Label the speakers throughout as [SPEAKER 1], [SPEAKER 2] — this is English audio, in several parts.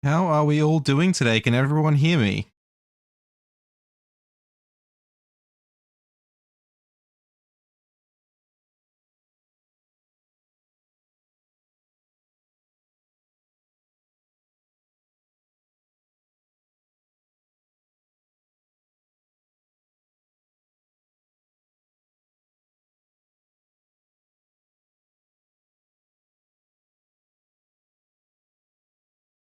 [SPEAKER 1] How are we all doing today? Can everyone hear me?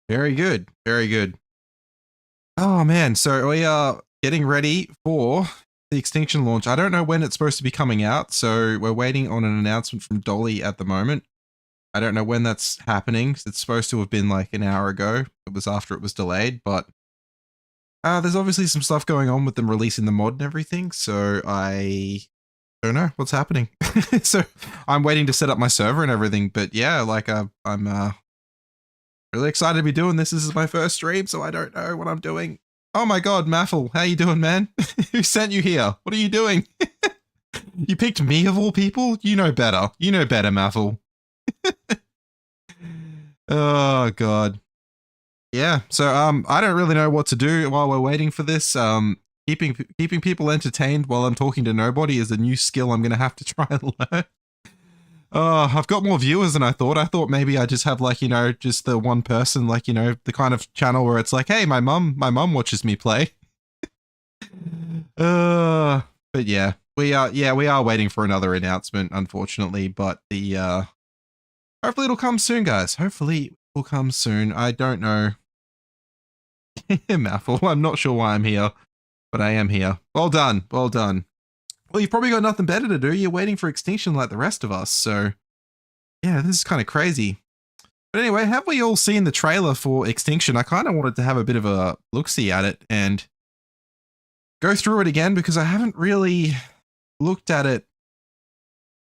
[SPEAKER 1] Very good. Very good. Oh man, so we are getting ready for the Extinction launch. I don't know when it's supposed to be coming out, so we're waiting on an announcement from Dolly at the moment. I don't know when that's happening. It's supposed to have been like an hour ago. It was after it was delayed, but there's obviously some stuff going on with them releasing the mod and everything, so I don't know what's happening. So I'm waiting to set up my server and everything, but yeah, like I'm really excited to be doing this. This is my first stream, so I don't know what I'm doing. Oh my god, Maffle, how you doing, man? Who sent you here? What are you doing? You picked me of all people? You know better. You know better, Maffle. Oh god. Yeah, so I don't really know what to do while we're waiting for this. Keeping people entertained while I'm talking to nobody is a new skill I'm gonna have to try and learn. Oh, I've got more viewers than I thought. I thought maybe I just have like, just the one person, like, the kind of channel where it's like, hey, my mum watches me play. But yeah, we are waiting for another announcement, unfortunately, but hopefully it'll come soon, guys. Hopefully it will come soon. I don't know. Mouthful. I'm not sure why I'm here, but I am here. Well done. Well done. Well, you've probably got nothing better to do. You're waiting for Extinction like the rest of us, so yeah, this is kind of crazy. But anyway, have we all seen the trailer for Extinction? I kind of wanted to have a bit of a look-see at it and go through it again because I haven't really looked at it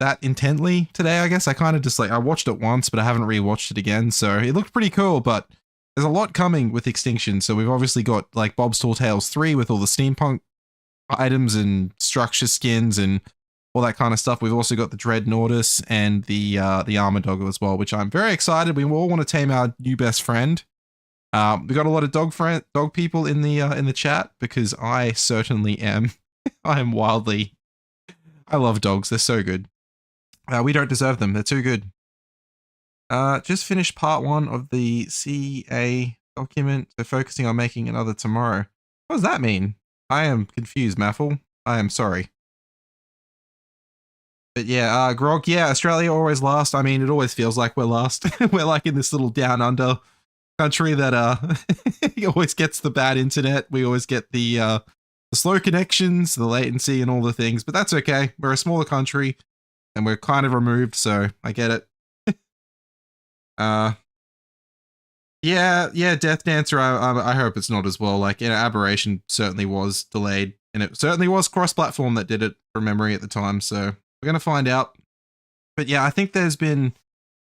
[SPEAKER 1] that intently today, I guess. I kind of just I watched it once, but I haven't rewatched it again, so it looked pretty cool, but there's a lot coming with Extinction. So we've obviously got like Bob's Tall Tales 3 with all the steampunk items and structure skins and all that kind of stuff. We've also got the Dreadnoughtus and the Armadoggo as well, which I'm very excited. We all want to tame our new best friend. We got a lot of dog people in the chat because I certainly am. I am wildly. I love dogs. They're so good. We don't deserve them. They're too good. Just finished part 1 of the CA document. So focusing on making another tomorrow. What does that mean? I am confused, Maffle. I am sorry. But yeah, Grog, yeah, Australia always last. I mean, it always feels like we're last. We're like in this little down under country that always gets the bad internet. We always get the slow connections, the latency and all the things, but that's okay. We're a smaller country and we're kind of removed, so I get it. Yeah, Death Dancer, I hope it's not as well. Like, Aberration certainly was delayed, and it certainly was cross-platform that did it from memory at the time, so we're going to find out. But yeah, I think there's been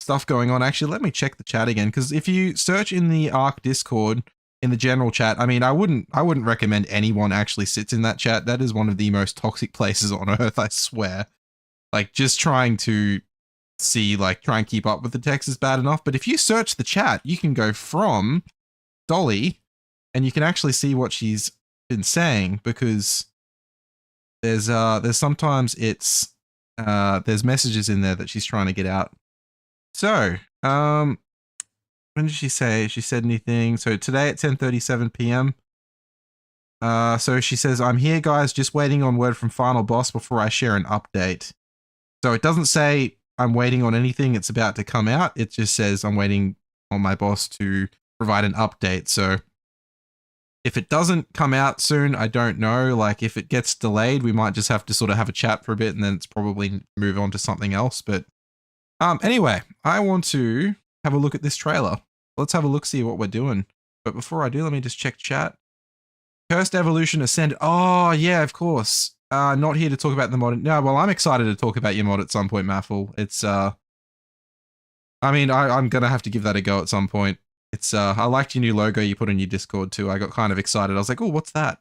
[SPEAKER 1] stuff going on. Actually, let me check the chat again, because if you search in the ARC Discord, in the general chat, I mean, I wouldn't recommend anyone actually sits in that chat. That is one of the most toxic places on Earth, I swear. Like, just trying to try and keep up with the text is bad enough, but if you search the chat, you can go from Dolly and you can actually see what she's been saying, because there's sometimes there's messages in there that she's trying to get out. So when did she say she said anything? So today at 10:37 p.m. So she says, I'm here, guys, just waiting on word from Final Boss before I share an update. So it doesn't say I'm waiting on anything, it's about to come out. It just says I'm waiting on my boss to provide an update. So if it doesn't come out soon, I don't know. Like, if it gets delayed, we might just have to sort of have a chat for a bit and then it's probably move on to something else. But anyway, I want to have a look at this trailer. Let's have a look, see what we're doing. But before I do, let me just check chat. Cursed Evolution Ascend. Oh, yeah, of course. Not here to talk about the mod. No, well, I'm excited to talk about your mod at some point, Maffle. It's, I mean, I'm gonna have to give that a go at some point. It's, I liked your new logo you put in your Discord too. I got kind of excited. I was like, oh, what's that?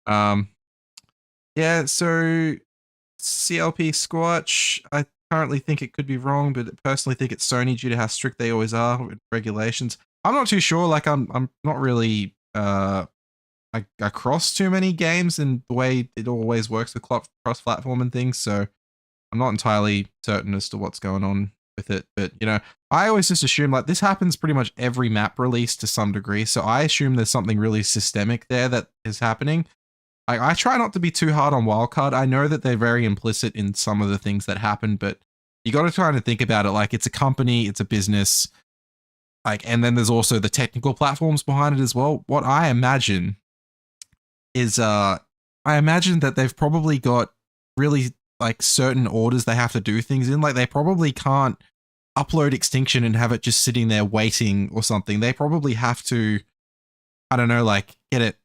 [SPEAKER 1] Yeah, so CLP Squatch, I currently think it could be wrong, but I personally think it's Sony due to how strict they always are with regulations. I'm not too sure. Like I'm not really across too many games and the way it always works with cross platform and things. So I'm not entirely certain as to what's going on with it. But you know, I always just assume like this happens pretty much every map release to some degree. So I assume there's something really systemic there that is happening. I try not to be too hard on wildcard. I know that they're very implicit in some of the things that happen, but you got to try and think about it like it's a company, it's a business, like, and then there's also the technical platforms behind it as well. What I imagine is, I imagine that they've probably got really like certain orders they have to do things in. Like they probably can't upload Extinction and have it just sitting there waiting or something. They probably have to, I don't know, like get it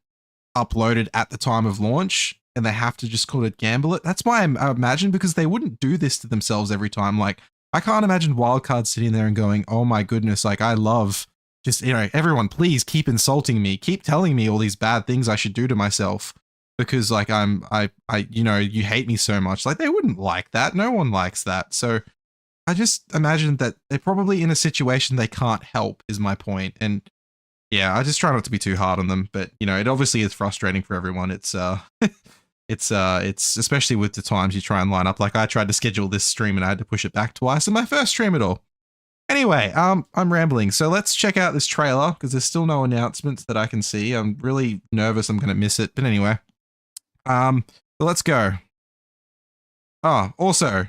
[SPEAKER 1] uploaded at the time of launch and they have to just call it gamble it. That's why I imagine, because they wouldn't do this to themselves every time. Like I can't imagine Wildcard sitting there and going, oh my goodness, like I love just, you know, everyone please keep insulting me, keep telling me all these bad things I should do to myself because like I you know, you hate me so much. Like they wouldn't like that. No one likes that. So I just imagine that they're probably in a situation they can't help is my point. And yeah, I just try not to be too hard on them, but you know, it obviously is frustrating for everyone. It's it's especially with the times you try and line up. Like I tried to schedule this stream and I had to push it back twice in my first stream at all. Anyway, I'm rambling. So let's check out this trailer because there's still no announcements that I can see. I'm really nervous I'm going to miss it, but anyway. So let's go. Oh, also,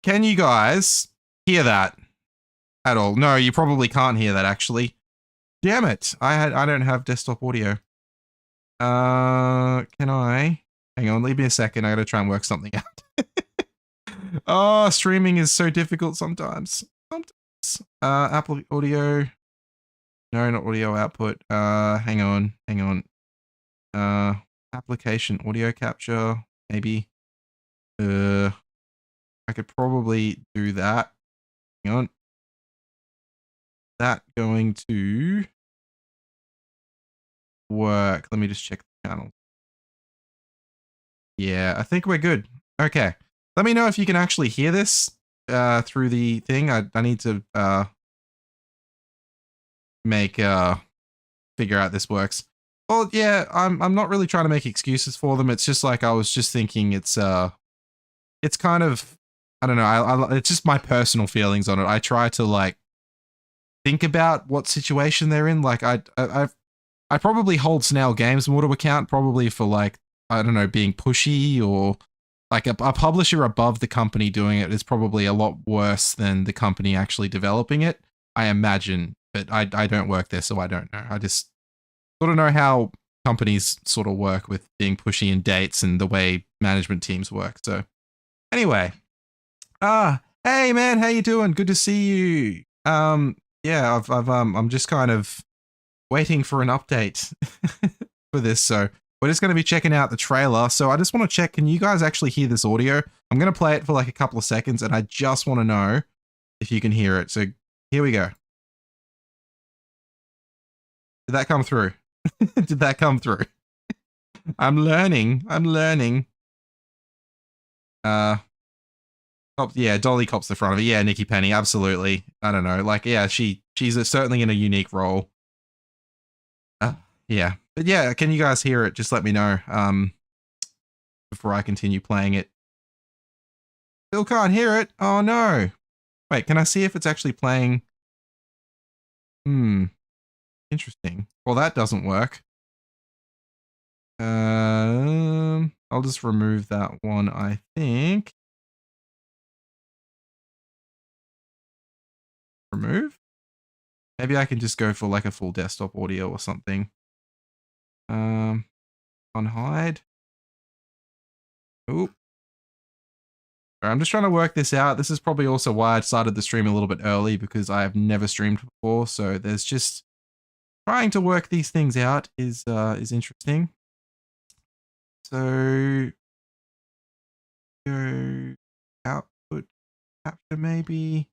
[SPEAKER 1] can you guys hear that at all? No, you probably can't hear that actually. Damn it. I don't have desktop audio. Can I? Hang on, leave me a second. I gotta try and work something out. Oh, streaming is so difficult sometimes. Apple audio. No, not audio output. Hang on. Application audio capture. Maybe. I could probably do that. Hang on. That going to work. Let me just check the channel. Yeah, I think we're good. Okay. Let me know if you can actually hear this through the thing. I need to make figure out this works. Well, yeah, I'm not really trying to make excuses for them. It's just like I was just thinking it's kind of, I don't know, it's just my personal feelings on it. I try to like think about what situation they're in. Like I probably hold Snail Games more to account, probably for like, I don't know, being pushy or like a publisher above the company doing it is probably a lot worse than the company actually developing it. I imagine, but I don't work there, so I don't know. I just sort of know how companies sort of work with being pushy in dates and the way management teams work. So anyway, hey man, how you doing? Good to see you. Yeah, I'm just kind of waiting for an update for this. So we're just going to be checking out the trailer. So I just want to check, can you guys actually hear this audio? I'm going to play it for like a couple of seconds and I just want to know if you can hear it. So here we go. Did that come through? Did that come through? I'm learning. Oh, yeah, Dolly Cop's the front of it. Yeah, Nikki Penny, absolutely. I don't know. Like, yeah, she's certainly in a unique role. Yeah. But yeah, can you guys hear it? Just let me know before I continue playing it. Still can't hear it. Oh no. Wait, can I see if it's actually playing? Interesting. Well, that doesn't work. I'll just remove that one, I think. Remove? Maybe I can just go for like a full desktop audio or something. On hide. Oop. I'm just trying to work this out. This is probably also why I started the stream a little bit early because I have never streamed before. So there's just trying to work these things out is interesting. So go output capture maybe.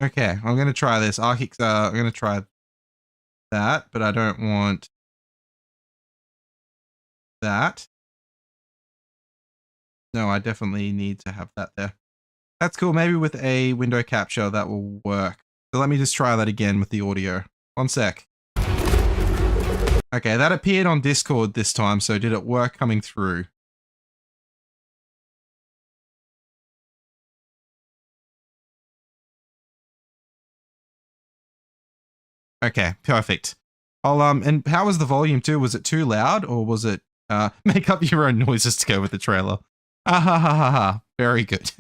[SPEAKER 1] Okay, I'm going to try this. I'm going to try that, but I don't want that. No, I definitely need to have that there. That's cool. Maybe with a window capture that will work. So let me just try that again with the audio. One sec. Okay, that appeared on Discord this time, so did it work coming through? Okay, perfect. I'll and how was the volume too? Was it too loud or was it make up your own noises to go with the trailer? Ah ha ha ha ha. Very good.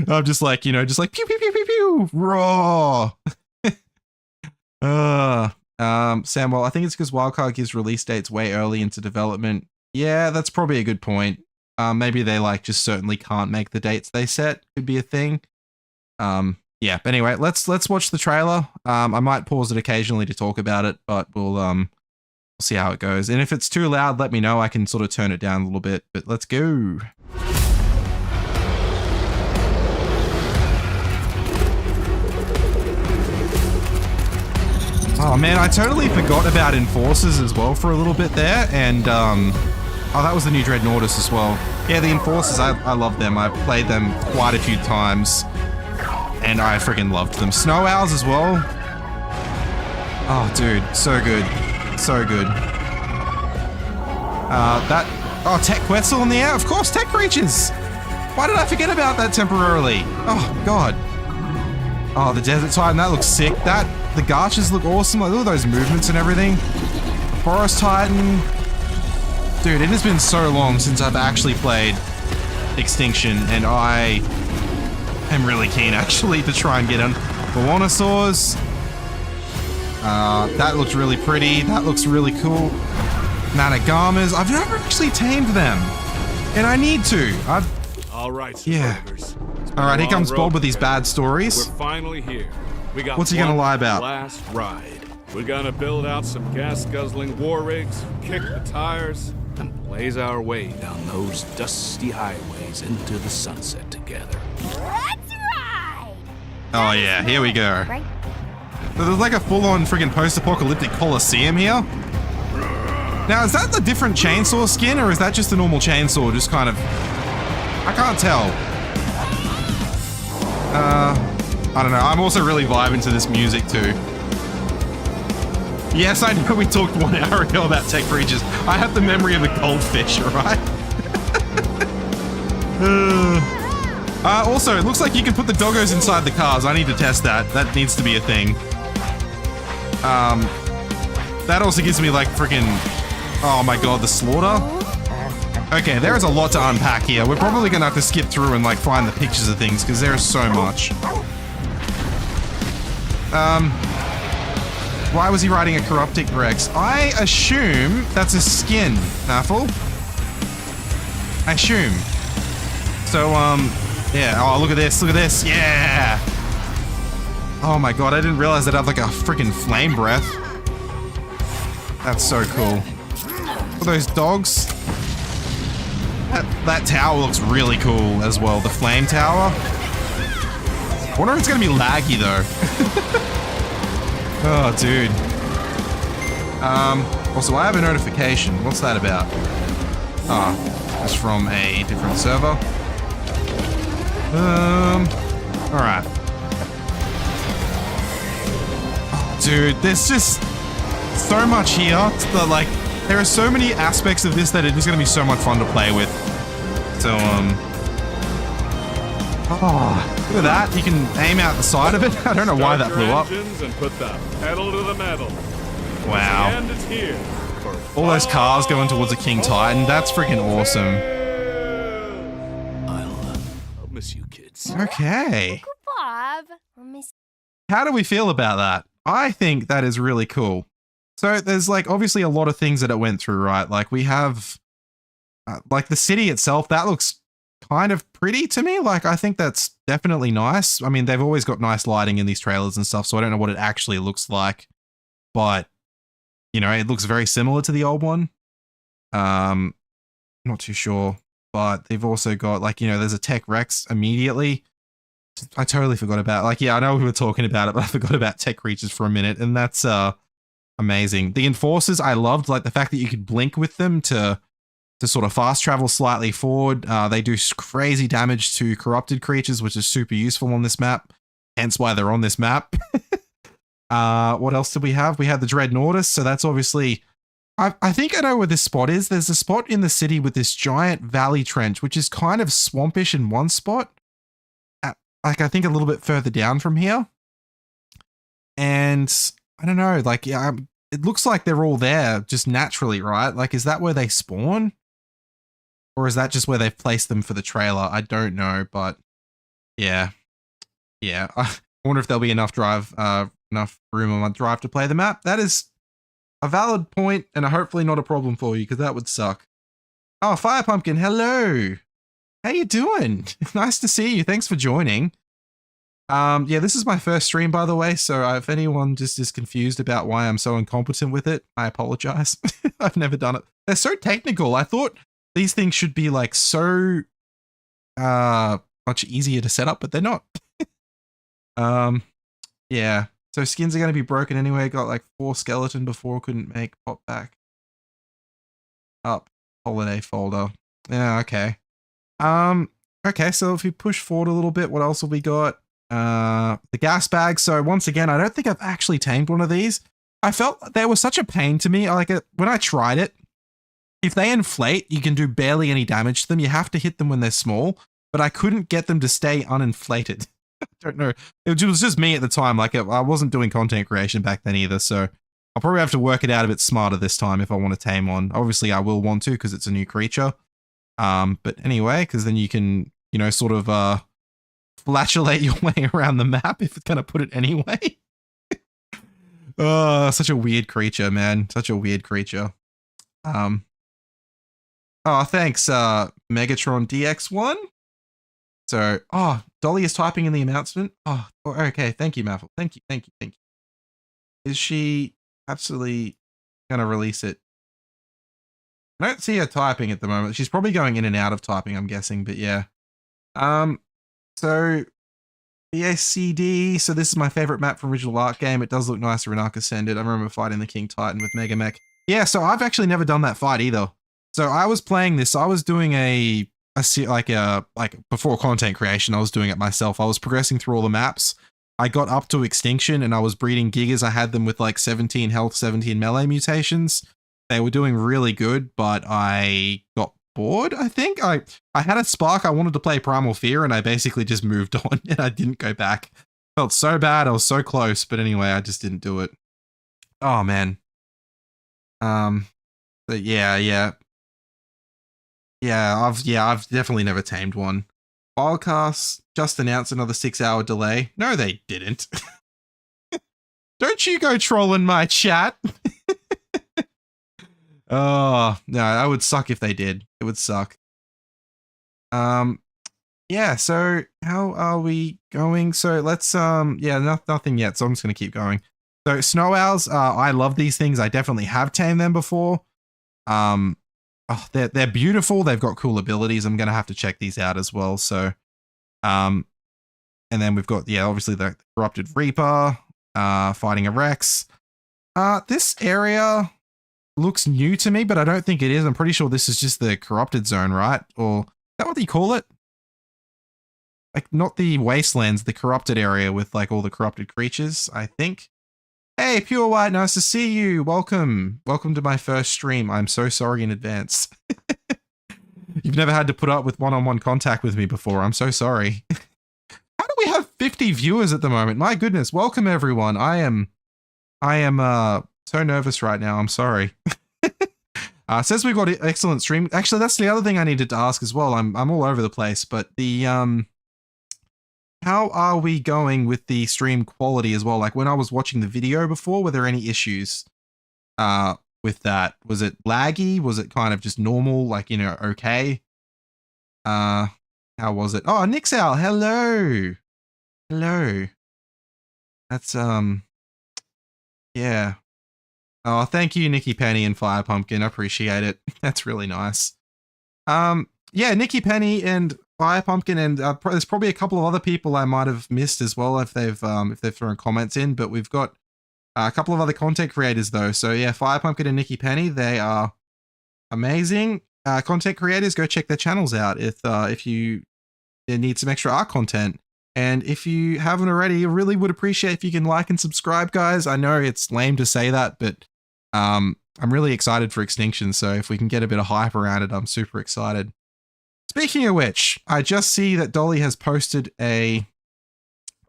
[SPEAKER 1] I'm just like, just like pew pew pew pew pew raw. Samuel, I think it's because Wildcard gives release dates way early into development. Yeah, that's probably a good point. Maybe they like just certainly can't make the dates they set. Could be a thing. Yeah, but anyway, let's watch the trailer. I might pause it occasionally to talk about it, but we'll see how it goes. And if it's too loud, let me know. I can sort of turn it down a little bit, but let's go. Oh man, I totally forgot about Enforcers as well for a little bit there, and oh, that was the new Dreadnoughtus as well. Yeah, the Enforcers, I love them. I've played them quite a few times, and I freaking loved them. Snow Owls as well. Oh, dude, so good. So good. Tech Quetzal in the air? Of course, Tech Creatures! Why did I forget about that temporarily? Oh, God. Oh, the Desert Titan, that looks sick. The Garchers look awesome. Like, look at those movements and everything. Forest Titan. Dude, it has been so long since I've actually played Extinction, and I am really keen, actually, to try and get on. Ballonsaurs. That looks really pretty. That looks really cool. Managamas. I've never actually tamed them, and I need to.
[SPEAKER 2] All right,
[SPEAKER 1] survivors. Yeah. All right, here comes Bob with his bad stories.
[SPEAKER 2] We're finally here. We got
[SPEAKER 1] What's he gonna lie about?
[SPEAKER 2] Last ride. We're gonna build out some gas-guzzling war rigs, kick the tires, and blaze our way down those dusty highways into the sunset together.
[SPEAKER 3] Let's ride!
[SPEAKER 1] Oh yeah, here we go. Right? So there's like a full-on friggin' post-apocalyptic coliseum here. Now, is that the different chainsaw skin, or is that just a normal chainsaw? Just kind of... I can't tell. I don't know. I'm also really vibing to this music too. Yes, I know we talked 1 hour ago about Tech Creatures. I have the memory of the goldfish, alright? Also, it looks like you can put the doggos inside the cars. I need to test that. That needs to be a thing. That also gives me like freaking... Oh my god, the slaughter? Okay, there is a lot to unpack here. We're probably gonna have to skip through and like find the pictures of things because there is so much. Why was he riding a Corruptic Rex? I assume that's a skin, Naffle. I assume. So, yeah. Oh, look at this. Look at this. Yeah. Oh my god, I didn't realize that I have like a freaking flame breath. That's so cool. Look at those dogs. That tower looks really cool as well. The flame tower. I wonder if it's gonna be laggy though. Oh, dude. Also, I have a notification. What's that about? Oh, it's from a different server. Alright. Oh, dude, there's just so much here that, like, there are so many aspects of this that it is going to be so much fun to play with. So, oh, look at that. You can aim out the side of it. I don't know why that blew up.
[SPEAKER 2] And put the pedal to the metal.
[SPEAKER 1] Wow.
[SPEAKER 2] And it's here.
[SPEAKER 1] All those cars going towards a King Titan. That's freaking awesome.
[SPEAKER 2] I'll miss you kids.
[SPEAKER 1] Okay.
[SPEAKER 3] Uncle Bob, I'll miss
[SPEAKER 1] How do we feel about that? I think that is really cool. So there's like obviously a lot of things that it went through, right? Like we have like the city itself, that looks kind of pretty to me. Like I think that's definitely nice. I mean, they've always got nice lighting in these trailers and stuff, so I don't know what it actually looks like. But you know, it looks very similar to the old one. Not too sure. But they've also got like, you know, there's a Tech Rex immediately. I totally forgot about, like, yeah, I know we were talking about it, but I forgot about tech creatures for a minute, and that's amazing. The enforcers, I loved, like the fact that you could blink with them to sort of fast travel slightly forward. They do crazy damage to corrupted creatures, which is super useful on this map. Hence why they're on this map. What else did we have? We had the Dreadnoughtus, so that's obviously... I think I know where this spot is. There's a spot in the city with this giant valley trench, which is kind of swampish in one spot. Like, I think a little bit further down from here. And I don't know, like, yeah, it looks like they're all there just naturally, right? Like, is that where they spawn? Or is that just where they've placed them for the trailer? I don't know, but yeah. Yeah. I wonder if there'll be enough enough room on my drive to play the map. That is a valid point and hopefully not a problem for you, because that would suck. Oh, Fire Pumpkin, hello. How you doing? Nice to see you. Thanks for joining. Yeah, this is my first stream, by the way, so if anyone just is confused about why I'm so incompetent with it, I apologize. I've never done it. They're so technical. I thought these things should be like so much easier to set up, but they're not. Yeah. So skins are going to be broken anyway. Got like 4 skeleton before, couldn't make pop back. Up. Holiday folder. Yeah, okay. Okay, so if we push forward a little bit, what else have we got? The gas bag. So once again, I don't think I've actually tamed one of these. I felt they were such a pain to me. Like when I tried it, if they inflate, you can do barely any damage to them. You have to hit them when they're small, but I couldn't get them to stay uninflated. I don't know. It was just me at the time. Like I wasn't doing content creation back then either. So I'll probably have to work it out a bit smarter this time if I want to tame one. Obviously I will want to because it's a new creature. But anyway, because then you can, you know, sort of, flatulate your way around the map if it's going to put it anyway. Oh, such a weird creature, man. Such a weird creature. Oh, thanks, Megatron DX1. So, oh, Dolly is typing in the announcement. Oh, okay. Thank you, Maffle. Thank you. Is she absolutely going to release it? I don't see her typing at the moment. She's probably going in and out of typing, I'm guessing, but yeah. So BACD, so this is my favorite map from Original Art Game. It does look nicer in Arc Ascended. I remember fighting the King Titan with Mega Mech. Yeah, so I've actually never done that fight either. So I was playing this, I was doing like before content creation, I was doing it myself. I was progressing through all the maps. I got up to Extinction and I was breeding Gigas. I had them with like 17 health, 17 melee mutations. They were doing really good, but I got bored, I think. I had a spark. I wanted to play Primal Fear and I basically just moved on and I didn't go back. Felt so bad. I was so close, but anyway, I just didn't do it. Oh man. But yeah. I've definitely never tamed one. Wildcast just announced another 6-hour delay. No, they didn't. Don't you go trolling my chat. Oh, no, that would suck if they did. It would suck. Yeah, so how are we going? So let's, yeah, nothing yet, so I'm just going to keep going. So snow owls, I love these things. I definitely have tamed them before. Oh, they're beautiful. They've got cool abilities. I'm going to have to check these out as well. So, and then we've got, yeah, obviously the Corrupted Reaper, fighting a Rex. This area looks new to me, but I don't think it is. I'm pretty sure this is just the Corrupted Zone, right? Or is that what they call it? Like, not the Wastelands, the Corrupted area with, like, all the corrupted creatures, I think. Hey, Pure White, nice to see you. Welcome. Welcome to my first stream. I'm so sorry in advance. You've never had to put up with one-on-one contact with me before. I'm so sorry. How do we have 50 viewers at the moment? My goodness. Welcome, everyone. I am so nervous right now. I'm sorry. Says we've got an excellent stream. Actually, that's the other thing I needed to ask as well. I'm all over the place, but the how are we going with the stream quality as well? Like when I was watching the video before, were there any issues with that? Was it laggy? Was it kind of just normal, like, you know, okay? How was it? Oh, Nixowl, hello. Hello. That's yeah. Oh, thank you, Nikki Penny and Fire Pumpkin. I appreciate it. That's really nice. Yeah, Nikki Penny and Fire Pumpkin, and there's probably a couple of other people I might have missed as well if they've thrown comments in. But we've got a couple of other content creators though. So yeah, Fire Pumpkin and Nikki Penny, they are amazing content creators. Go check their channels out if you need some extra art content. And if you haven't already, I really would appreciate if you can like and subscribe, guys. I know it's lame to say that, but I'm really excited for Extinction. So if we can get a bit of hype around it, I'm super excited. Speaking of which, I just see that Dolly has posted an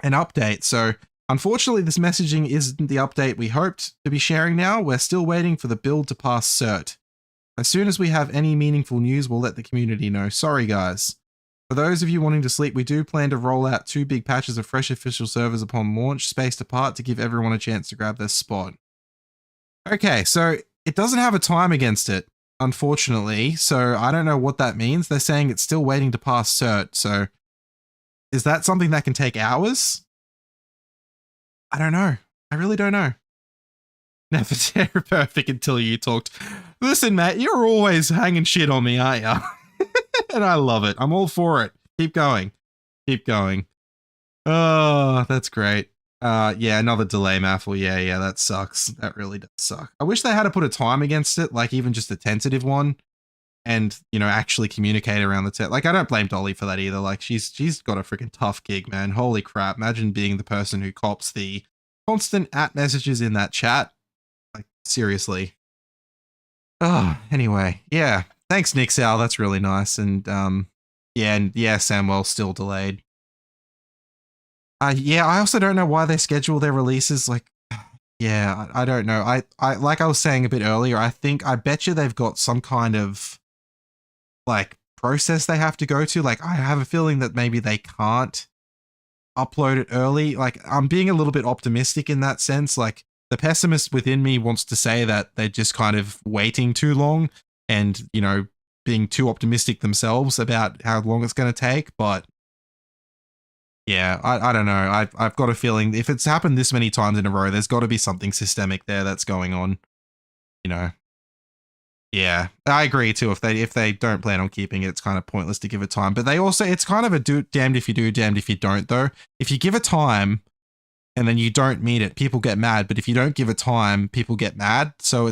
[SPEAKER 1] update. So unfortunately, this messaging isn't the update we hoped to be sharing now. We're still waiting for the build to pass cert. As soon as we have any meaningful news, we'll let the community know. Sorry, guys. For those of you wanting to sleep, we do plan to roll out 2 big patches of fresh official servers upon launch, spaced apart to give everyone a chance to grab their spot. Okay, so it doesn't have a time against it, unfortunately, so I don't know what that means. They're saying it's still waiting to pass cert, so is that something that can take hours? I don't know. I really don't know. Never perfect until you talked. Listen, Matt, you're always hanging shit on me, aren't you? And I love it. I'm all for it. Keep going. Keep going. Oh, that's great. Yeah, another delay, Maffle. Yeah, that sucks. That really does suck. I wish they had to put a time against it, like even just a tentative one, and, you know, actually communicate around the like, I don't blame Dolly for that either. Like, she's got a freaking tough gig, man. Holy crap. Imagine being the person who cops the constant @messages in that chat. Like, seriously. Oh, anyway, yeah. Thanks, Nick Sal. That's really nice. And yeah, Samwell's still delayed. Yeah, I also don't know why they schedule their releases. Like, yeah, I don't know. I like I was saying a bit earlier, I bet you they've got some kind of like process they have to go to. Like, I have a feeling that maybe they can't upload it early. Like, I'm being a little bit optimistic in that sense. Like, the pessimist within me wants to say that they're just kind of waiting too long and, you know, being too optimistic themselves about how long it's going to take. But yeah, I don't know. I've got a feeling if it's happened this many times in a row, there's got to be something systemic there that's going on, you know. Yeah, I agree too. If they don't plan on keeping it, it's kind of pointless to give it time. But they also, it's kind of a damned if you do, damned if you don't though. If you give it time and then you don't meet it, people get mad. But if you don't give it time, people get mad. So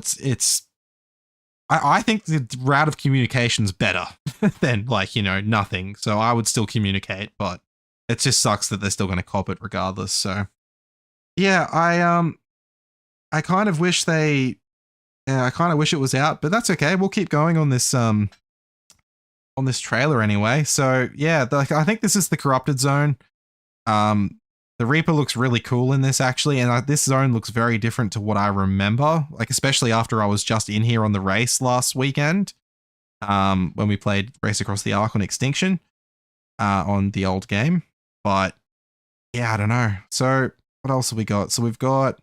[SPEAKER 1] I think the route of communication is better than, like, you know, nothing. So I would still communicate, but it just sucks that they're still going to cop it regardless. So yeah, I kind of wish it was out, but that's okay. We'll keep going on this trailer anyway. So yeah, I think this is the corrupted zone. The Reaper looks really cool in this, actually, and this zone looks very different to what I remember, like, especially after I was just in here on the race last weekend, when we played Race Across the Ark on Extinction, on the old game. But yeah, I don't know. So what else have we got? So we've got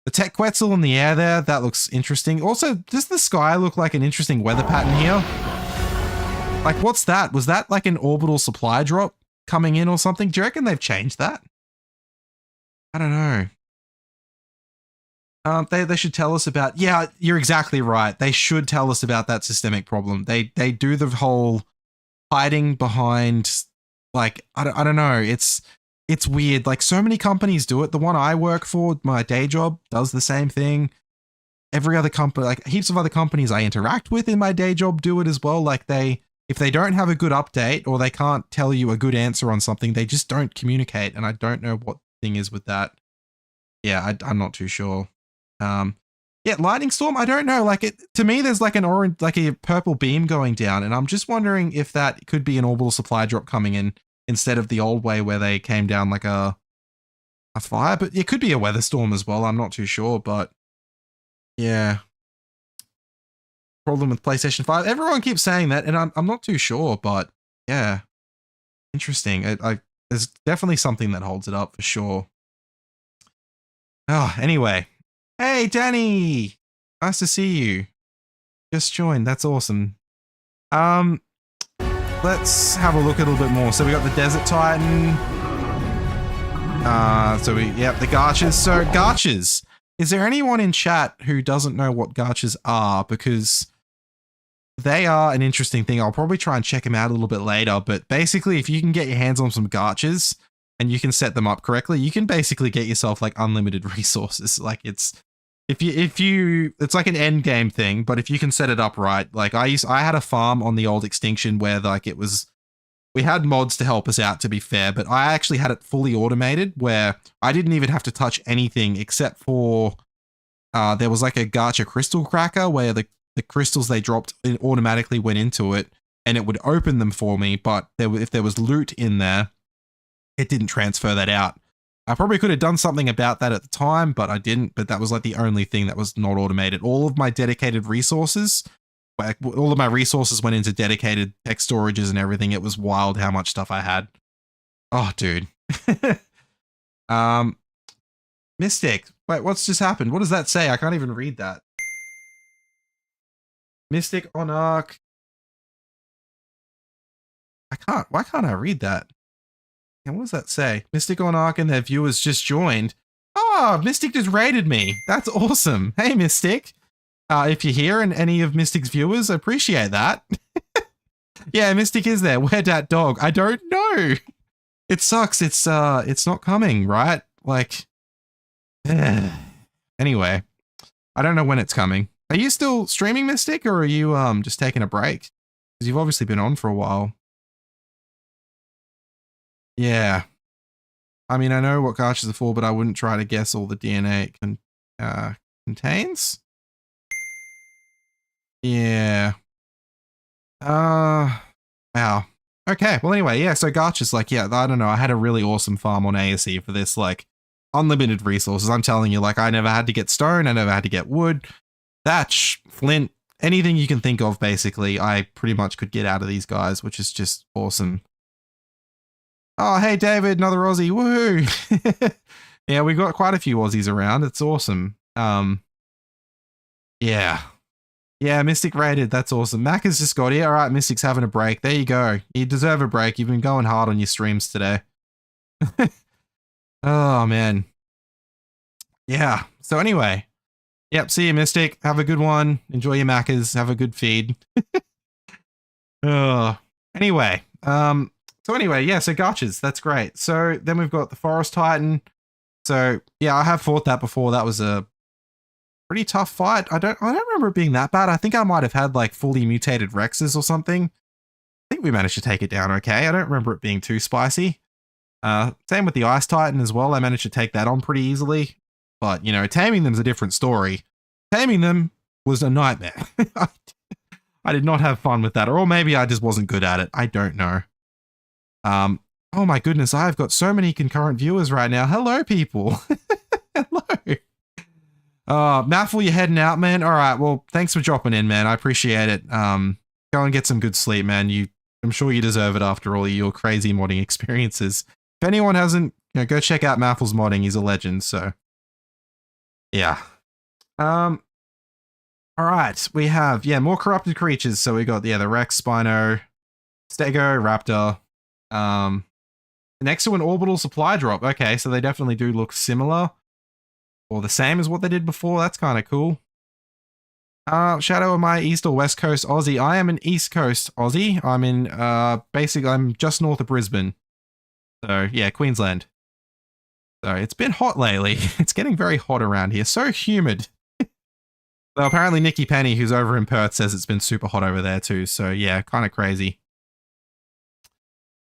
[SPEAKER 1] the Tech Quetzal in the air there. That looks interesting. Also, does the sky look like an interesting weather pattern here? Like, what's that? Was that like an orbital supply drop coming in or something? Do you reckon they've changed that? I don't know. They should tell us about, yeah, you're exactly right. They should tell us about that systemic problem. They do the whole hiding behind, like, I don't know. It's weird. Like, so many companies do it. The one I work for, my day job, does the same thing. Every other company, like heaps of other companies I interact with in my day job do it as well. Like, if they don't have a good update or they can't tell you a good answer on something, they just don't communicate. And I don't know what thing is with that. Yeah, I'm not too sure. Yeah, lightning storm, I don't know. Like, to me, there's like an orange, like a purple beam going down, and I'm just wondering if that could be an orbital supply drop coming in instead of the old way where they came down like a fire. But it could be a weather storm as well. I'm not too sure, but yeah. Problem with PlayStation 5. Everyone keeps saying that, and I'm not too sure, but yeah, interesting. There's definitely something that holds it up for sure. Oh, anyway. Hey, Danny! Nice to see you. Just joined. That's awesome. Let's have a look a little bit more. So we got the Desert Titan. The Garchers. So, Garchers. Is there anyone in chat who doesn't know what Garchers are? Because they are an interesting thing. I'll probably try and check them out a little bit later, but basically if you can get your hands on some garches and you can set them up correctly, you can basically get yourself like unlimited resources. Like it's like an end game thing, but if you can set it up right, like I had a farm on the old Extinction where like we had mods to help us out, to be fair, but I actually had it fully automated where I didn't even have to touch anything except for there was like a gacha crystal cracker where the crystals they dropped automatically went into it and it would open them for me, but if there was loot in there, it didn't transfer that out. I probably could have done something about that at the time, but I didn't. But that was like the only thing that was not automated. All of my dedicated resources, like all of my resources went into dedicated text storages and everything. It was wild how much stuff I had. Oh, dude. Mystic. Wait, what's just happened? What does that say? I can't even read that. Mystic on Arc. Why can't I read that? And what does that say? Mystic on Arc and their viewers just joined. Oh, Mystic just raided me. That's awesome. Hey, Mystic. If you're here and any of Mystic's viewers, I appreciate that. Yeah, Mystic is there. Where'd that dog? I don't know. It sucks. It's not coming, right? Like, anyway, I don't know when it's coming. Are you still streaming, Mystic, or are you just taking a break? Because you've obviously been on for a while. Yeah. I mean, I know what gachas are for, but I wouldn't try to guess all the DNA it contains. Yeah. Wow. Okay. Well, anyway, yeah. So gachas, like, yeah, I don't know. I had a really awesome farm on ASE for this, like, unlimited resources. I'm telling you, like, I never had to get stone. I never had to get wood, thatch, flint, anything you can think of, basically. I pretty much could get out of these guys, which is just awesome. Oh, hey, David, another Aussie. Woohoo. Yeah, we got quite a few Aussies around. It's awesome. Yeah. Yeah, Mystic raided. That's awesome. Mac has just got here. All right, Mystic's having a break. There you go. You deserve a break. You've been going hard on your streams today. Oh, man. Yeah. So anyway. Yep, see you, Mystic. Have a good one. Enjoy your Macas. Have a good feed. Anyway. So anyway, yeah, so gachas, that's great. So then we've got the Forest Titan. So yeah, I have fought that before. That was a pretty tough fight. I don't remember it being that bad. I think I might have had like fully mutated Rexes or something. I think we managed to take it down okay. I don't remember it being too spicy. Same with the Ice Titan as well. I managed to take that on pretty easily. But, you know, taming them's a different story. Taming them was a nightmare. I did not have fun with that. Or maybe I just wasn't good at it. I don't know. Oh my goodness, I've got so many concurrent viewers right now. Hello, people. Hello. Maffle, you're heading out, man. All right, well, thanks for dropping in, man. I appreciate it. Go and get some good sleep, man. I'm sure you deserve it after all your crazy modding experiences. If anyone hasn't, you know, go check out Maffle's modding. He's a legend, so yeah. All right, we have, more corrupted creatures. So we got, the Rex, Spino, Stego, Raptor. Next to an orbital supply drop. Okay, so they definitely do look similar or the same as what they did before. That's kind of cool. Shadow, am I East or West Coast Aussie? I am an East Coast Aussie. I'm in, basically, I'm just north of Brisbane. So, yeah, Queensland. So, it's been hot lately. It's getting very hot around here. So humid. So, apparently Nikki Penny, who's over in Perth, says it's been super hot over there too. So, yeah, kind of crazy.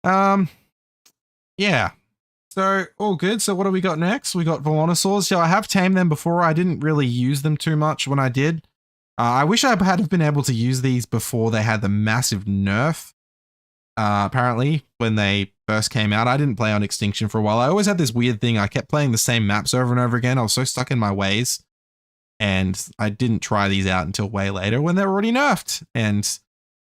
[SPEAKER 1] Yeah. So, all good. So, what do we got next? We got Velonosaurs. So, I have tamed them before. I didn't really use them too much when I did. I wish I had been able to use these before they had the massive nerf. Apparently, when they first came out, I didn't play on Extinction for a while. I always had this weird thing. I kept playing the same maps over and over again. I was so stuck in my ways. And I didn't try these out until way later when they were already nerfed. And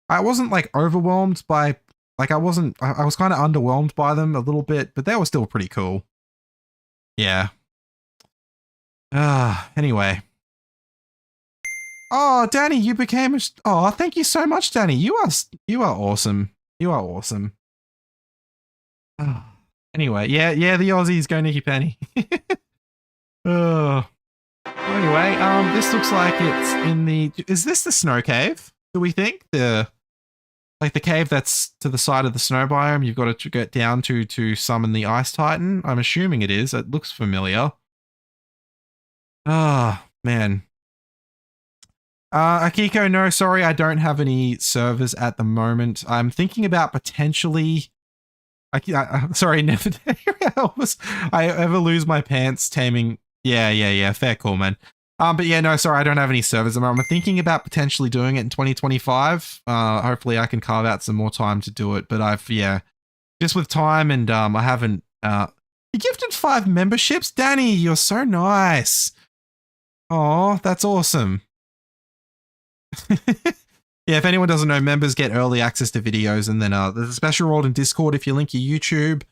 [SPEAKER 1] I wasn't like overwhelmed by, like I was kind of underwhelmed by them a little bit, but they were still pretty cool. Yeah. Anyway. Oh, Danny, you became a... Oh, thank you so much, Danny. You are awesome. You are awesome. Anyway, yeah, the Aussies go Nikki Penny. Anyway, this looks like it's in the... Is this the snow cave? do we think? Like the cave that's to the side of the snow biome, you've got to get down to summon the Ice Titan. I'm assuming it is. It looks familiar. Ah, man. Akiko, no, sorry, I don't have any servers at the moment. I'm thinking about potentially... sorry, never... I ever lose my pants taming... Yeah, fair call, man. But yeah, no, sorry, I don't have any servers. I'm thinking about potentially doing it in 2025. Hopefully I can carve out some more time to do it. But just with time and I haven't... You gifted 5 memberships? Danny, you're so nice. Oh, that's awesome. Yeah, if anyone doesn't know, members get early access to videos, and then there's a special role in Discord. If you link your YouTube,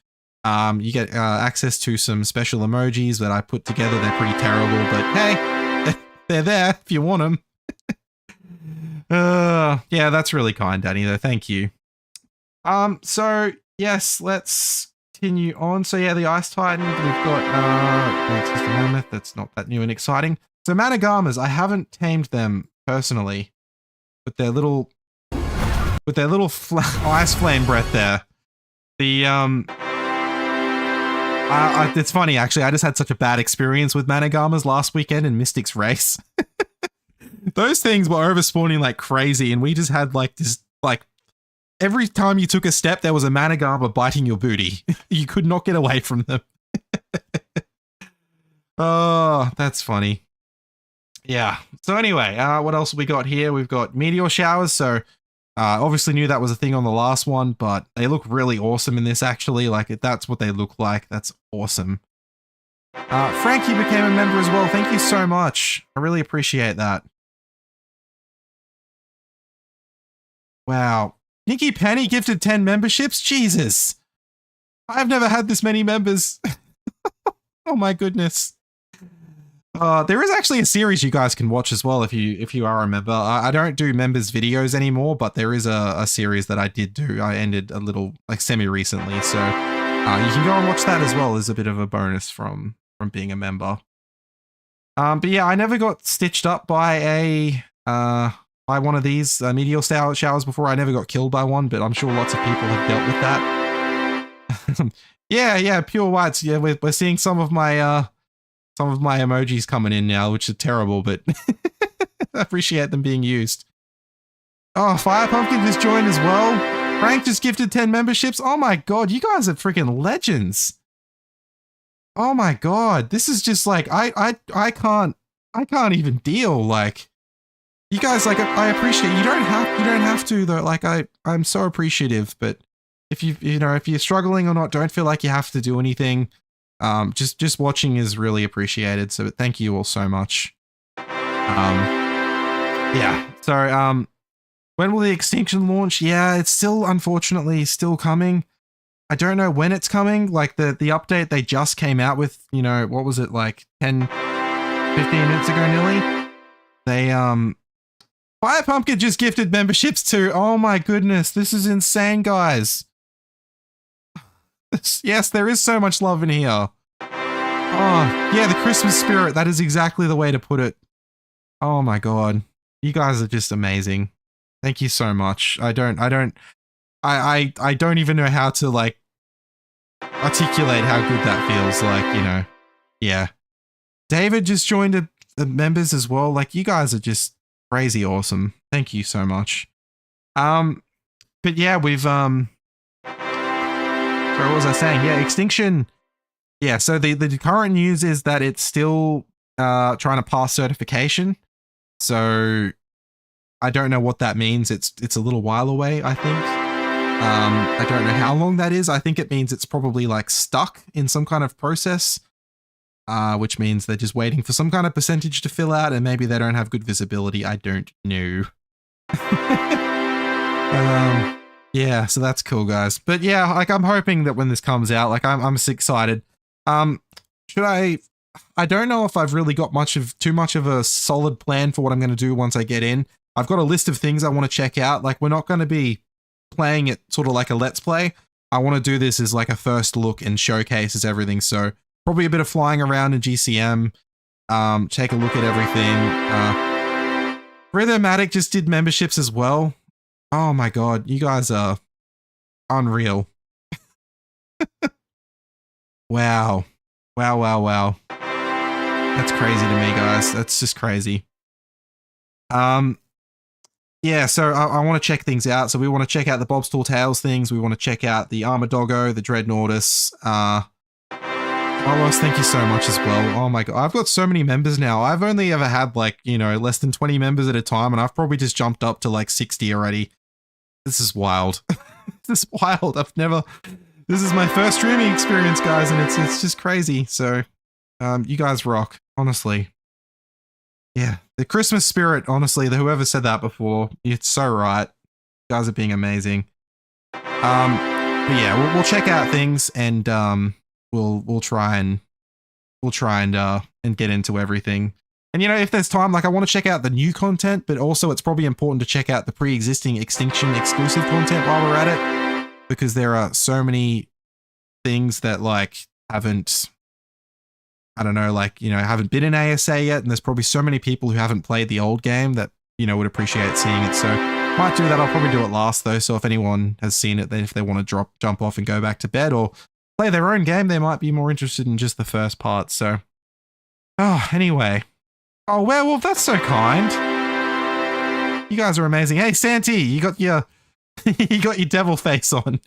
[SPEAKER 1] you get access to some special emojis that I put together. They're pretty terrible, but hey, they're there if you want them. Yeah, that's really kind, Danny, though. Thank you. So yes, let's continue on. So yeah, the Ice Titan, we've got it's just a mammoth. That's not that new and exciting. So Managamas, I haven't tamed them personally, with their little ice flame breath there. The it's funny actually. I just had such a bad experience with Managamas last weekend in Mystic's Race. Those things were overspawning like crazy, and we just had like this every time you took a step, there was a Managama biting your booty. You could not get away from them. Oh, that's funny. Yeah. So anyway, what else have we got here? We've got meteor showers. So obviously knew that was a thing on the last one, but they look really awesome in this actually. Like that's what they look like. That's awesome. Frank, you became a member as well. Thank you so much. I really appreciate that. Wow. Nikki Penny gifted 10 memberships. Jesus. I've never had this many members. Oh my goodness. There is actually a series you guys can watch as well if you are a member. I don't do members videos anymore, but there is a series that I did do. I ended a little like semi-recently, so you can go and watch that as well as a bit of a bonus from being a member. But yeah, I never got stitched up by by one of these meteor showers before. I never got killed by one, but I'm sure lots of people have dealt with that. Yeah, pure whites. Yeah, we're seeing some of my emojis coming in now, which are terrible, but I appreciate them being used. Oh, Fire Pumpkin just joined as well. Frank just gifted 10 memberships. Oh my god, you guys are freaking legends. Oh my god, this is just like I can't even deal. Like, you guys, like, I appreciate you don't have to though. Like I'm so appreciative, but if if you're struggling or not, don't feel like you have to do anything. Just watching is really appreciated, so thank you all so much. Yeah, so when will the Extinction launch? Yeah, it's still unfortunately still coming. I don't know when it's coming. Like the update they just came out with, what was it, like 10 15 minutes ago nearly? They Fire Pumpkin just gifted memberships too. Oh my goodness, this is insane, guys. Yes, there is so much love in here. Oh, yeah, the Christmas spirit. That is exactly the way to put it. Oh my god. You guys are just amazing. Thank you so much. I don't even know how to like articulate how good that feels. Like, yeah. David just joined the members as well. Like, you guys are just crazy awesome. Thank you so much. But yeah, we've sorry, what was I saying? Yeah, Extinction. Yeah, so the current news is that it's still trying to pass certification. So I don't know what that means. It's a little while away, I think. I don't know how long that is. I think it means it's probably like stuck in some kind of process, which means they're just waiting for some kind of percentage to fill out, and maybe they don't have good visibility. I don't know. Yeah, so that's cool, guys. But yeah, like I'm hoping that when this comes out, like I'm so excited. I don't know if I've really got too much of a solid plan for what I'm going to do once I get in. I've got a list of things I want to check out. Like, we're not going to be playing it sort of like a let's play. I want to do this as like a first look and showcases everything. So probably a bit of flying around in GCM, take a look at everything. Rhythmatic just did memberships as well. Oh my god, you guys are unreal. Wow. Wow, wow, wow. That's crazy to me, guys. That's just crazy. Yeah, so I want to check things out. So we want to check out the Bob's Tall Tales things. We want to check out the Armadoggo, the Dreadnoughtus. Carlos, thank you so much as well. Oh my god, I've got so many members now. I've only ever had like, you know, less than 20 members at a time, and I've probably just jumped up to like 60 already. This is wild. This is wild. This is my first streaming experience, guys, and it's just crazy. So, you guys rock, honestly. Yeah, the Christmas spirit, honestly, whoever said that before, it's so right. You guys are being amazing. But yeah, we'll check out things, and we'll try and get into everything. And you know, if there's time, like I want to check out the new content, but also it's probably important to check out the pre-existing Extinction exclusive content while we're at it, because there are so many things that like haven't, I don't know, like, you know, haven't been in ASA yet, and there's probably so many people who haven't played the old game that, you know, would appreciate seeing it. So might do that. I'll probably do it last though. So if anyone has seen it, then if they want to jump off and go back to bed or play their own game, they might be more interested in just the first part. So, oh, anyway. Oh, Werewolf, that's so kind. You guys are amazing. Hey, Santi, you got your devil face on.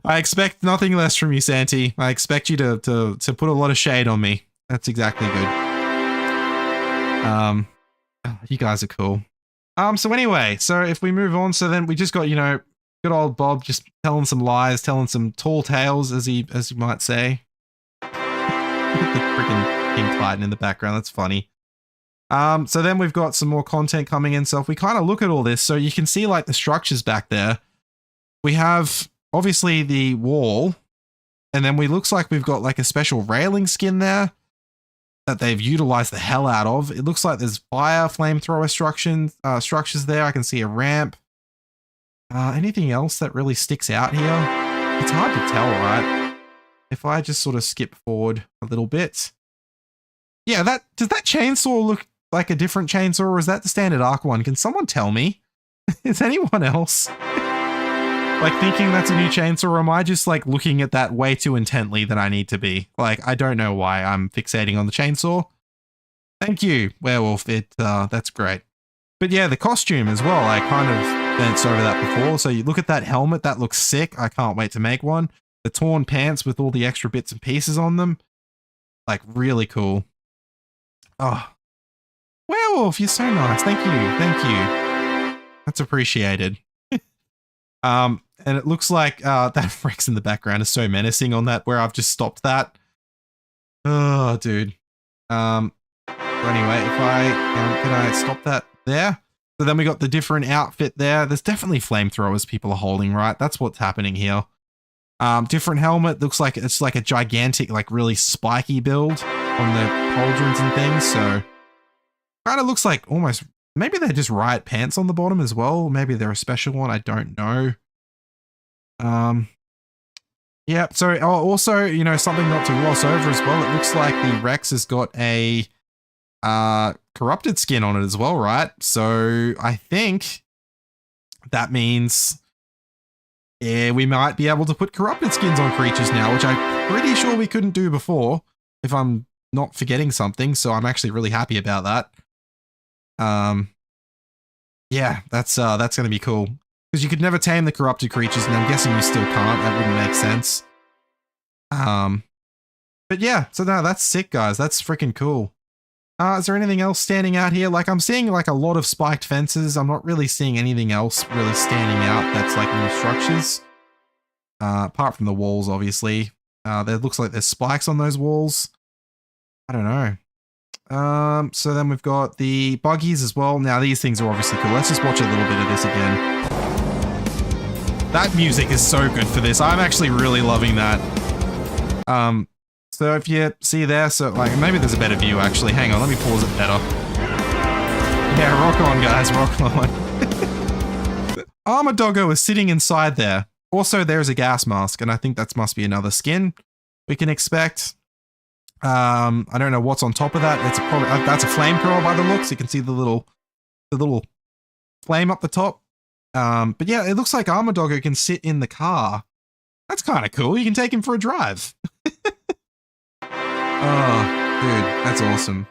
[SPEAKER 1] I expect nothing less from you, Santi. I expect you to put a lot of shade on me. That's exactly good. You guys are cool. So anyway, so if we move on, so then we just got, you know, good old Bob just telling some lies, telling some tall tales, as you might say. Look at the freaking King Titan in the background. That's funny. So then we've got some more content coming in. So if we kind of look at all this, so you can see like the structures back there. We have obviously the wall, and then looks like we've got like a special railing skin there that they've utilized the hell out of. It looks like there's fire flamethrower structures there. I can see a ramp. Anything else that really sticks out here? It's hard to tell, right? If I just sort of skip forward a little bit. Yeah, does that chainsaw look like a different chainsaw, or is that the standard Arc one? Can someone tell me? Is anyone else like thinking that's a new chainsaw, or am I just like looking at that way too intently than I need to be? Like, I don't know why I'm fixating on the chainsaw. Thank you, Werewolf. That's great. But yeah, the costume as well. I kind of glanced over that before. So you look at that helmet, that looks sick. I can't wait to make one. The torn pants with all the extra bits and pieces on them. Like, really cool. Oh, Werewolf, you're so nice. Thank you. Thank you. That's appreciated. And it looks like that Rex in the background is so menacing on that, where I've just stopped that. Oh, dude. Anyway, if can I stop that there? So then we got the different outfit there. There's definitely flamethrowers people are holding, right? That's what's happening here. Different helmet. Looks like it's like a gigantic, like really spiky build on the pauldrons and things. So kind of looks like almost, maybe they're just riot pants on the bottom as well. Maybe they're a special one. I don't know. Yeah. So also, you know, something not to gloss over as well. It looks like the Rex has got a corrupted skin on it as well, right? So I think that means, yeah, we might be able to put corrupted skins on creatures now, which I'm pretty sure we couldn't do before, if I'm not forgetting something. So I'm actually really happy about that. Yeah, that's going to be cool, because you could never tame the corrupted creatures, and I'm guessing you still can't. That wouldn't make sense. But yeah, so no, that's sick, guys. That's freaking cool. Is there anything else standing out here? Like, I'm seeing like a lot of spiked fences. I'm not really seeing anything else really standing out that's like new structures. Apart from the walls, obviously. There looks like there's spikes on those walls. I don't know. So then we've got the buggies as well. Now, these things are obviously cool. Let's just watch a little bit of this again. That music is so good for this. I'm actually really loving that. So if you see there, so like maybe there's a better view actually. Hang on, let me pause it better. Yeah, rock on, guys, rock on. Armadoggo is sitting inside there. Also, there's a gas mask, and I think that must be another skin we can expect. I don't know what's on top of that. It's probably that's a flamethrower by the looks. You can see the little the little flame up the top. But yeah, it looks like Armor Doggo can sit in the car. That's kind of cool. You can take him for a drive. Oh, dude, that's awesome.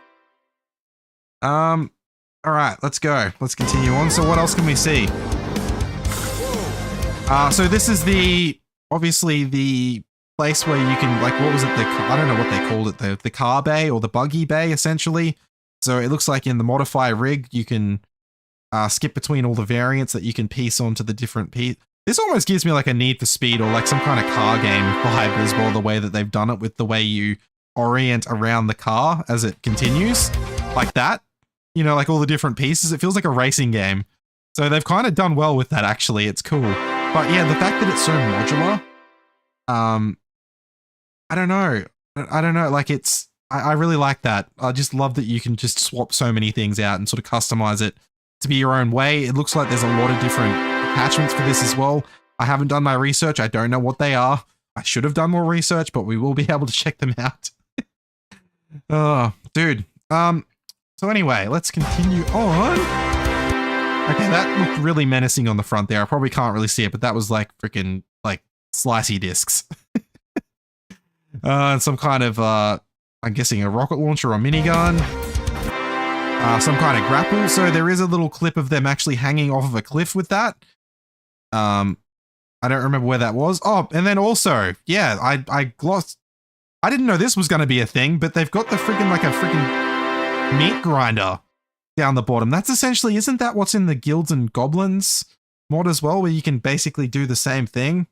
[SPEAKER 1] All right, let's go. Let's continue on. So what else can we see? So this is obviously the place where you can, like, what was it? I don't know what they called it. The car bay or the buggy bay, essentially. So it looks like in the modify rig, you can skip between all the variants that you can piece onto the different This almost gives me like a Need for Speed or like some kind of car game vibe as well, the way that they've done it with the way you orient around the car as it continues. Like that. You know, like all the different pieces. It feels like a racing game. So they've kind of done well with that, actually. It's cool. But yeah, the fact that it's so modular, I don't know. Like I really like that. I just love that you can just swap so many things out and sort of customize it to be your own way. It looks like there's a lot of different attachments for this as well. I haven't done my research. I don't know what they are. I should have done more research, but we will be able to check them out. Oh, dude. So anyway, let's continue on. Okay, that looked really menacing on the front there. I probably can't really see it, but that was like freaking like slicey discs. And some kind of, I'm guessing a rocket launcher or minigun. Some kind of grapple. So there is a little clip of them actually hanging off of a cliff with that. I don't remember where that was. Oh, and then also, yeah, I glossed. I didn't know this was going to be a thing, but they've got the freaking meat grinder down the bottom. That's essentially, isn't that what's in the Guilds and Goblins mod as well, where you can basically do the same thing?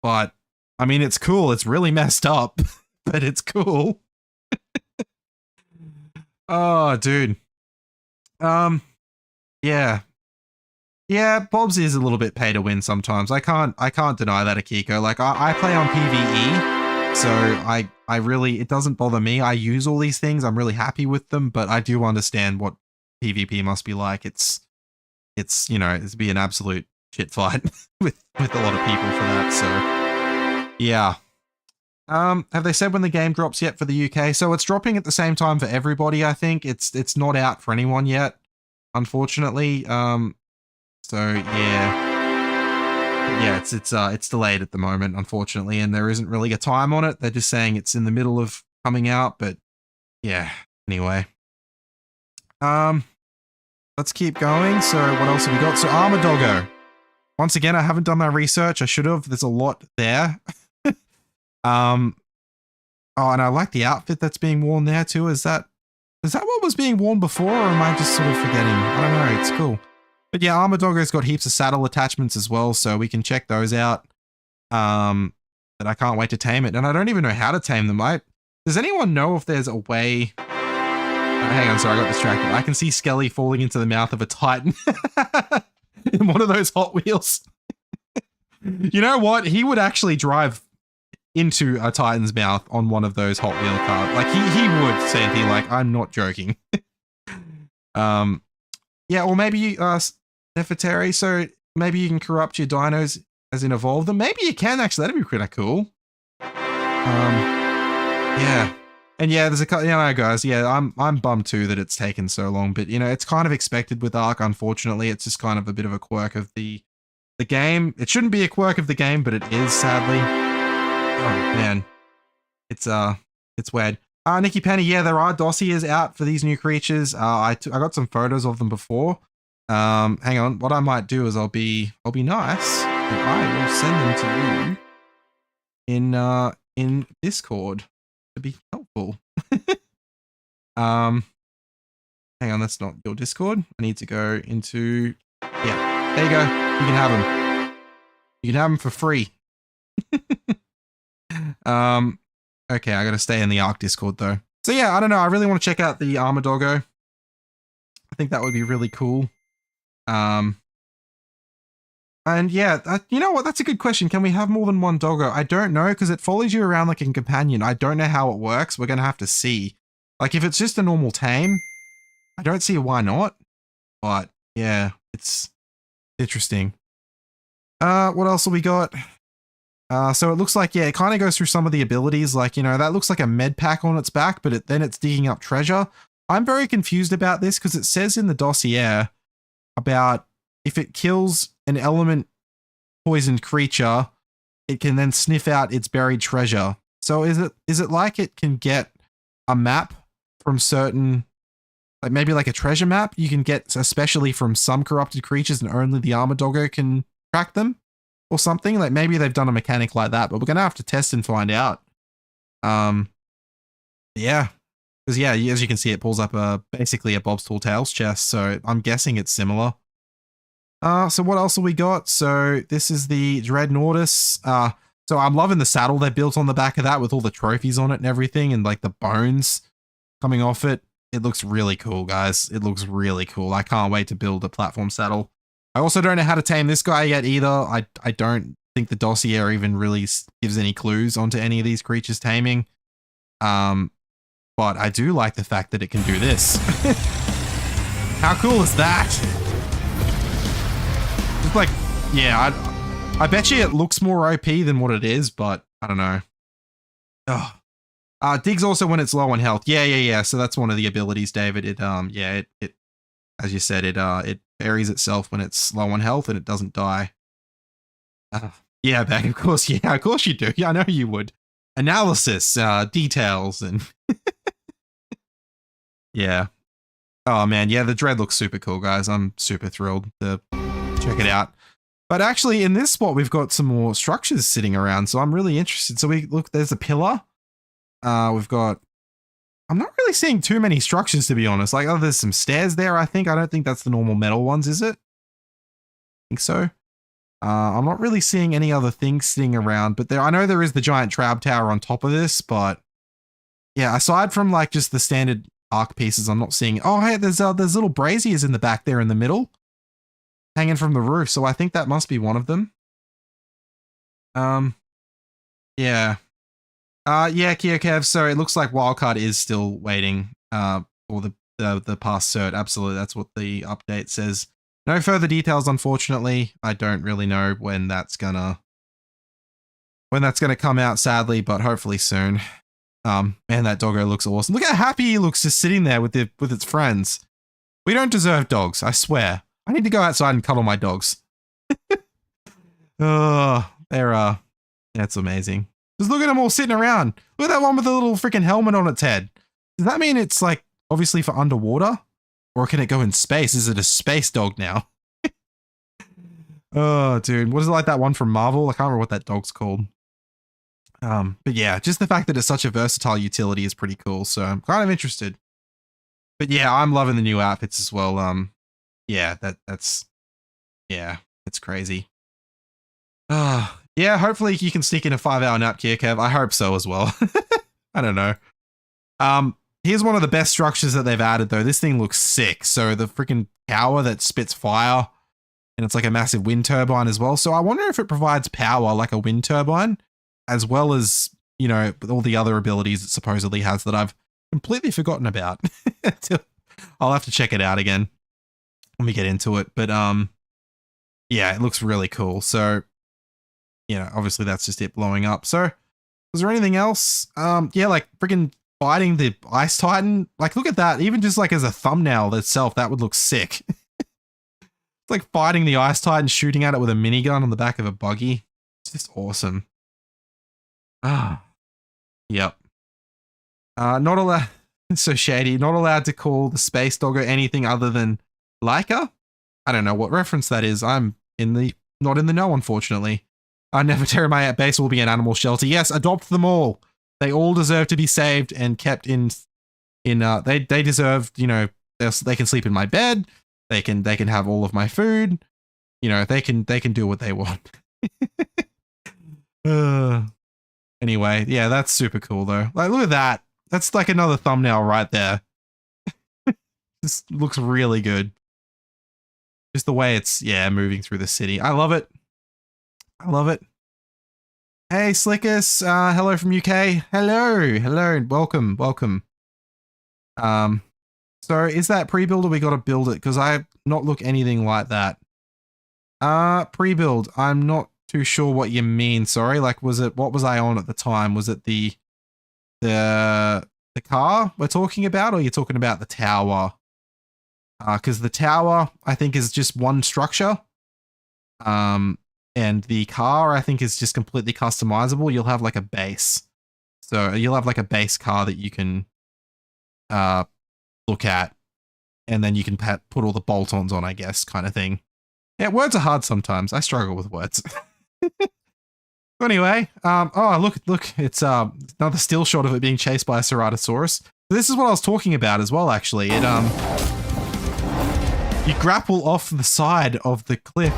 [SPEAKER 1] But, I mean, it's cool. It's really messed up, but it's cool. Oh, dude. Yeah. Yeah, Bob's is a little bit pay to win sometimes. I can't deny that, Akiko. Like, I play on PvE, so I really, it doesn't bother me. I use all these things. I'm really happy with them, but I do understand what PvP must be like. It's you know, it's be an absolute shit fight with a lot of people for that. So yeah. Have they said when the game drops yet for the UK? So it's dropping at the same time for everybody, I think. It's not out for anyone yet, unfortunately. So yeah. Yeah, it's delayed at the moment, unfortunately, and there isn't really a time on it. They're just saying it's in the middle of coming out, but yeah, anyway. Let's keep going. So what else have we got? So Armor Doggo. Once again, I haven't done my research. I should have. There's a lot there. Oh, and I like the outfit that's being worn there too. Is that what was being worn before, or am I just sort of forgetting? I don't know. It's cool. But yeah, Armor Doggo's got heaps of saddle attachments as well, so we can check those out. But I can't wait to tame it, and I don't even know how to tame them. Does anyone know if there's a way? Hang on, sorry, I got distracted. I can see Skelly falling into the mouth of a Titan in one of those Hot Wheels. You know what? He would actually drive into a Titan's mouth on one of those Hot Wheel cars. Like he would, Sandy. Like, I'm not joking. Yeah, or maybe Nefertari, so maybe you can corrupt your dinos as in evolve them. Maybe you can actually. That'd be pretty cool. Yeah. And yeah, there's you know, guys, yeah, I'm bummed too that it's taken so long, but you know, it's kind of expected with Ark, unfortunately. It's just kind of a bit of a quirk of the game. It shouldn't be a quirk of the game, but it is, sadly. Oh man. It's weird. Nikki Penny, yeah, there are dossiers out for these new creatures. I got some photos of them before. Hang on, what I might do is I'll be nice and I will send them to you in Discord to be helpful. Hang on, that's not your Discord. I need to go into, yeah, there you go. You can have them. You can have them for free. Okay, I gotta stay in the Ark Discord though. So yeah, I don't know. I really want to check out the Armor Doggo. I think that would be really cool. And yeah, you know what? That's a good question. Can we have more than one doggo? I don't know, because it follows you around like a companion. I don't know how it works. We're gonna have to see. Like, if it's just a normal tame, I don't see why not. But yeah, it's interesting. What else have we got? So it looks like, yeah, it kind of goes through some of the abilities. Like, you know, that looks like a med pack on its back, but then it's digging up treasure. I'm very confused about this because it says in the dossier about if it kills an element poisoned creature, it can then sniff out its buried treasure. So is it like it can get a map from certain, like maybe like a treasure map you can get especially from some corrupted creatures and only the armor doggo can track them or something? Like maybe they've done a mechanic like that, but we're gonna have to test and find out. Yeah. Because yeah, as you can see, it pulls up basically a Bob's Tall Tales chest, so I'm guessing it's similar. So what else have we got? So this is the Dreadnoughtus. So I'm loving the saddle they built on the back of that with all the trophies on it and everything, and like the bones coming off it. It looks really cool, guys. It looks really cool. I can't wait to build a platform saddle. I also don't know how to tame this guy yet either. I don't think the dossier even really gives any clues onto any of these creatures taming. But I do like the fact that it can do this. How cool is that? Just like, yeah, I bet you it looks more OP than what it is, but I don't know. Oh. Digs also when it's low on health. Yeah. So that's one of the abilities, David. It as you said, it buries itself when it's low on health and it doesn't die. Yeah, Beck, of course. Yeah, of course you do. Yeah, I know you would. Analysis, details, and yeah. Oh man, yeah, the Dread looks super cool, guys. I'm super thrilled to check it out. But actually, in this spot, we've got some more structures sitting around, so I'm really interested. So there's a pillar. We've got. I'm not really seeing too many structures, to be honest. Like, oh, there's some stairs there. I don't think that's the normal metal ones, is it? I think so. I'm not really seeing any other things sitting around, but I know there is the giant trap tower on top of this, but yeah, aside from like just the standard arc pieces, I'm not seeing. Oh, hey, there's little braziers in the back there in the middle, hanging from the roof. So I think that must be one of them. Yeah. Yeah, Kia Kev. So it looks like Wildcard is still waiting. For the past cert. Absolutely, that's what the update says. No further details, unfortunately. I don't really know when that's gonna come out, sadly, but hopefully soon. Man, that doggo looks awesome. Look how happy he looks just sitting there with its friends. We don't deserve dogs, I swear. I need to go outside and cuddle my dogs. Oh, that's amazing. Just look at them all sitting around. Look at that one with the little freaking helmet on its head. Does that mean it's like obviously for underwater? Or can it go in space? Is it a space dog now? Oh, dude. What is it like that one from Marvel? I can't remember what that dog's called. But yeah, just the fact that it's such a versatile utility is pretty cool. So I'm kind of interested. But yeah, I'm loving the new outfits as well. Yeah, it's crazy. Yeah, hopefully you can sneak in a 5-hour nap here, Kev. I hope so as well. I don't know. Here's one of the best structures that they've added, though. This thing looks sick. So the freaking tower that spits fire, and it's like a massive wind turbine as well. So I wonder if it provides power like a wind turbine, as well as, you know, all the other abilities it supposedly has that I've completely forgotten about. I'll have to check it out again when we get into it. But yeah, it looks really cool. So, you know, obviously that's just it blowing up. So was there anything else? Yeah, like freaking fighting the Ice Titan. Like, look at that. Even just like as a thumbnail itself, that would look sick. It's like fighting the Ice Titan, shooting at it with a minigun on the back of a buggy. It's just awesome. Yep. Not allowed. It's so shady. Not allowed to call the space doggo anything other than Leica. I don't know what reference that is. I'm not in the know, unfortunately. Nefertari at base will be an animal shelter. Yes, adopt them all. They all deserve to be saved and kept in they deserve, you know, they can sleep in my bed. They can have all of my food. You know, they can do what they want. Anyway, yeah, that's super cool though. Like, look at that. That's like another thumbnail right there. This looks really good. Just the way it's, yeah, moving through the city. I love it. I love it. Hey, Slickus. Hello from UK. Hello. Welcome. So is that pre-build or we got to build it? Because I not look anything like that. Pre-build. I'm not too sure what you mean. Sorry. Like, what was I on at the time? Was it the the car we're talking about, or you're talking about the tower? Because the tower, I think, is just one structure. And the car, I think, is just completely customizable. You'll have like a base. So you'll have like a base car that you can look at. And then you can put all the bolt-ons on, I guess, kind of thing. Yeah, words are hard sometimes. I struggle with words. Anyway, oh, look, it's another still shot of it being chased by a Ceratosaurus. This is what I was talking about as well, actually. It you grapple off the side of the cliff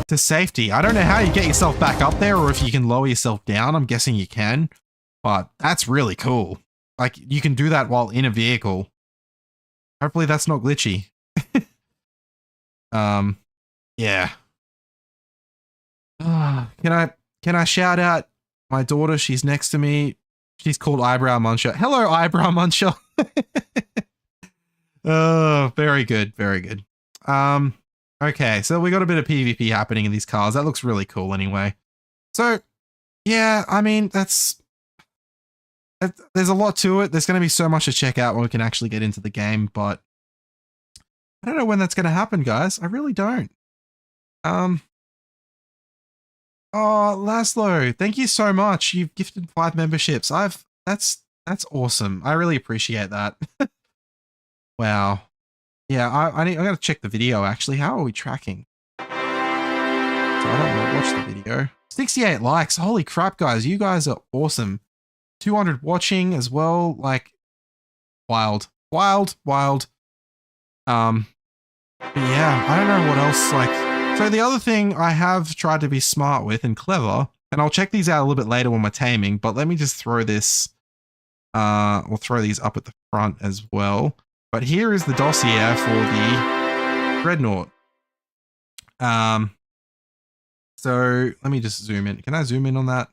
[SPEAKER 1] to safety. I don't know how you get yourself back up there or if you can lower yourself down. I'm guessing you can, but that's really cool. Like, you can do that while in a vehicle. Hopefully that's not glitchy. Yeah. Can I shout out my daughter? She's next to me. She's called Eyebrow Muncher. Hello, Eyebrow Muncher. Oh, very good, very good. Okay, so we got a bit of PvP happening in these cars. That looks really cool anyway. So, yeah, I mean, there's a lot to it. There's going to be so much to check out when we can actually get into the game, but I don't know when that's going to happen, guys. I really don't. Oh, Laszlo, thank you so much. You've gifted 5 memberships. That's awesome. I really appreciate that. Wow. Yeah, I got to check the video actually. How are we tracking? So I don't want to watch the video. 68 likes. Holy crap, guys. You guys are awesome. 200 watching as well. Like, wild. But yeah, I don't know what else, like. So the other thing I have tried to be smart with and clever, and I'll check these out a little bit later when we're taming, but let me just throw this, we'll throw these up at the front as well. But here is the dossier for the Dreadnought. So let me just zoom in. Can I zoom in on that?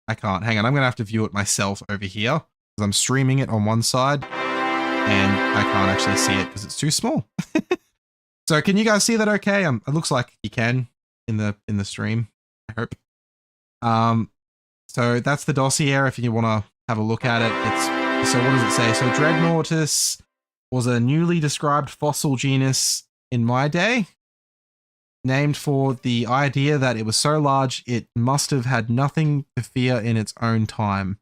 [SPEAKER 1] I can't. Hang on, I'm gonna have to view it myself over here because I'm streaming it on one side and I can't actually see it because it's too small. So can you guys see that okay? It looks like you can in the stream, I hope. So that's the dossier if you want to have a look at it. So what does it say? So Dreadnoughtus was a newly described fossil genus in my day, named for the idea that it was so large it must have had nothing to fear in its own time.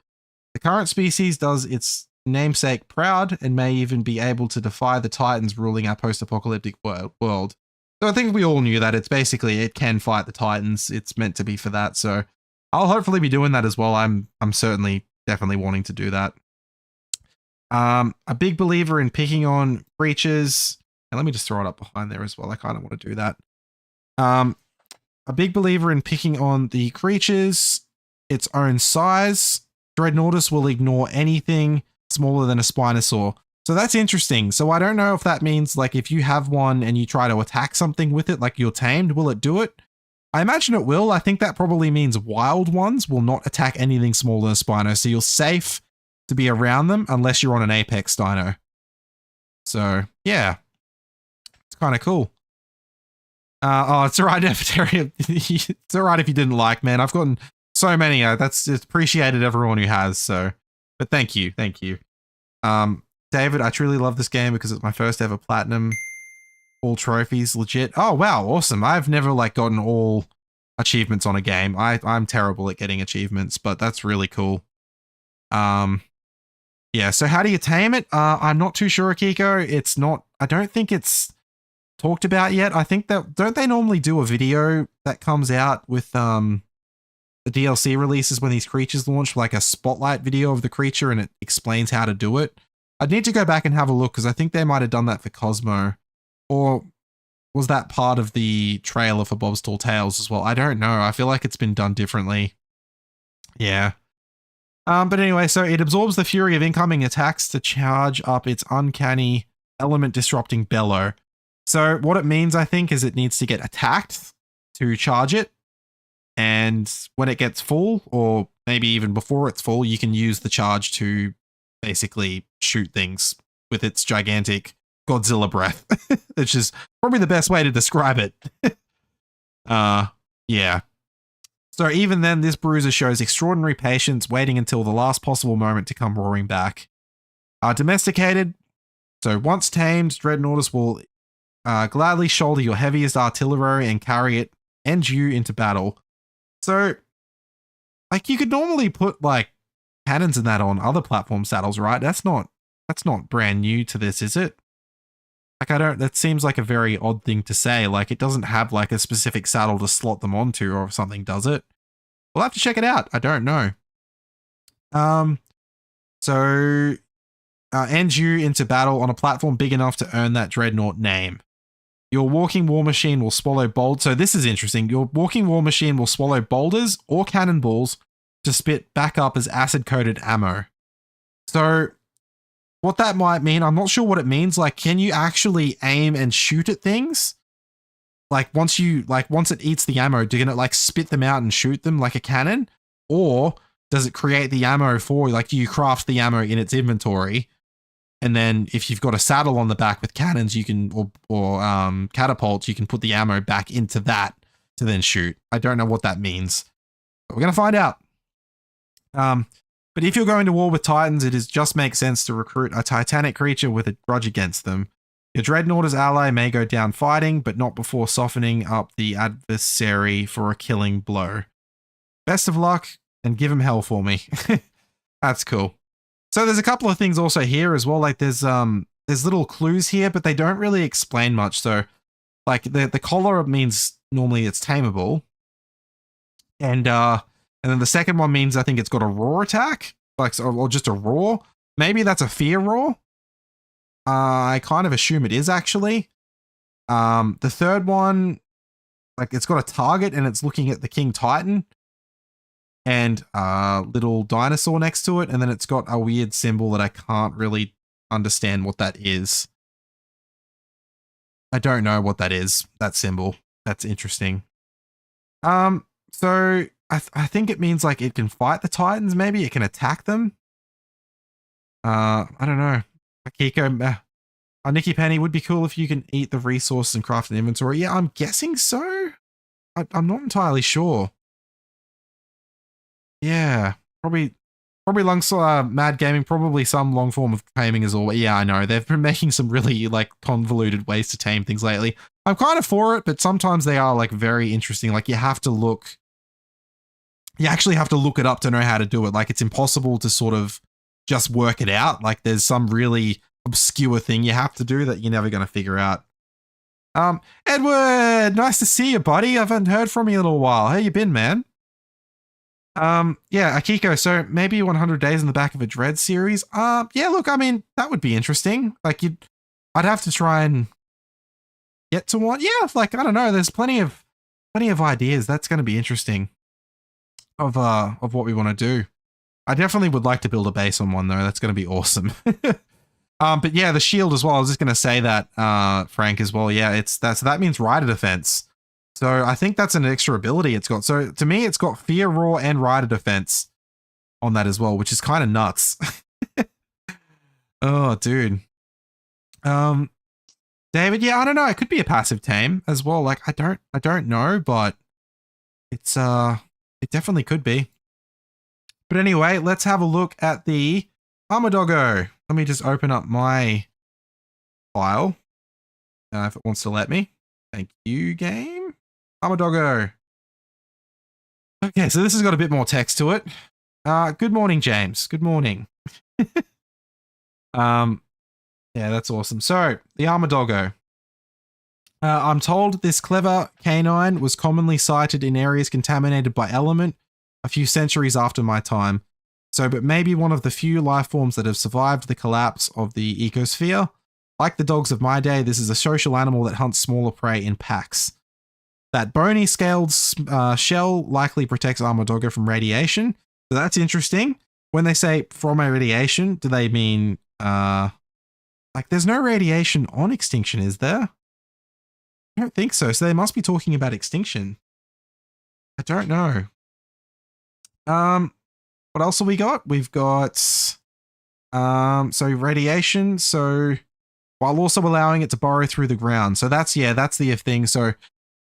[SPEAKER 1] The current species does its namesake proud and may even be able to defy the titans ruling our post-apocalyptic world. So I think we all knew that. It's basically, it can fight the titans. It's meant to be for that. So I'll hopefully be doing that as well. I'm certainly definitely wanting to do that. A big believer in picking on creatures, and let me just throw it up behind there as well. I kind of want to do that. A big believer in picking on the creatures its own size. Dreadnoughtus will ignore anything smaller than a Spinosaur. So that's interesting. So I don't know if that means, like, if you have one and you try to attack something with it, like you're tamed, will it do it? I imagine it will. I think that probably means wild ones will not attack anything smaller than a Spino. So you're safe to be around them unless you're on an Apex Dino. So yeah, it's kind of cool. Oh, it's alright, Nefertarian. It's alright if you didn't like, man. I've gotten so many. That's appreciated everyone who has. So, but thank you. David, I truly love this game because it's my first ever platinum. All trophies, legit. Oh wow, awesome. I've never like gotten all achievements on a game. I'm terrible at getting achievements, but that's really cool. Yeah, so how do you tame it? I'm not too sure, Akiko. It's not, I don't think it's talked about yet. I think that, don't they normally do a video that comes out with the DLC releases when these creatures launch, like a spotlight video of the creature and it explains how to do it? I'd need to go back and have a look because I think they might have done that for Cosmo. Or was that part of the trailer for Bob's Tall Tales as well? I don't know. I feel like it's been done differently. Yeah. But anyway, so it absorbs the fury of incoming attacks to charge up its uncanny element disrupting bellow. So what it means, I think, is it needs to get attacked to charge it. And when it gets full, or maybe even before it's full, you can use the charge to basically shoot things with its gigantic Godzilla breath, which is probably the best way to describe it. Yeah. So even then, this bruiser shows extraordinary patience, waiting until the last possible moment to come roaring back. Domesticated. So once tamed, Dreadnoughtus will gladly shoulder your heaviest artillery and carry it and you into battle. So, like, you could normally put like cannons and that on other platform saddles, right? That's not brand new to this, is it? Like, that seems like a very odd thing to say. Like, it doesn't have like a specific saddle to slot them onto or something, does it? We'll have to check it out. I don't know. So end you into battle on a platform big enough to earn that Dreadnought name. Your walking war machine will swallow bold. So this is interesting. Your walking war machine will swallow boulders or cannonballs to spit back up as acid-coated ammo. So what that might mean, I'm not sure what it means. Like, can you actually aim and shoot at things? Like, once it eats the ammo, do it like spit them out and shoot them like a cannon? Or does it create the ammo for, like, do you craft the ammo in its inventory? And then if you've got a saddle on the back with cannons, you can, or catapults, you can put the ammo back into that to then shoot. I don't know what that means, but we're going to find out. But if you're going to war with Titans, it just makes sense to recruit a Titanic creature with a grudge against them. Your Dreadnoughter's ally may go down fighting, but not before softening up the adversary for a killing blow. Best of luck, and give him hell for me. That's cool. So there's a couple of things also here as well. Like there's little clues here, but they don't really explain much. So like the collar means normally it's tameable. And then the second one means I think it's got a roar attack, like, or just a roar. Maybe that's a fear roar. I kind of assume it is actually. The third one, like it's got a target and it's looking at the King Titan and a little dinosaur next to it. And then it's got a weird symbol that I can't really understand what that is. I don't know what that is, that symbol. That's interesting. So I think it means like it can fight the Titans, maybe it can attack them. I don't know. Akiko, Nikki Penny, would be cool if you can eat the resources and craft an inventory. Yeah, I'm guessing so. I'm not entirely sure. Yeah, probably Mad Gaming, probably some long form of taming as well. Yeah, I know. They've been making some really like convoluted ways to tame things lately. I'm kind of for it, but sometimes they are like very interesting. Like you actually have to look it up to know how to do it. Like it's impossible to sort of just work it out. Like there's some really obscure thing you have to do that you're never going to figure out. Edward, nice to see you, buddy. I haven't heard from you in a little while. How you been, man? Yeah, Akiko, so maybe 100 days in the back of a Dread series. Yeah, look, I mean, that would be interesting. Like I'd have to try and get to one. Yeah, like, I don't know. There's plenty of ideas. That's going to be interesting of what we want to do. I definitely would like to build a base on one though. That's going to be awesome. But yeah, the shield as well. I was just going to say that, Frank, as well. Yeah, that means rider defense. So I think that's an extra ability it's got. So to me, it's got fear, roar, and rider defense on that as well, which is kind of nuts. Oh, dude. David, yeah, I don't know. It could be a passive tame as well. Like I don't know, but it definitely could be. But anyway, let's have a look at the Armor Doggo. Let me just open up my file if it wants to let me. Thank you, game. Armor Doggo. Okay, so this has got a bit more text to it. Good morning, James. Good morning. Yeah, that's awesome. So, the Armor Doggo. I'm told this clever canine was commonly sighted in areas contaminated by element a few centuries after my time. So, but maybe one of the few life forms that have survived the collapse of the ecosphere. Like the dogs of my day, this is a social animal that hunts smaller prey in packs. That bony scaled shell likely protects Armor Doggo from radiation. So that's interesting. When they say from a radiation, do they mean like there's no radiation on Extinction, is there? I don't think so. So they must be talking about Extinction. I don't know. What else have we got? We've got so radiation. So while also allowing it to burrow through the ground. So that's the thing. So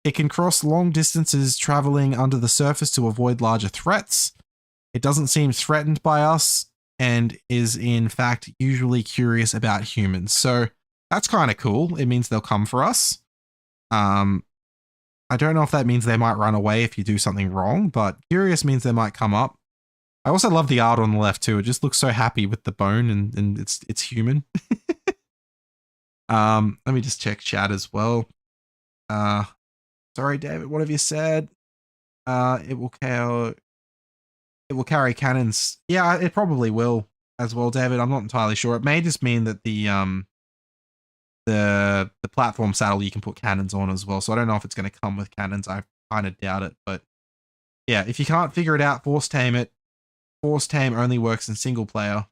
[SPEAKER 1] It can cross long distances traveling under the surface to avoid larger threats. It doesn't seem threatened by us and is in fact usually curious about humans. So that's kind of cool. It means they'll come for us. I don't know if that means they might run away if you do something wrong, but curious means they might come up. I also love the art on the left too. It just looks so happy with the bone and it's human. Let me just check chat as well. Sorry, David, what have you said? It will carry cannons. Yeah, it probably will as well, David. I'm not entirely sure. It may just mean that the platform saddle you can put cannons on as well. So I don't know if it's going to come with cannons. I kind of doubt it, but yeah, if you can't figure it out, force tame it. Force tame only works in single player.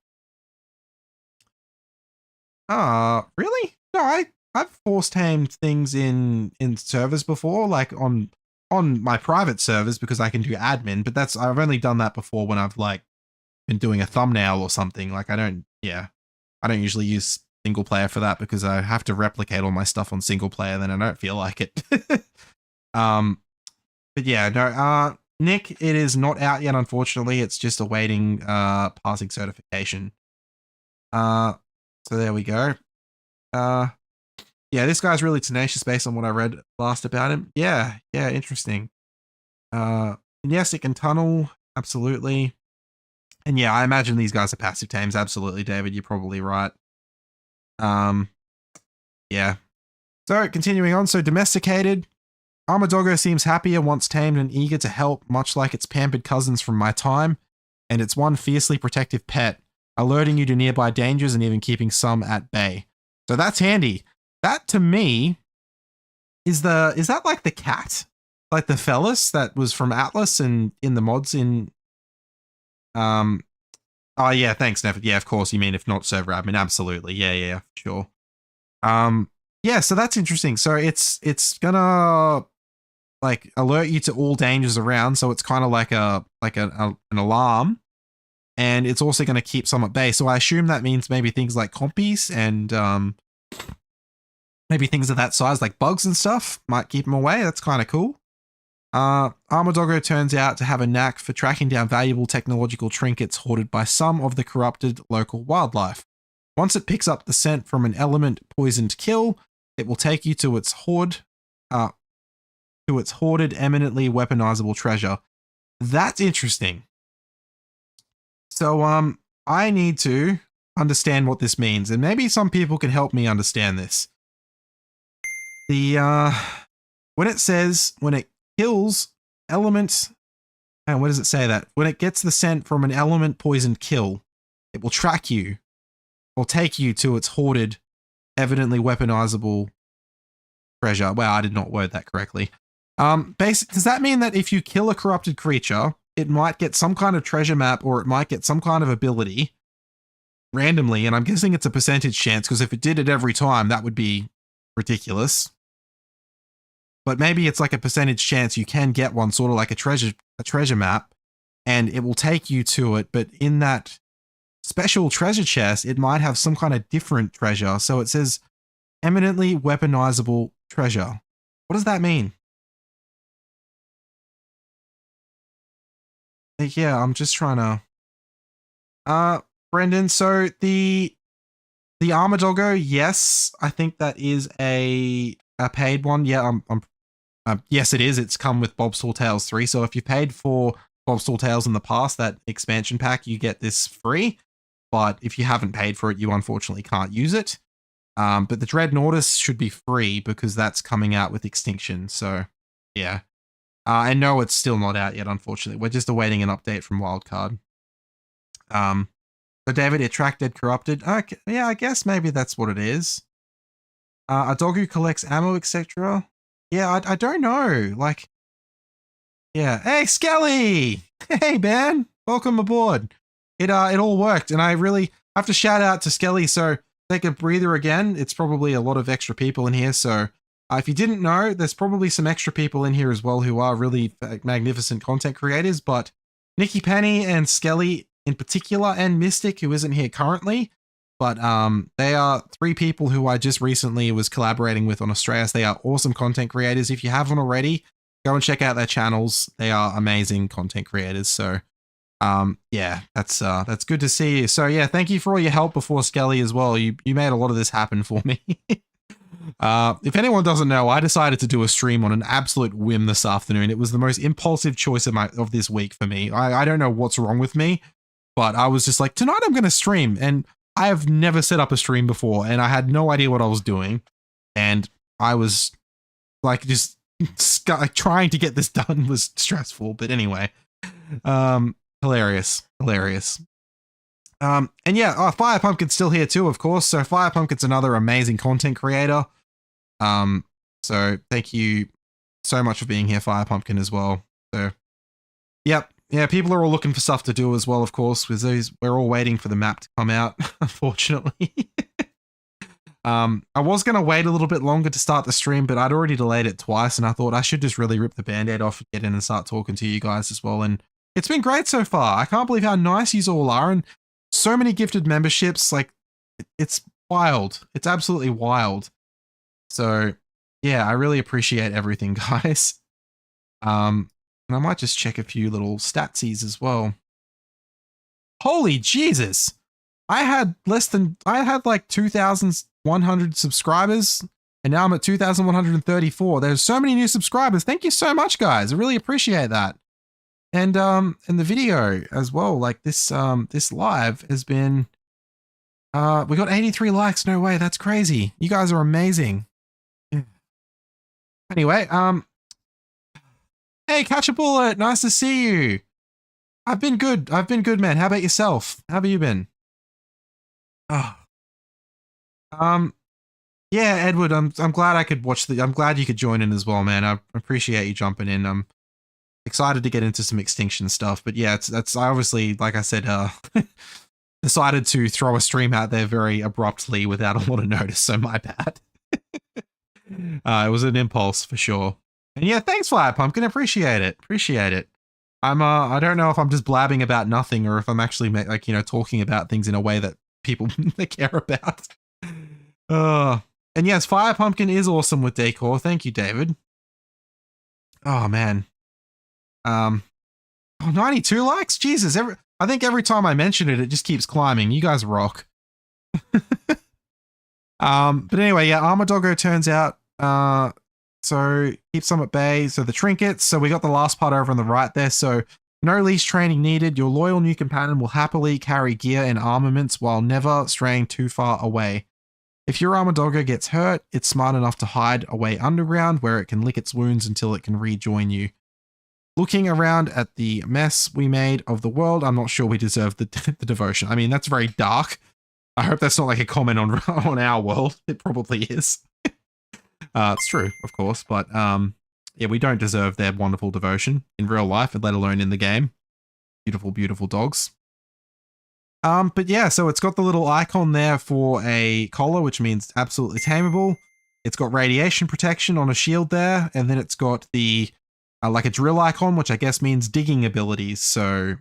[SPEAKER 1] Really? No, I've force tamed things in servers before, like on my private servers because I can do admin, but I've only done that before when I've like been doing a thumbnail or something. Like I don't usually use single player for that because I have to replicate all my stuff on single player, then I don't feel like it. But yeah, no, Nick, it is not out yet, unfortunately. It's just awaiting passing certification. So there we go. Yeah, this guy's really tenacious based on what I read last about him. Yeah, interesting. And yes, it can tunnel, absolutely. And yeah, I imagine these guys are passive tames. Absolutely, David, you're probably right. Yeah. So continuing on, so domesticated. Armadoggo seems happier once tamed and eager to help, much like its pampered cousins from my time, and it's one fiercely protective pet, alerting you to nearby dangers and even keeping some at bay. So that's handy. That to me is that like the cat? Like the Felis that was from Atlas and in the mods in oh yeah, thanks, Neff. Yeah, of course. You mean if not server admin, absolutely. Yeah, sure. Yeah, so that's interesting. So it's gonna like alert you to all dangers around, so it's kind of like an alarm, and it's also going to keep some at bay. So I assume that means maybe things like compies and maybe things of that size, like bugs and stuff, might keep them away. That's kind of cool. Armadoggo turns out to have a knack for tracking down valuable technological trinkets hoarded by some of the corrupted local wildlife. Once it picks up the scent from an element poisoned kill, it will take you to its hoarded, eminently weaponizable treasure. That's interesting. So, I need to understand what this means, and maybe some people can help me understand this. When it says, when it kills element, and what does it say that? When it gets the scent from an element poisoned kill, it will track you, or take you to its hoarded, evidently weaponizable treasure. Well, I did not word that correctly. Does that mean that if you kill a corrupted creature, it might get some kind of treasure map or it might get some kind of ability randomly? And I'm guessing it's a percentage chance, because if it did it every time, that would be ridiculous. But maybe it's like a percentage chance you can get one, sort of like a treasure map, and it will take you to it. But in that special treasure chest, it might have some kind of different treasure. So it says eminently weaponizable treasure. What does that mean? Yeah, I'm just trying to. Brendan, so the Armadoggo, yes, I think that is a paid one. Yeah, yes, it is. It's come with Bob's Tall Tales 3. So if you paid for Bob's Tall Tales in the past, that expansion pack, you get this free. But if you haven't paid for it, you unfortunately can't use it. But the Dread Nordis should be free because that's coming out with Extinction. So yeah. And no, it's still not out yet, unfortunately. We're just awaiting an update from Wildcard. So David, it tracked dead corrupted. Okay, yeah, I guess maybe that's what it is. A dog who collects ammo, etc. Yeah, I don't know. Like, yeah. Hey, Skelly! Hey, man! Welcome aboard. It all worked, and I really have to shout out to Skelly. So take a breather again. It's probably a lot of extra people in here, so if you didn't know, there's probably some extra people in here as well who are really magnificent content creators, but Nikki Penny and Skelly in particular, and Mystic, who isn't here currently, but they are 3 people who I just recently was collaborating with on Australis. They are awesome content creators. If you haven't already, go and check out their channels. They are amazing content creators. So yeah, that's good to see you. So yeah, thank you for all your help before Skelly as well. You made a lot of this happen for me. If anyone doesn't know, I decided to do a stream on an absolute whim this afternoon. It was the most impulsive choice of this week for me. I don't know what's wrong with me, but I was just like, tonight I'm going to stream, and I have never set up a stream before, and I had no idea what I was doing, and I was like just trying to get this done was stressful. But anyway, hilarious. And yeah, Fire Pumpkin's still here too, of course. So Fire Pumpkin's another amazing content creator. So thank you so much for being here, Fire Pumpkin, as well. So, yep. Yeah, people are all looking for stuff to do as well, of course, because we're all waiting for the map to come out, unfortunately. I was going to wait a little bit longer to start the stream, but I'd already delayed it twice, and I thought I should just really rip the Band-Aid off and get in and start talking to you guys as well. And it's been great so far. I can't believe how nice you all are, and so many gifted memberships. Like, it's wild. It's absolutely wild. So, yeah, I really appreciate everything, guys. And I might just check a few little statsies as well. Holy Jesus! I had like 2,100 subscribers, and now I'm at 2,134. There's so many new subscribers. Thank you so much, guys. I really appreciate that. And the video as well, like this live has been we got 83 likes. No way, that's crazy. You guys are amazing. Anyway, hey, Catch a Bullet, nice to see you. I've been good, man. How about yourself? How have you been? Oh. Yeah, Edward, I'm glad I could watch I'm glad you could join in as well, man. I appreciate you jumping in. I'm excited to get into some Extinction stuff, but yeah, I obviously, like I said, decided to throw a stream out there very abruptly without a lot of notice, so my bad. It was an impulse for sure. And yeah, thanks, Fire Pumpkin. Appreciate it. I don't know if I'm just blabbing about nothing or if I'm actually talking about things in a way that people they care about. And yes, Fire Pumpkin is awesome with decor. Thank you, David. Oh man. 92 likes? Jesus, I think every time I mention it, it just keeps climbing. You guys rock. But anyway, yeah, Armadoggo turns out, so keep some at bay. So the trinkets, so we got the last part over on the right there. So no leash training needed. Your loyal new companion will happily carry gear and armaments while never straying too far away. If your Armadoggo gets hurt, it's smart enough to hide away underground where it can lick its wounds until it can rejoin you. Looking around at the mess we made of the world, I'm not sure we deserve the devotion. I mean, that's very dark. I hope that's not like a comment on our world. It probably is. It's true, of course, but yeah, we don't deserve their wonderful devotion in real life, let alone in the game. Beautiful, beautiful dogs. But yeah, so it's got the little icon there for a collar, which means absolutely tameable. It's got radiation protection on a shield there, and then it's got the like a drill icon, which I guess means digging abilities. So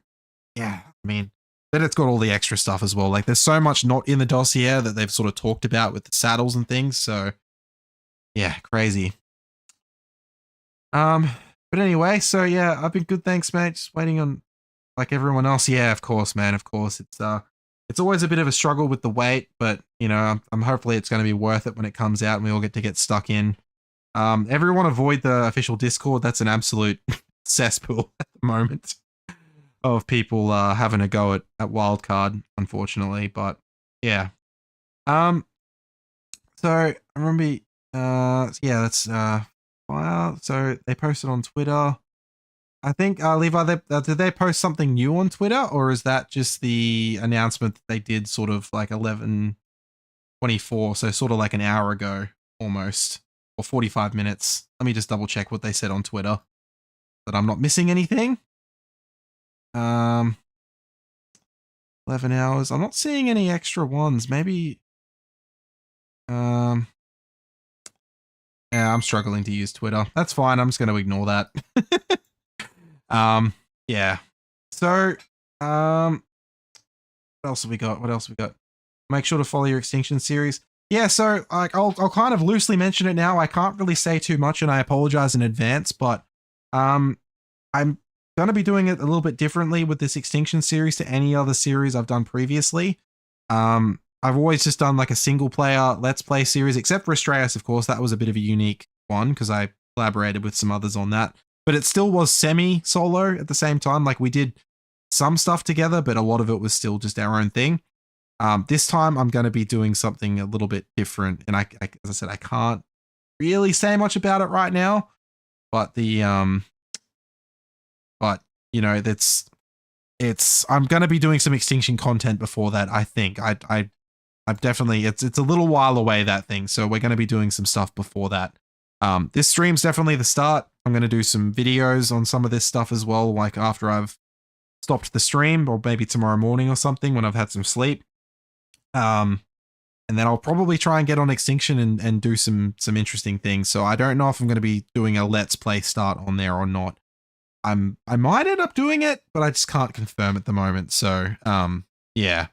[SPEAKER 1] yeah, I mean, then it's got all the extra stuff as well. Like there's so much not in the dossier that they've sort of talked about with the saddles and things. So yeah, crazy. But anyway, so yeah, I've been good. Thanks, mate. Just waiting on like everyone else. Yeah, of course, man. Of course. It's always a bit of a struggle with the wait, but you know, I'm hopefully it's going to be worth it when it comes out and we all get to get stuck in. Everyone avoid the official Discord. That's an absolute cesspool at the moment of people having a go at Wildcard, unfortunately. But yeah. So I remember yeah, that's file. So they posted on Twitter. I think Levi, did they post something new on Twitter, or is that just the announcement that they did sort of like 11:24, so sort of like an hour ago almost, or 45 minutes? Let me just double check what they said on Twitter, that I'm not missing anything. 11 hours. I'm not seeing any extra ones. Maybe. Yeah, I'm struggling to use Twitter. That's fine. I'm just going to ignore that. Yeah. So, what else have we got? Make sure to follow your Extinction series. Yeah, so like I'll kind of loosely mention it now. I can't really say too much, and I apologize in advance, but I'm gonna be doing it a little bit differently with this Extinction series to any other series I've done previously. I've always just done like a single player Let's Play series, except for Astraeus, of course. That was a bit of a unique one because I collaborated with some others on that. But it still was semi-solo at the same time. Like we did some stuff together, but a lot of it was still just our own thing. This time I'm going to be doing something a little bit different. And as I said, I can't really say much about it right now. But you know, I'm going to be doing some Extinction content before that. I think I've definitely, it's a little while away, that thing. So we're going to be doing some stuff before that. This stream's definitely the start. I'm going to do some videos on some of this stuff as well, like after I've stopped the stream, or maybe tomorrow morning or something when I've had some sleep. And then I'll probably try and get on Extinction and do some interesting things. So I don't know if I'm going to be doing a Let's Play start on there or not. I might end up doing it, but I just can't confirm at the moment. So yeah.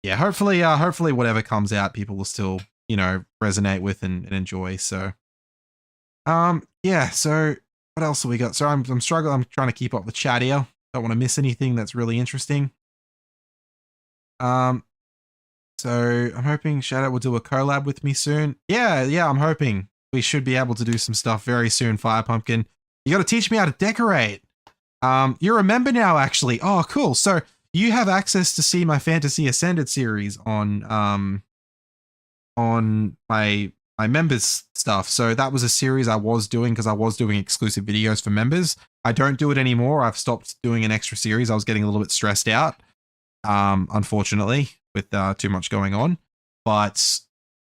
[SPEAKER 1] Hopefully whatever comes out, people will still, you know, resonate with and enjoy. So yeah. So what else have we got? So I'm struggling. I'm trying to keep up with chat here. Don't want to miss anything that's really interesting. So I'm hoping Shadow will do a collab with me soon. Yeah, I'm hoping we should be able to do some stuff very soon, Fire Pumpkin. You got to teach me how to decorate. You're a member now, actually. Oh, cool. So you have access to see my Fantasy Ascended series on my members stuff. So that was a series I was doing because I was doing exclusive videos for members. I don't do it anymore. I've stopped doing an extra series. I was getting a little bit stressed out, unfortunately, with too much going on. But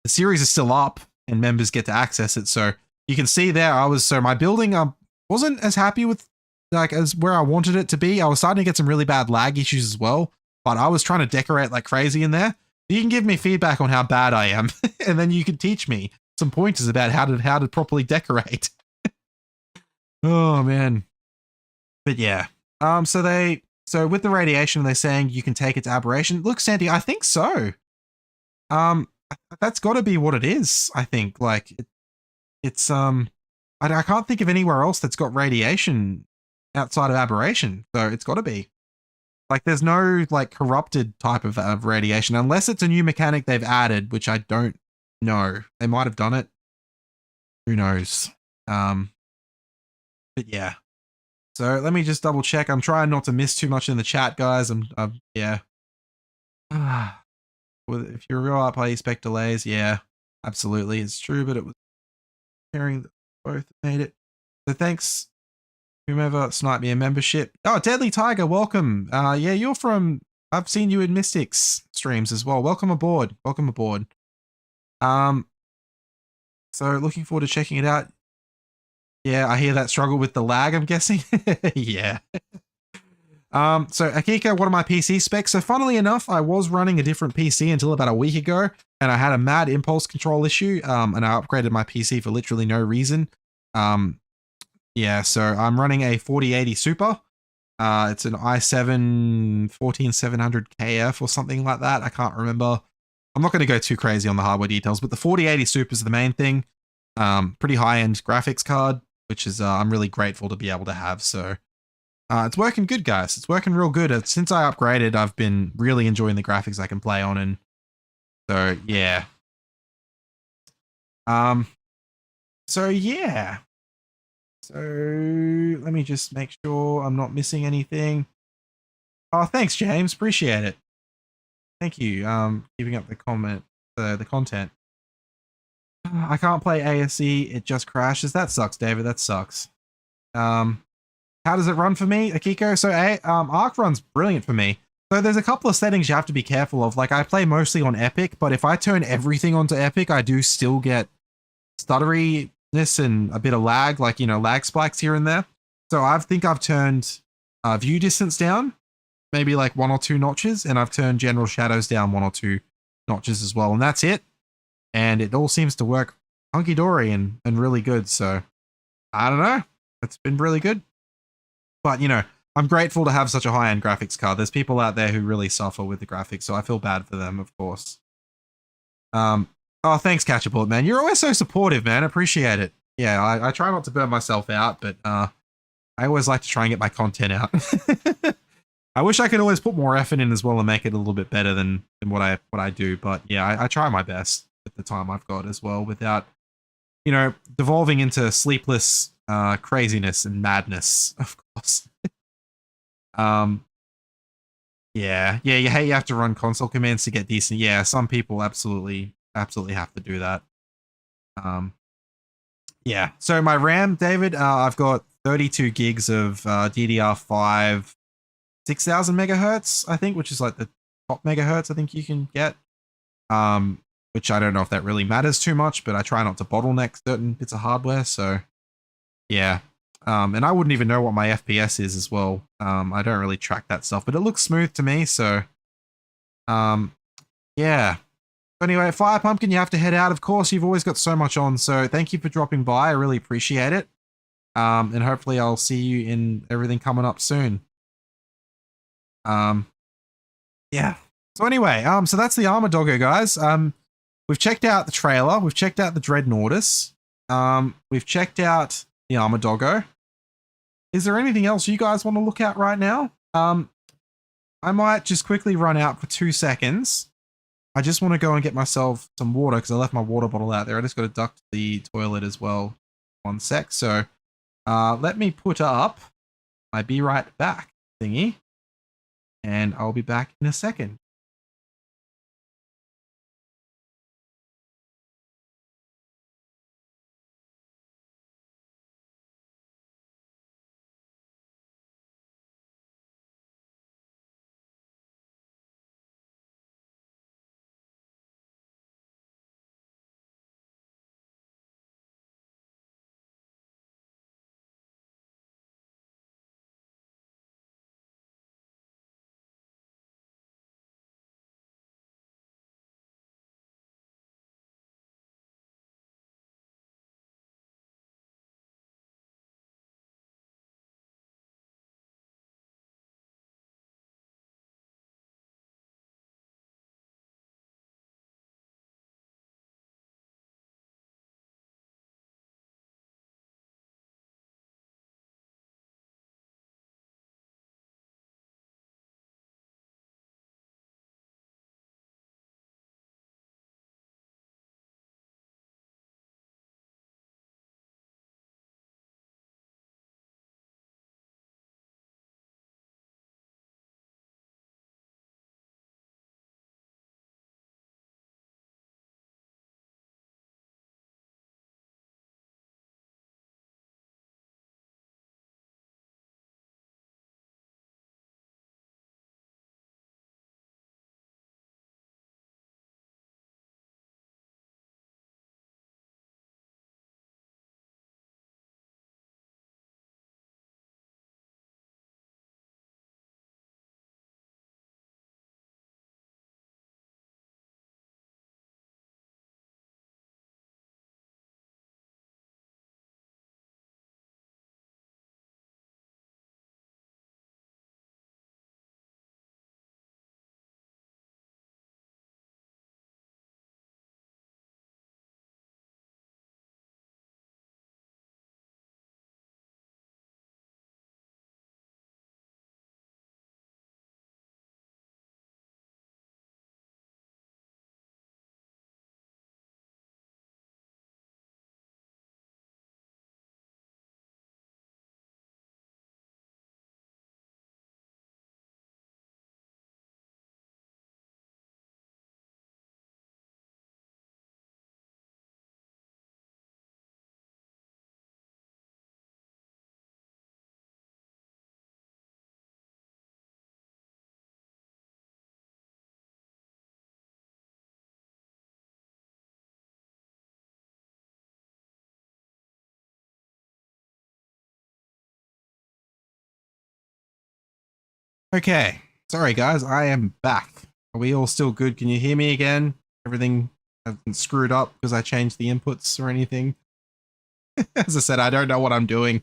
[SPEAKER 1] the series is still up and members get to access it. So you can see there, my building wasn't as happy with as where I wanted it to be. I was starting to get some really bad lag issues as well, but I was trying to decorate like crazy in there. You can give me feedback on how bad I am, and then you can teach me some pointers about how to properly decorate. Oh man. But yeah. So with the radiation, they're saying you can take it to aberration. Look, Sandy, I think so. That's got to be what it is. I think like it's I can't think of anywhere else that's got radiation outside of aberration. So it's got to be. Like there's no like corrupted type of radiation unless it's a new mechanic they've added, which I don't know. They might have done it. Who knows? But yeah. So let me just double check. I'm trying not to miss too much in the chat, guys. Yeah. Well, if you're a real art player, you expect delays. Yeah, absolutely. It's true, but it was pairing that both made it. So thanks, whomever sniped me a membership. Oh, Deadly Tiger, welcome. Yeah, you're from, I've seen you in Mystics streams as well. Welcome aboard. Welcome aboard. So looking forward to checking it out. Yeah, I hear that struggle with the lag, I'm guessing. Yeah. So Akika, what are my PC specs? So funnily enough, I was running a different PC until about a week ago, and I had a mad impulse control issue, and I upgraded my PC for literally no reason. Yeah, so I'm running a 4080 Super. It's an i7 14700KF or something like that. I can't remember. I'm not going to go too crazy on the hardware details, but the 4080 Super is the main thing. Pretty high-end graphics card, which is I'm really grateful to be able to have. So it's working good, guys. It's working real good. Since I upgraded, I've been really enjoying the graphics I can play on, and so yeah. So yeah. So let me just make sure I'm not missing anything. Oh, thanks, James. Appreciate it. Thank you. Keeping up the content. I can't play ASE. It just crashes. That sucks, David. That sucks. How does it run for me, Akiko? So Arc runs brilliant for me. So there's a couple of settings you have to be careful of. Like I play mostly on Epic, but if I turn everything onto Epic, I do still get stutteriness and a bit of lag, like, you know, lag spikes here and there. So I think I've turned view distance down, maybe like 1 or 2 notches, and I've turned general shadows down 1 or 2 notches as well, and that's it. And it all seems to work hunky-dory and really good. So I don't know. It's been really good. But, you know, I'm grateful to have such a high-end graphics card. There's people out there who really suffer with the graphics, so I feel bad for them, of course. Oh, thanks, Catchapult, man. You're always so supportive, man. Appreciate it. Yeah, I try not to burn myself out, but I always like to try and get my content out. I wish I could always put more effort in as well and make it a little bit better than what I do. But yeah, I try my best with the time I've got as well, without, you know, devolving into sleepless craziness and madness, of course. Yeah, you have to run console commands to get decent. Yeah, some people absolutely have to do that. Yeah. So my RAM, David, I've got 32 gigs of DDR5, 6000 megahertz, I think, which is like the top megahertz I think you can get. Which I don't know if that really matters too much, but I try not to bottleneck certain bits of hardware. So yeah. And I wouldn't even know what my FPS is as well. I don't really track that stuff, but it looks smooth to me. So yeah. Anyway, Fire Pumpkin, you have to head out. Of course, you've always got so much on. So thank you for dropping by. I really appreciate it. And hopefully I'll see you in everything coming up soon. Yeah. So anyway, so that's the Armor Doggo, guys. We've checked out the trailer. We've checked out the Dreadnoughtus. We've checked out the Armor Doggo. Is there anything else you guys want to look at right now? I might just quickly run out for 2 seconds. I just want to go and get myself some water because I left my water bottle out there. I just got to duck to the toilet as well. 1 sec. So let me put up my be right back thingy. And I'll be back in a second. Okay. Sorry, guys. I am back. Are we all still good? Can you hear me again? Everything hasn't screwed up because I changed the inputs or anything? As I said, I don't know what I'm doing.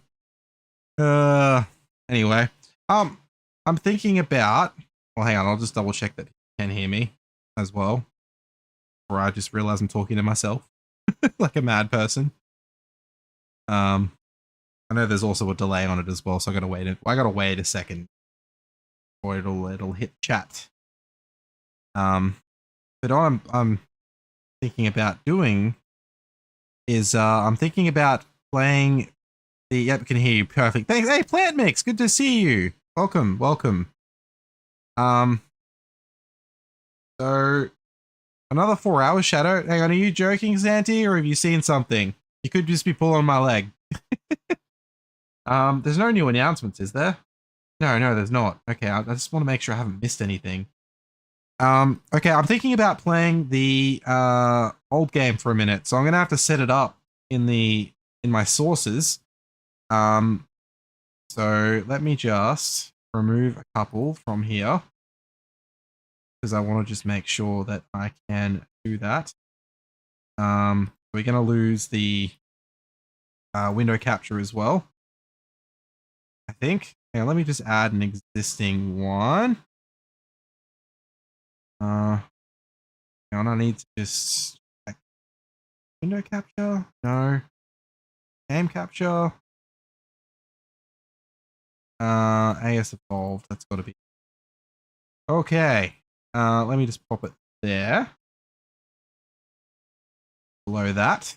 [SPEAKER 1] Anyway. I'm thinking about. Well, hang on. I'll just double check that you can hear me as well. Or I just realize I'm talking to myself like a mad person. I know there's also a delay on it as well, so I gotta wait. I gotta wait a second, or it'll hit chat. But what I'm thinking about doing is I'm thinking about playing the. Yep, can hear you perfect. Thanks. Hey, Plant Mix, good to see you. Welcome, welcome. So another 4 hours, Shadow. Hang on, are you joking, Xanti, or have you seen something? You could just be pulling my leg. There's no new announcements, is there? No, there's not. Okay, I just want to make sure I haven't missed anything. Okay, I'm thinking about playing the old game for a minute, so I'm gonna have to set it up in my sources. So let me just remove a couple from here because I want to just make sure that I can do that. We're gonna lose the window capture as well, I think. Yeah, let me just add an existing one. And I need to just window capture. No. Game capture. AS evolved. That's got to be okay. Let me just pop it there. Below that,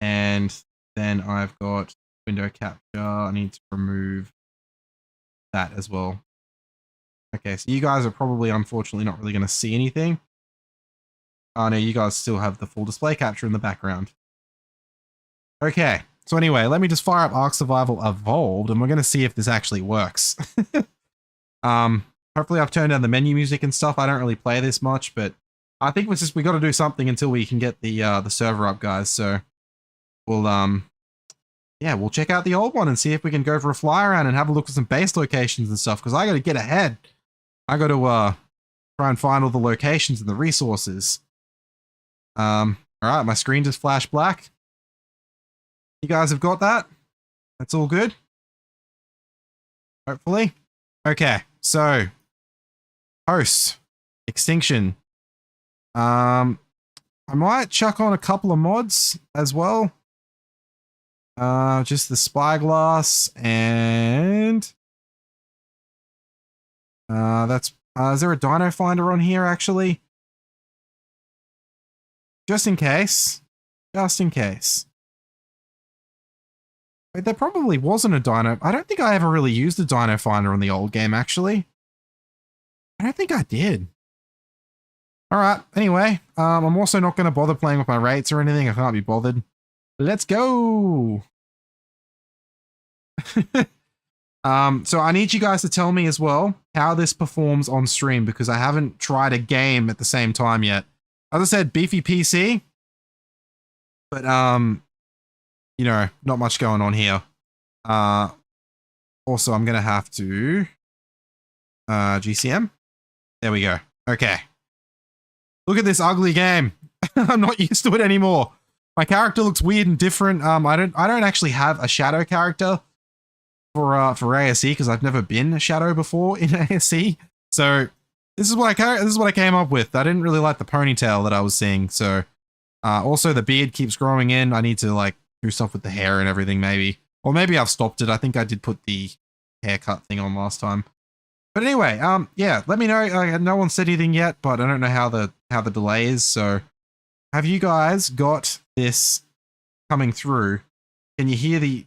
[SPEAKER 1] and then I've got window capture. I need to remove that as well. Okay, so you guys are probably, unfortunately, not really going to see anything. Oh no, you guys still have the full display capture in the background. Okay, so anyway, let me just fire up Ark Survival Evolved, and we're going to see if this actually works. Hopefully I've turned down the menu music and stuff. I don't really play this much, but I think we got to do something until we can get the server up, guys. So we'll we'll check out the old one and see if we can go for a fly around and have a look at some base locations and stuff. Because I got to get ahead. I got to try and find all the locations and the resources. All right, my screen just flashed black. You guys have got that? That's all good? Hopefully. Okay, so host Extinction. I might chuck on a couple of mods as well. Just the spyglass and that's is there a dino finder on here actually? Just in case. Just in case. Wait, there probably wasn't a dino. I don't think I ever really used a dino finder on the old game actually. I don't think I did. Alright, anyway, I'm also not going to bother playing with my rates or anything. I can't be bothered. Let's go! So I need you guys to tell me as well how this performs on stream because I haven't tried a game at the same time yet. As I said, beefy PC, but you know, not much going on here. Also, I'm going to have to GCM. There we go. Okay. Look at this ugly game. I'm not used to it anymore. My character looks weird and different. I don't actually have a shadow character for ASE because I've never been a shadow before in ASE. So this is what I came up with. I didn't really like the ponytail that I was seeing. So also the beard keeps growing in. I need to like do stuff with the hair and everything maybe. Or maybe I've stopped it. I think I did put the haircut thing on last time. But anyway, yeah, let me know. No one said anything yet, but I don't know how the delay is. So, have you guys got this coming through? Can you hear the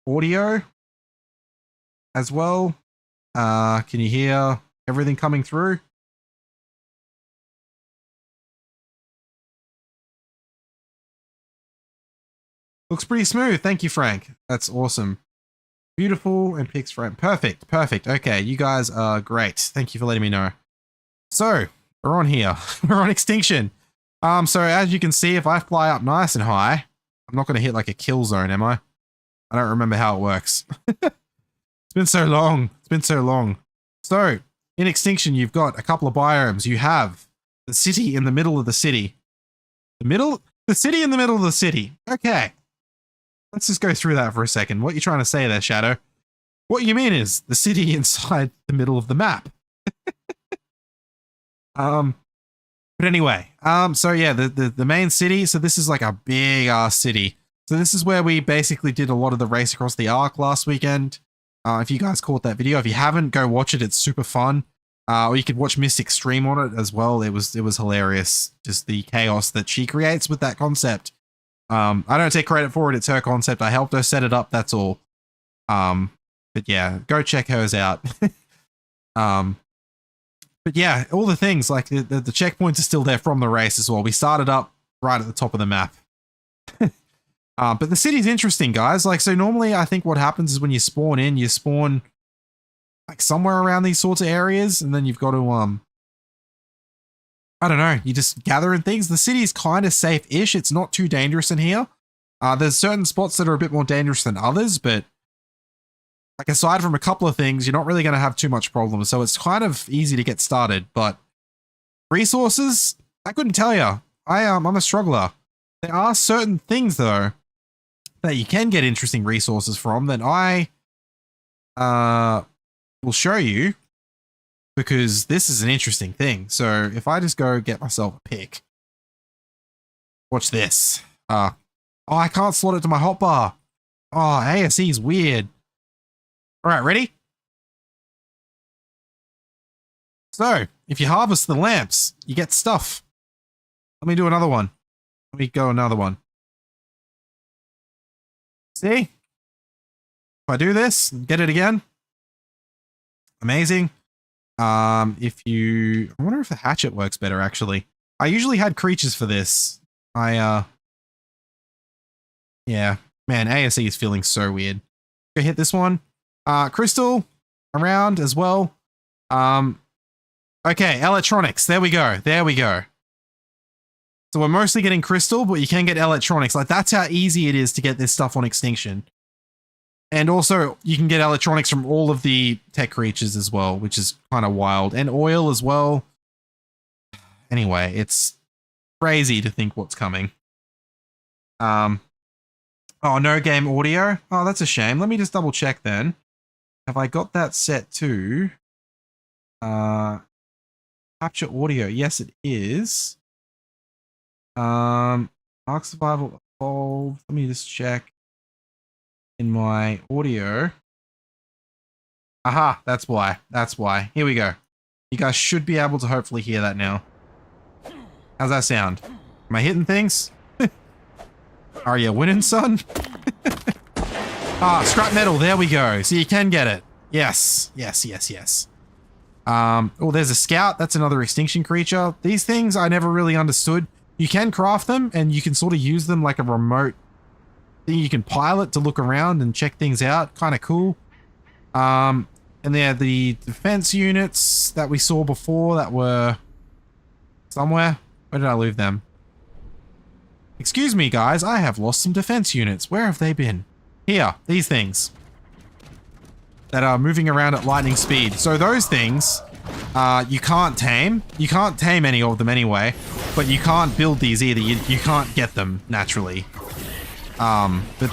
[SPEAKER 1] audio as well? Can you hear everything coming through? Looks pretty smooth. Thank you, Frank. That's awesome. Beautiful and pics frame. Perfect. Perfect. Okay, you guys are great. Thank you for letting me know. So, we're on here. We're on Extinction. So as you can see, if I fly up nice and high, I'm not going to hit like a kill zone, am I? I don't remember how it works. It's been so long. It's been so long. So, in Extinction, you've got a couple of biomes. You have the city in the middle of the city. The city in the middle of the city. Okay. Let's just go through that for a second. What are you trying to say there, Shadow? What you mean is the city inside the middle of the map. But anyway, so yeah, the main city. So this is like a big ass city. So this is where we basically did a lot of the race across the Arc last weekend. If you guys caught that video, if you haven't, go watch it. It's super fun. Or you could watch Mystic stream on it as well. It was hilarious. Just the chaos that she creates with that concept. I don't take credit for it. It's her concept. I helped her set it up. That's all. But yeah, go check hers out. But yeah, all the things like the checkpoints are still there from the race as well. We started up right at the top of the map. But the city's interesting, guys. Like, so normally I think what happens is when you spawn like somewhere around these sorts of areas, and then you've got to, I don't know, you just gather in things. The city's kind of safe-ish. It's not too dangerous in here. There's certain spots that are a bit more dangerous than others, but like aside from a couple of things, you're not really going to have too much problem. So it's kind of easy to get started, but resources, I couldn't tell you. I'm a struggler. There are certain things though that you can get interesting resources from that I will show you, because this is an interesting thing. So if I just go get myself a pick, watch this. Oh, I can't slot it to my hotbar. Oh, ASE is weird. All right, ready? So, if you harvest the lamps, you get stuff. Let me do another one. Let me go another one. See? If I do this, get it again. Amazing. I wonder if the hatchet works better, actually. I usually had creatures for this. Yeah. Man, ASE is feeling so weird. Go hit this one. Crystal around as well. Okay, electronics. There we go. There we go. So we're mostly getting crystal, but you can get electronics. Like, that's how easy it is to get this stuff on Extinction. And also, you can get electronics from all of the tech creatures as well, which is kind of wild. And oil as well. Anyway, it's crazy to think what's coming. Oh, no game audio? Oh, that's a shame. Let me just double check then. Have I got that set to capture audio? Yes, it is. Ark Survival Evolved. Let me just check in my audio. Aha, that's why. That's why. Here we go. You guys should be able to hopefully hear that now. How's that sound? Am I hitting things? Are you winning, son? Scrap metal. There we go. So you can get it. Yes. Yes, yes, yes. Oh, there's a scout. That's another extinction creature. These things I never really understood. You can craft them and you can sort of use them like a remote thing you can pilot to look around and check things out. Kind of cool. And there are the defense units that we saw before that were somewhere. Where did I leave them? Excuse me, guys. I have lost some defense units. Where have they been? Here, these things that are moving around at lightning speed. So those things, you can't tame. You can't tame any of them anyway, but you can't build these either. You can't get them naturally. But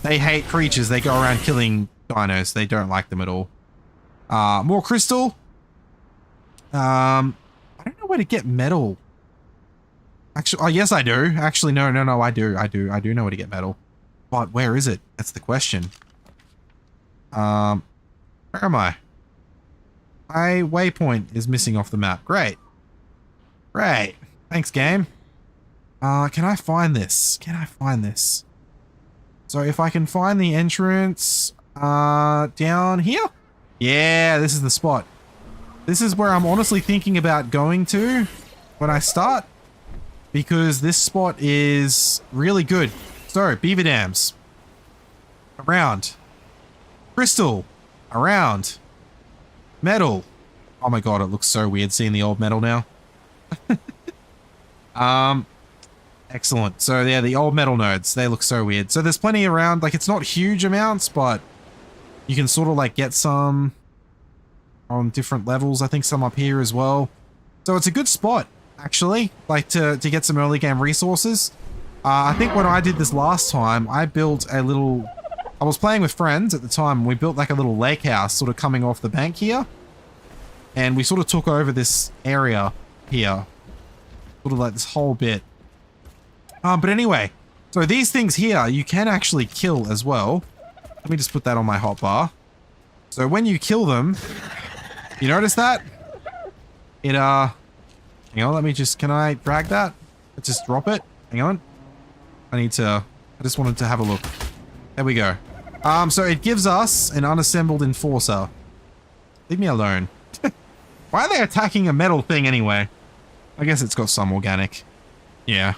[SPEAKER 1] they hate creatures. They go around killing dinos. They don't like them at all. More crystal. I don't know where to get metal. Actually, oh yes, I do. Actually, no, I do know where to get metal. But where is it? That's the question. Where am I? My waypoint is missing off the map. Great. Great. Thanks, game. Can I find this? Can I find this? So if I can find the entrance, down here? Yeah, this is the spot. This is where I'm honestly thinking about going to when I start, because this spot is really good. So, beaver dams. Around. Crystal. Around. Metal. Oh my god, it looks so weird seeing the old metal now. Excellent. So yeah, the old metal nodes, they look so weird. So there's plenty around, like it's not huge amounts, but you can sort of like get some on different levels. I think some up here as well. So it's a good spot, actually, like to get some early game resources. I think when I did this last time, I built a little I was playing with friends at the time. We built like a little lake house sort of coming off the bank here. And we sort of took over this area here. Sort of like this whole bit. But anyway, so these things here, you can actually kill as well. Let me just put that on my hotbar. So when you kill them, you notice that? It, hang on, let me just, can I drag that? Let's just drop it. Hang on. I just wanted to have a look. There we go. So it gives us an unassembled enforcer. Leave me alone. Why are they attacking a metal thing anyway? I guess it's got some organic. Yeah.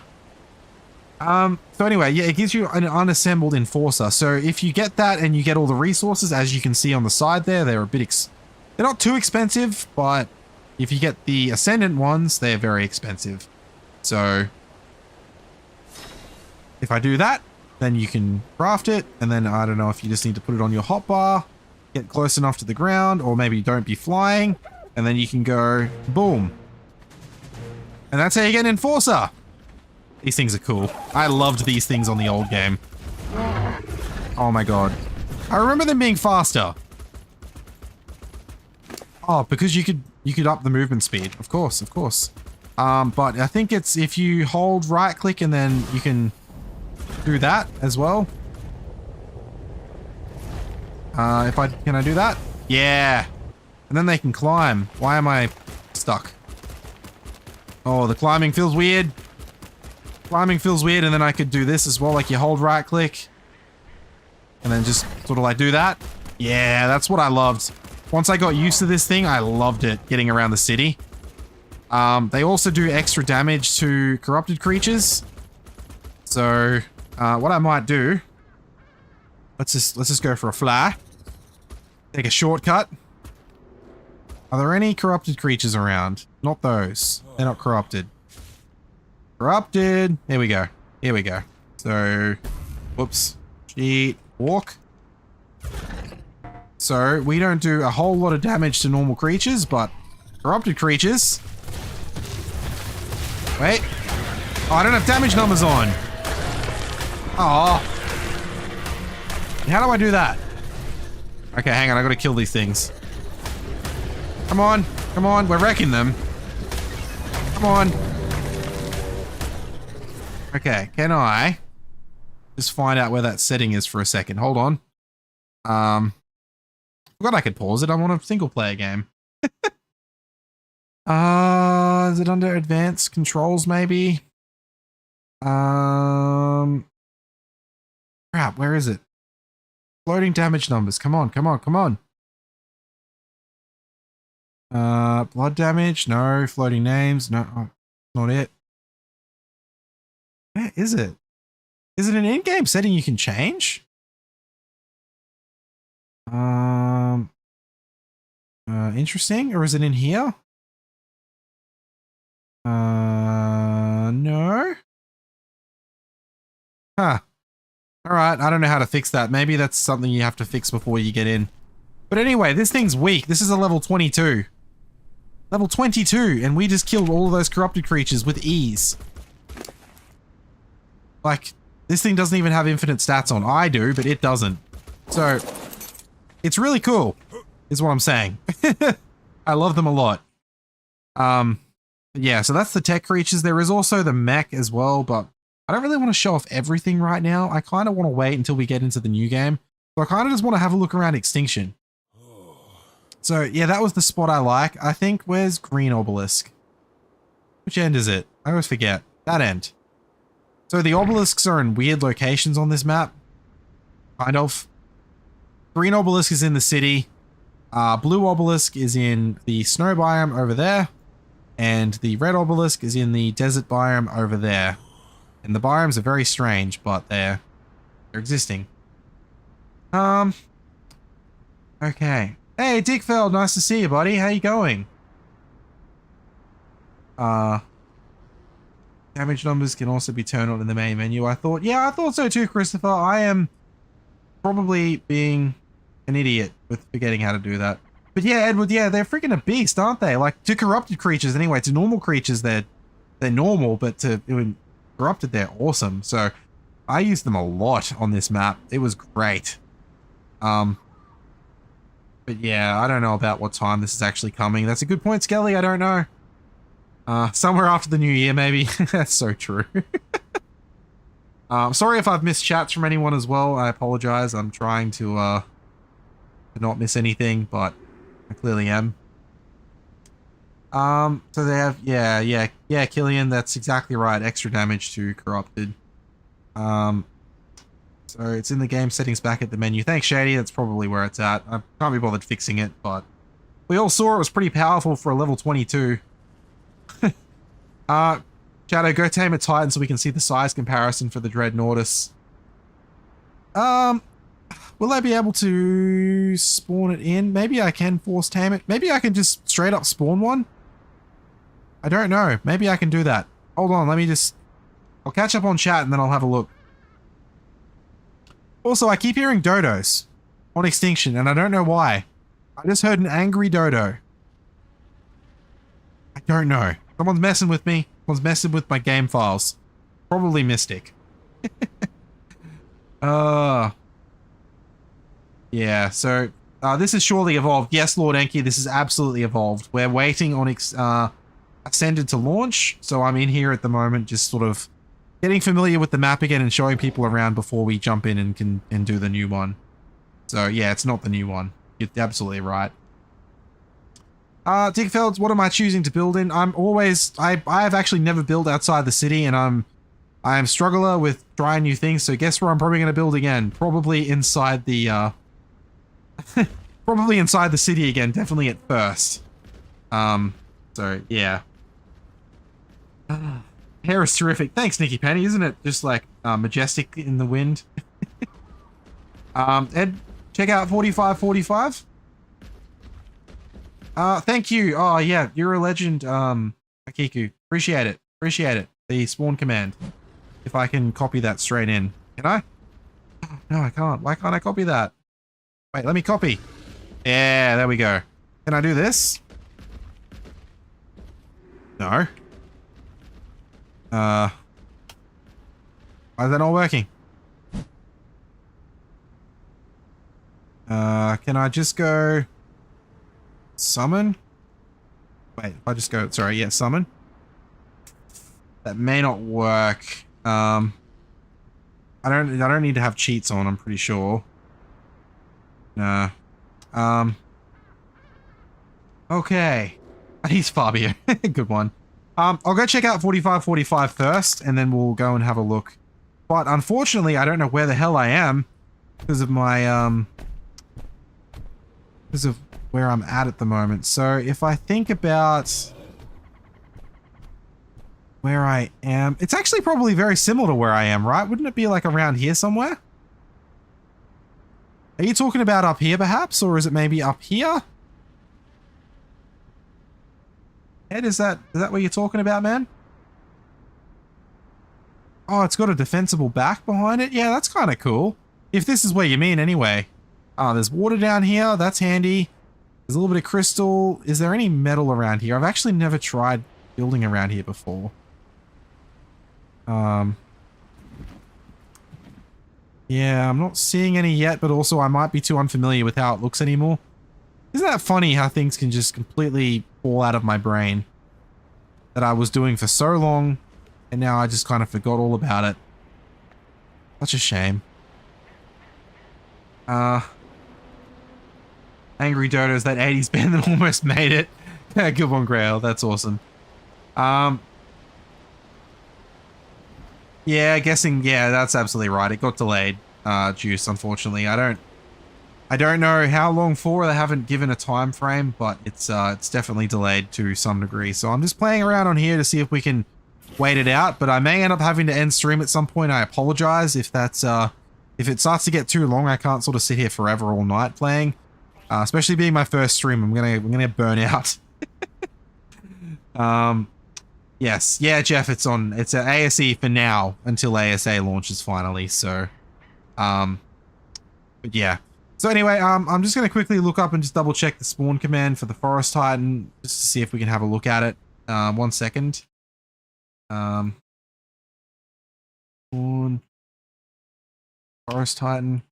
[SPEAKER 1] So anyway, yeah, it gives you an unassembled enforcer. So if you get that and you get all the resources, as you can see on the side there, they're a bit they're not too expensive, but if you get the ascendant ones, they're very expensive. So if I do that, then you can craft it, and then I don't know if you just need to put it on your hotbar, get close enough to the ground, or maybe don't be flying, and then you can go boom. And that's how you get an enforcer. These things are cool. I loved these things on the old game. Oh my god. I remember them being faster. Oh, because you could up the movement speed. Of course, of course. But I think it's if you hold right click and then you can do that as well. Can I do that? Yeah. And then they can climb. Why am I stuck? Oh, the climbing feels weird. Climbing feels weird, and then I could do this as well, like you hold right click. And then just sort of like do that. Yeah, that's what I loved. Once I got used to this thing, I loved it, getting around the city. They also do extra damage to corrupted creatures. So, what I might do, let's just go for a fly. Take a shortcut. Are there any corrupted creatures around? Not those. They're not corrupted. Corrupted. Here we go. Here we go. So, whoops. Cheat. Walk. So, we don't do a whole lot of damage to normal creatures, but corrupted creatures. Wait. Oh, I don't have damage numbers on. Oh. How do I do that? Okay, hang on. I gotta kill these things. Come on. Come on. We're wrecking them. Come on. Okay, can I just find out where that setting is for a second? Hold on. Forgot I could pause it. I'm on a single player game. Is it under advanced controls maybe? Crap, where is it? Floating damage numbers. Come on, come on, come on. Blood damage? No. Floating names? No, oh, not it. Where is it? Is it an in-game setting you can change? Interesting. Or is it in here? No. Huh. Alright, I don't know how to fix that. Maybe that's something you have to fix before you get in. But anyway, this thing's weak. This is a level 22. Level 22, and we just killed all of those corrupted creatures with ease. Like, this thing doesn't even have infinite stats on. I do, but it doesn't. So, it's really cool, is what I'm saying. I love them a lot. Yeah, so that's the tech creatures. There is also the mech as well, but I don't really want to show off everything right now. I kind of want to wait until we get into the new game. So I kind of just want to have a look around Extinction. So, yeah, that was the spot I like. I think, where's Green Obelisk? Which end is it? I always forget. That end. So the obelisks are in weird locations on this map. Kind of. Green Obelisk is in the city. Blue Obelisk is in the snow biome over there. And the red obelisk is in the desert biome over there. And the biomes are very strange, but they're existing. Okay. Hey, Dickfeld, nice to see you, buddy. How you going? Damage numbers can also be turned on in the main menu. I thought so too, Christopher. I am probably being an idiot with forgetting how to do that. But yeah, Edward, yeah, they're freaking a beast, aren't they? Like, to corrupted creatures anyway, to normal creatures, they're normal, but to corrupted, they're awesome. So I used them a lot on this map. It was great. But yeah, I don't know about what time this is actually coming. That's a good point, Skelly. I don't know. Somewhere after the new year, maybe. That's so true. Sorry if I've missed chats from anyone as well. I apologize. I'm trying to not miss anything, but I clearly am. So they have, yeah, Killian, that's exactly right. Extra damage to Corrupted. So it's in the game settings back at the menu. Thanks, Shady. That's probably where it's at. I can't be bothered fixing it, but we all saw it was pretty powerful for a level 22. Shadow, go tame a Titan so we can see the size comparison for the Dreadnoughtus. Will I be able to spawn it in? Maybe I can force tame it. Maybe I can just straight up spawn one. I don't know. Maybe I can do that. Hold on, I'll catch up on chat and then I'll have a look. Also, I keep hearing dodos on Extinction and I don't know why. I just heard an angry dodo. I don't know. Someone's messing with me. Someone's messing with my game files. Probably Mystic. Yeah, so this is surely evolved. Yes, Lord Enki, this is absolutely evolved. We're waiting on Ascended to launch, so I'm in here at the moment just sort of getting familiar with the map again and showing people around before we jump in and do the new one. So yeah, it's not the new one. You're absolutely right. Dickfelds, what am I choosing to build in? I have actually never built outside the city, and I'm struggler with trying new things, so guess where I'm probably going to build again? Probably inside the, probably inside the city again, definitely at first. So, yeah. Hair is terrific. Thanks, Nikki Penny. Isn't it just like majestic in the wind? Ed, check out 4545. Thank you. Oh, yeah, you're a legend, Akiku. Appreciate it. Appreciate it. The spawn command. If I can copy that straight in. Can I? No, I can't. Why can't I copy that? Wait, let me copy. Yeah, there we go. Can I do this? No. Why is that not working? Can I just go summon? Wait, if I just go, sorry, yeah, summon. That may not work. I don't need to have cheats on, I'm pretty sure. No. Okay. He's Fabio. Good one. I'll go check out 4545 first, and then we'll go and have a look. But unfortunately, I don't know where the hell I am because of my, because of where I'm at the moment. So if I think about where I am, it's actually probably very similar to where I am, right? Wouldn't it be like around here somewhere? Are you talking about up here perhaps, or is it maybe up here? Ed, is that what you're talking about, man? Oh, it's got a defensible back behind it? Yeah, that's kind of cool. If this is where you mean anyway. Oh, there's water down here. That's handy. There's a little bit of crystal. Is there any metal around here? I've actually never tried building around here before. Yeah, I'm not seeing any yet, but also I might be too unfamiliar with how it looks anymore. Isn't that funny how things can just completely fall out of my brain? That I was doing for so long, and now I just kind of forgot all about it. Such a shame. Angry Dodos, that 80s band that almost made it. Good one, Grail. That's awesome. Yeah, guessing, yeah, that's absolutely right. It got delayed, Juice, unfortunately. I don't know how long for. They haven't given a time frame, but it's definitely delayed to some degree. So I'm just playing around on here to see if we can wait it out, but I may end up having to end stream at some point. I apologize if that's if it starts to get too long. I can't sort of sit here forever all night playing, especially being my first stream. I'm gonna burn out. Yes, yeah, Jeff, it's an ASE for now until ASA launches finally. So, but yeah. So anyway, I'm just gonna quickly look up and just double check the spawn command for the Forest Titan just to see if we can have a look at it. 1 second. Spawn Forest Titan.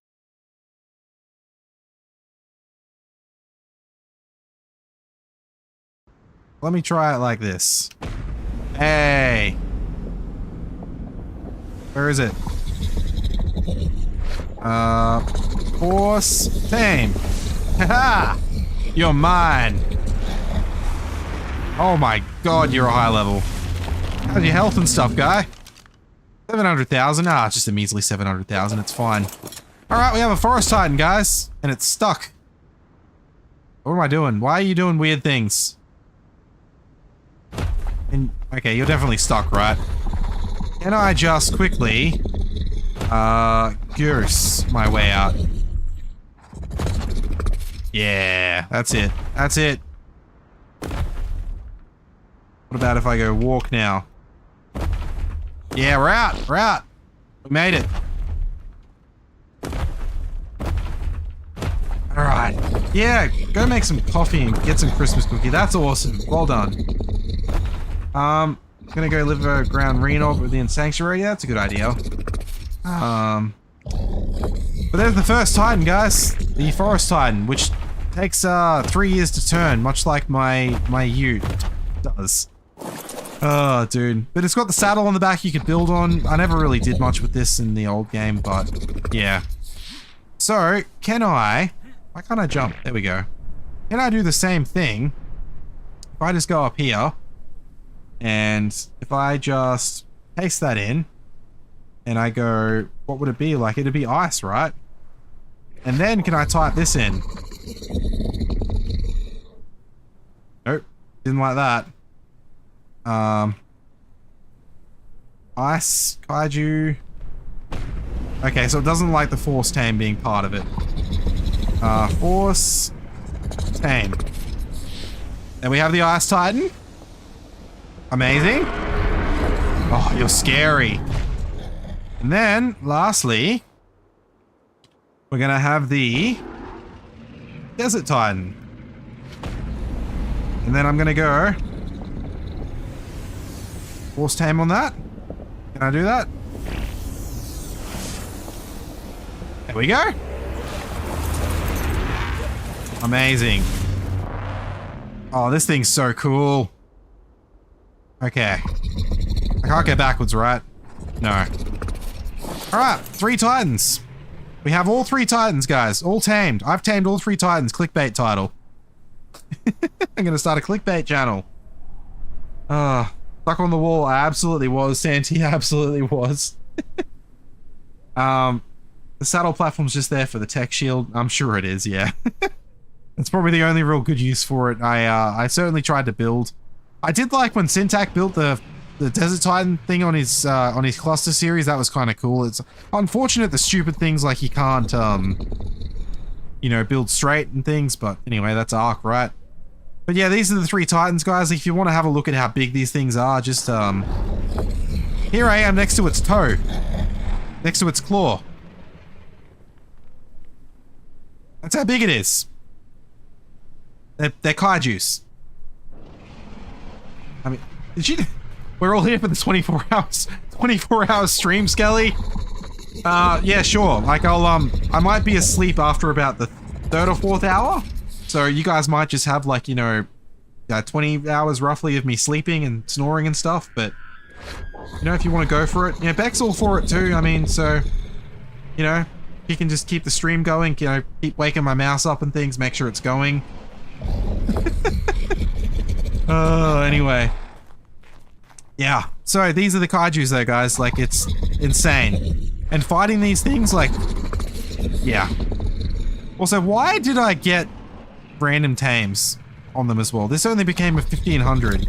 [SPEAKER 1] Let me try it like this. Hey. Where is it? Force tame. Haha! You're mine. Oh my god, you're a high level. How's your health and stuff, guy? 700,000? Ah, it's just a measly 700,000. It's fine. Alright, we have a forest titan, guys. And it's stuck. What am I doing? Why are you doing weird things? And, okay, you're definitely stuck, right? Can I just quickly... goose my way out? Yeah, that's it. That's it. What about if I go walk now? Yeah, we're out. We're out. We made it. Alright. Yeah, go make some coffee and get some Christmas cookie. That's awesome. Well done. Gonna go live around Renob within Sanctuary. Yeah, that's a good idea. But there's the first Titan, guys. The Forest Titan, which takes 3 years to turn, much like my Ute does. Oh, dude. But it's got the saddle on the back you could build on. I never really did much with this in the old game, but yeah. So, can I... Why can't I jump? There we go. Can I do the same thing if I just go up here and if I just paste that in and I go, what would it be like? It'd be ice, right? And then can I type this in? Nope. Didn't like that. Ice, kaiju. Okay, so it doesn't like the force tame being part of it. Force tame. Then we have the Ice Titan. Amazing. Oh, you're scary. And then, lastly, we're gonna have the Desert Titan. And then I'm gonna go Force tame on that. Can I do that? There we go. Amazing. Oh, this thing's so cool. Okay. I can't go backwards, right? No. Alright, 3 Titans. We have all 3 Titans, guys. All tamed. I've tamed all 3 Titans. Clickbait title. I'm gonna start a clickbait channel. Stuck on the wall. I absolutely was, Santi. I absolutely was. The saddle platform's just there for the tech shield. I'm sure it is, yeah. That's probably the only real good use for it. I certainly tried to build. I did like when Syntac built the Desert Titan thing on his cluster series. That was kind of cool. It's unfortunate the stupid things like he can't, you know, build straight and things. But anyway, that's Arc, right? But yeah, these are the 3 Titans, guys. If you want to have a look at how big these things are, just here I am next to its toe, next to its claw. That's how big it is. They're kaijus. I mean, did you? We're all here for the 24 hour stream, Skelly. Yeah, sure. Like I might be asleep after about the 3rd or 4th hour, so you guys might just have like, you know, 20 hours roughly of me sleeping and snoring and stuff. But you know, if you want to go for it, yeah, Beck's all for it too. I mean, so you know, you can just keep the stream going. You know, keep waking my mouse up and things, make sure it's going. Oh, anyway. Yeah, so these are the kaijus though, guys. Like, it's insane. And fighting these things, like, yeah. Also, why did I get random tames on them as well? This only became a 1500.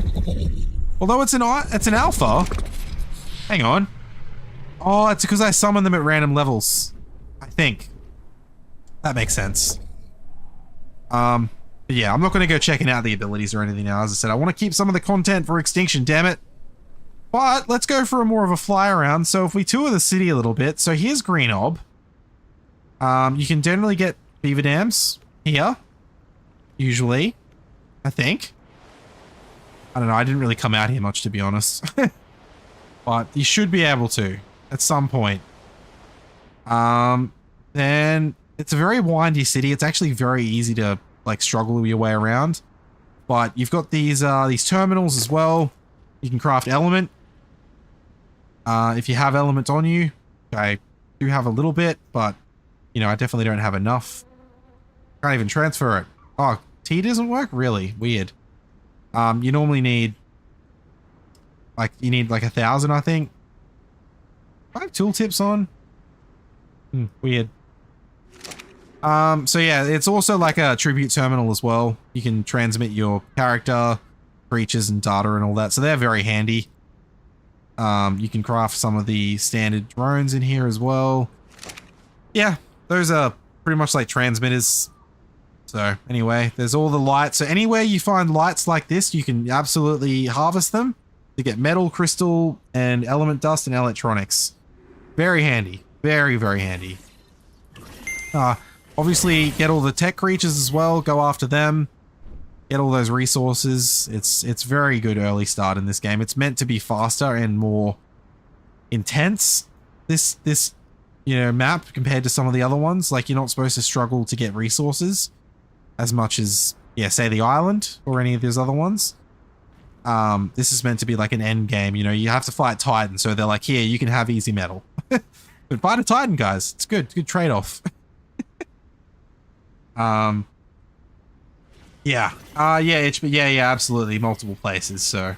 [SPEAKER 1] Although it's an alpha. Hang on. Oh, it's because I summoned them at random levels. I think. That makes sense. But yeah, I'm not going to go checking out the abilities or anything now. As I said, I want to keep some of the content for Extinction, damn it. But let's go for a more of a fly around. So if we tour the city a little bit. So here's Greenob. You can generally get beaver dams here. Usually. I think. I don't know. I didn't really come out here much, to be honest. But you should be able to at some point. Then it's a very windy city. It's actually very easy to like struggle your way around. But you've got these terminals as well. You can craft element. If you have element on you. I do have a little bit, but, you know, I definitely don't have enough. Can't even transfer it. Oh, T doesn't work? Really? Weird. You normally need... like, you need like 1,000, I think. Do I have tooltips on? Weird. So yeah, it's also like a tribute terminal as well. You can transmit your character, creatures, and data and all that. So they're very handy. You can craft some of the standard drones in here as well. Yeah, those are pretty much like transmitters. So anyway, there's all the lights. So anywhere you find lights like this, you can absolutely harvest them to get metal, crystal, and element dust and electronics. Very handy. Very, very handy. Obviously, get all the tech creatures as well. Go after them. Get all those resources. It's very good early start in this game. It's meant to be faster and more intense. This you know, map compared to some of the other ones. Like, you're not supposed to struggle to get resources as much as, yeah, say the island or any of those other ones. This is meant to be like an end game. You know, you have to fight Titan, so they're like, here, you can have easy metal. But fight a Titan, guys. It's good. It's a good trade-off. Yeah. Yeah, absolutely. Multiple places, so.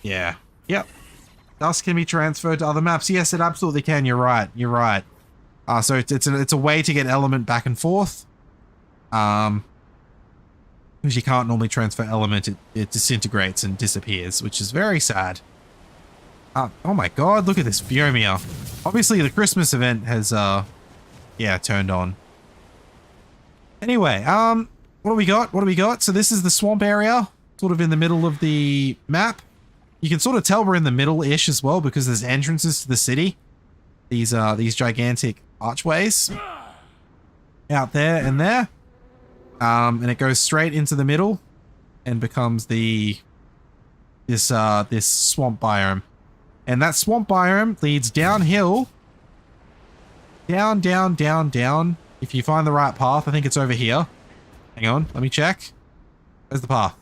[SPEAKER 1] Yeah. Yep. Dust can be transferred to other maps. Yes, it absolutely can. You're right. You're right. So it's a way to get element back and forth. Because you can't normally transfer element. It disintegrates and disappears, which is very sad. Oh my god, look at this Fiomia. Obviously, the Christmas event has, yeah, turned on. Anyway, what do we got? What do we got? So this is the swamp area, sort of in the middle of the map. You can sort of tell we're in the middle-ish as well because there's entrances to the city. These gigantic archways out there and there. And it goes straight into the middle and becomes this swamp biome. And that swamp biome leads downhill. Down, down, down, down. If you find the right path, I think it's over here. Hang on, let me check. Where's the path?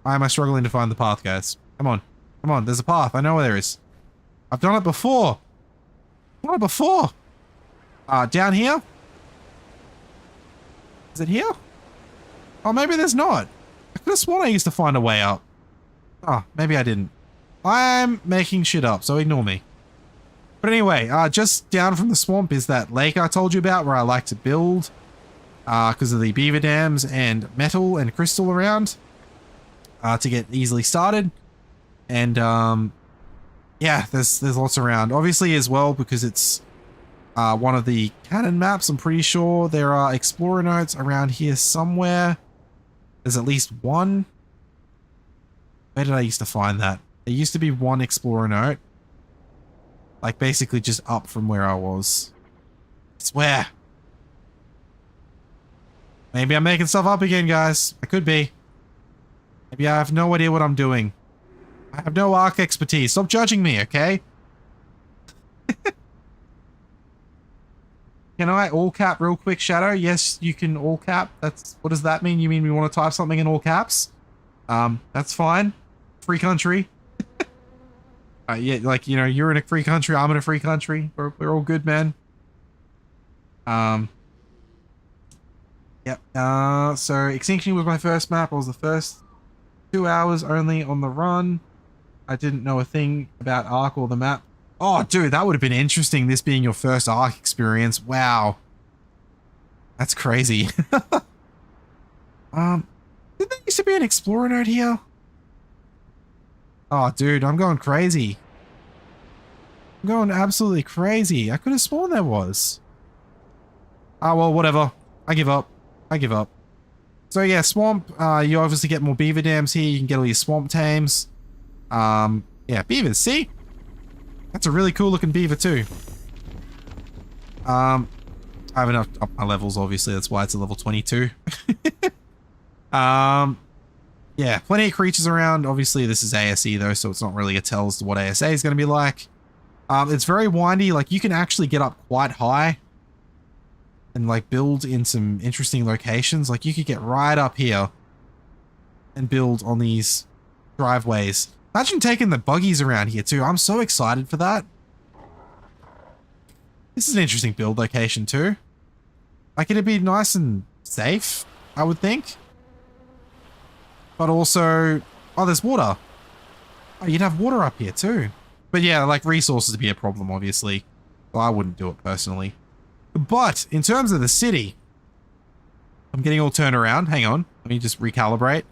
[SPEAKER 1] Why am I struggling to find the path, guys? Come on. Come on, there's a path. I know where there is. I've done it before. I've done it before. Down here? Is it here? Oh, maybe there's not. I could have sworn I used to find a way up. Oh, maybe I didn't. I'm making shit up, so ignore me. But anyway, just down from the swamp is that lake I told you about where I like to build. Because of the beaver dams and metal and crystal around. To get easily started. And, yeah, there's lots around. Obviously as well, because it's one of the canon maps, I'm pretty sure there are explorer notes around here somewhere. There's at least one. Where did I used to find that? There used to be one explorer note. Like, basically just up from where I was. I swear. Maybe I'm making stuff up again, guys. I could be. Maybe I have no idea what I'm doing. I have no arc expertise. Stop judging me, okay? Can I all cap real quick, Shadow? Yes, you can all cap. What does that mean? You mean we want to type something in all caps? That's fine. Free country. Yeah, like, you know, you're in a free country, I'm in a free country. We're all good, man. Yep. So Extinction was my first map. I was the first 2 hours only on the run. I didn't know a thing about Ark or the map. Oh, dude, that would have been interesting, this being your first Ark experience. Wow. That's crazy. Did there used to be an Explorer node here? Oh, dude, I'm going crazy. I'm going absolutely crazy. I could have sworn there was. Oh, well, whatever. I give up. I give up. So, yeah, swamp. You obviously get more beaver dams here. You can get all your swamp tames. Yeah, beavers, see? That's a really cool looking beaver, too. I haven't upped my levels, obviously. That's why it's a level 22. Yeah, plenty of creatures around. Obviously, this is ASE though, so it's not really a tell as to what ASA is going to be like. It's very windy. Like, you can actually get up quite high and like build in some interesting locations. Like you could get right up here and build on these driveways. Imagine taking the buggies around here too. I'm so excited for that. This is an interesting build location too. Like it'd be nice and safe, I would think. But also, oh, there's water. Oh, you'd have water up here too. But yeah, like resources would be a problem, obviously. Well, I wouldn't do it personally. But in terms of the city, I'm getting all turned around. Hang on. Let me just recalibrate.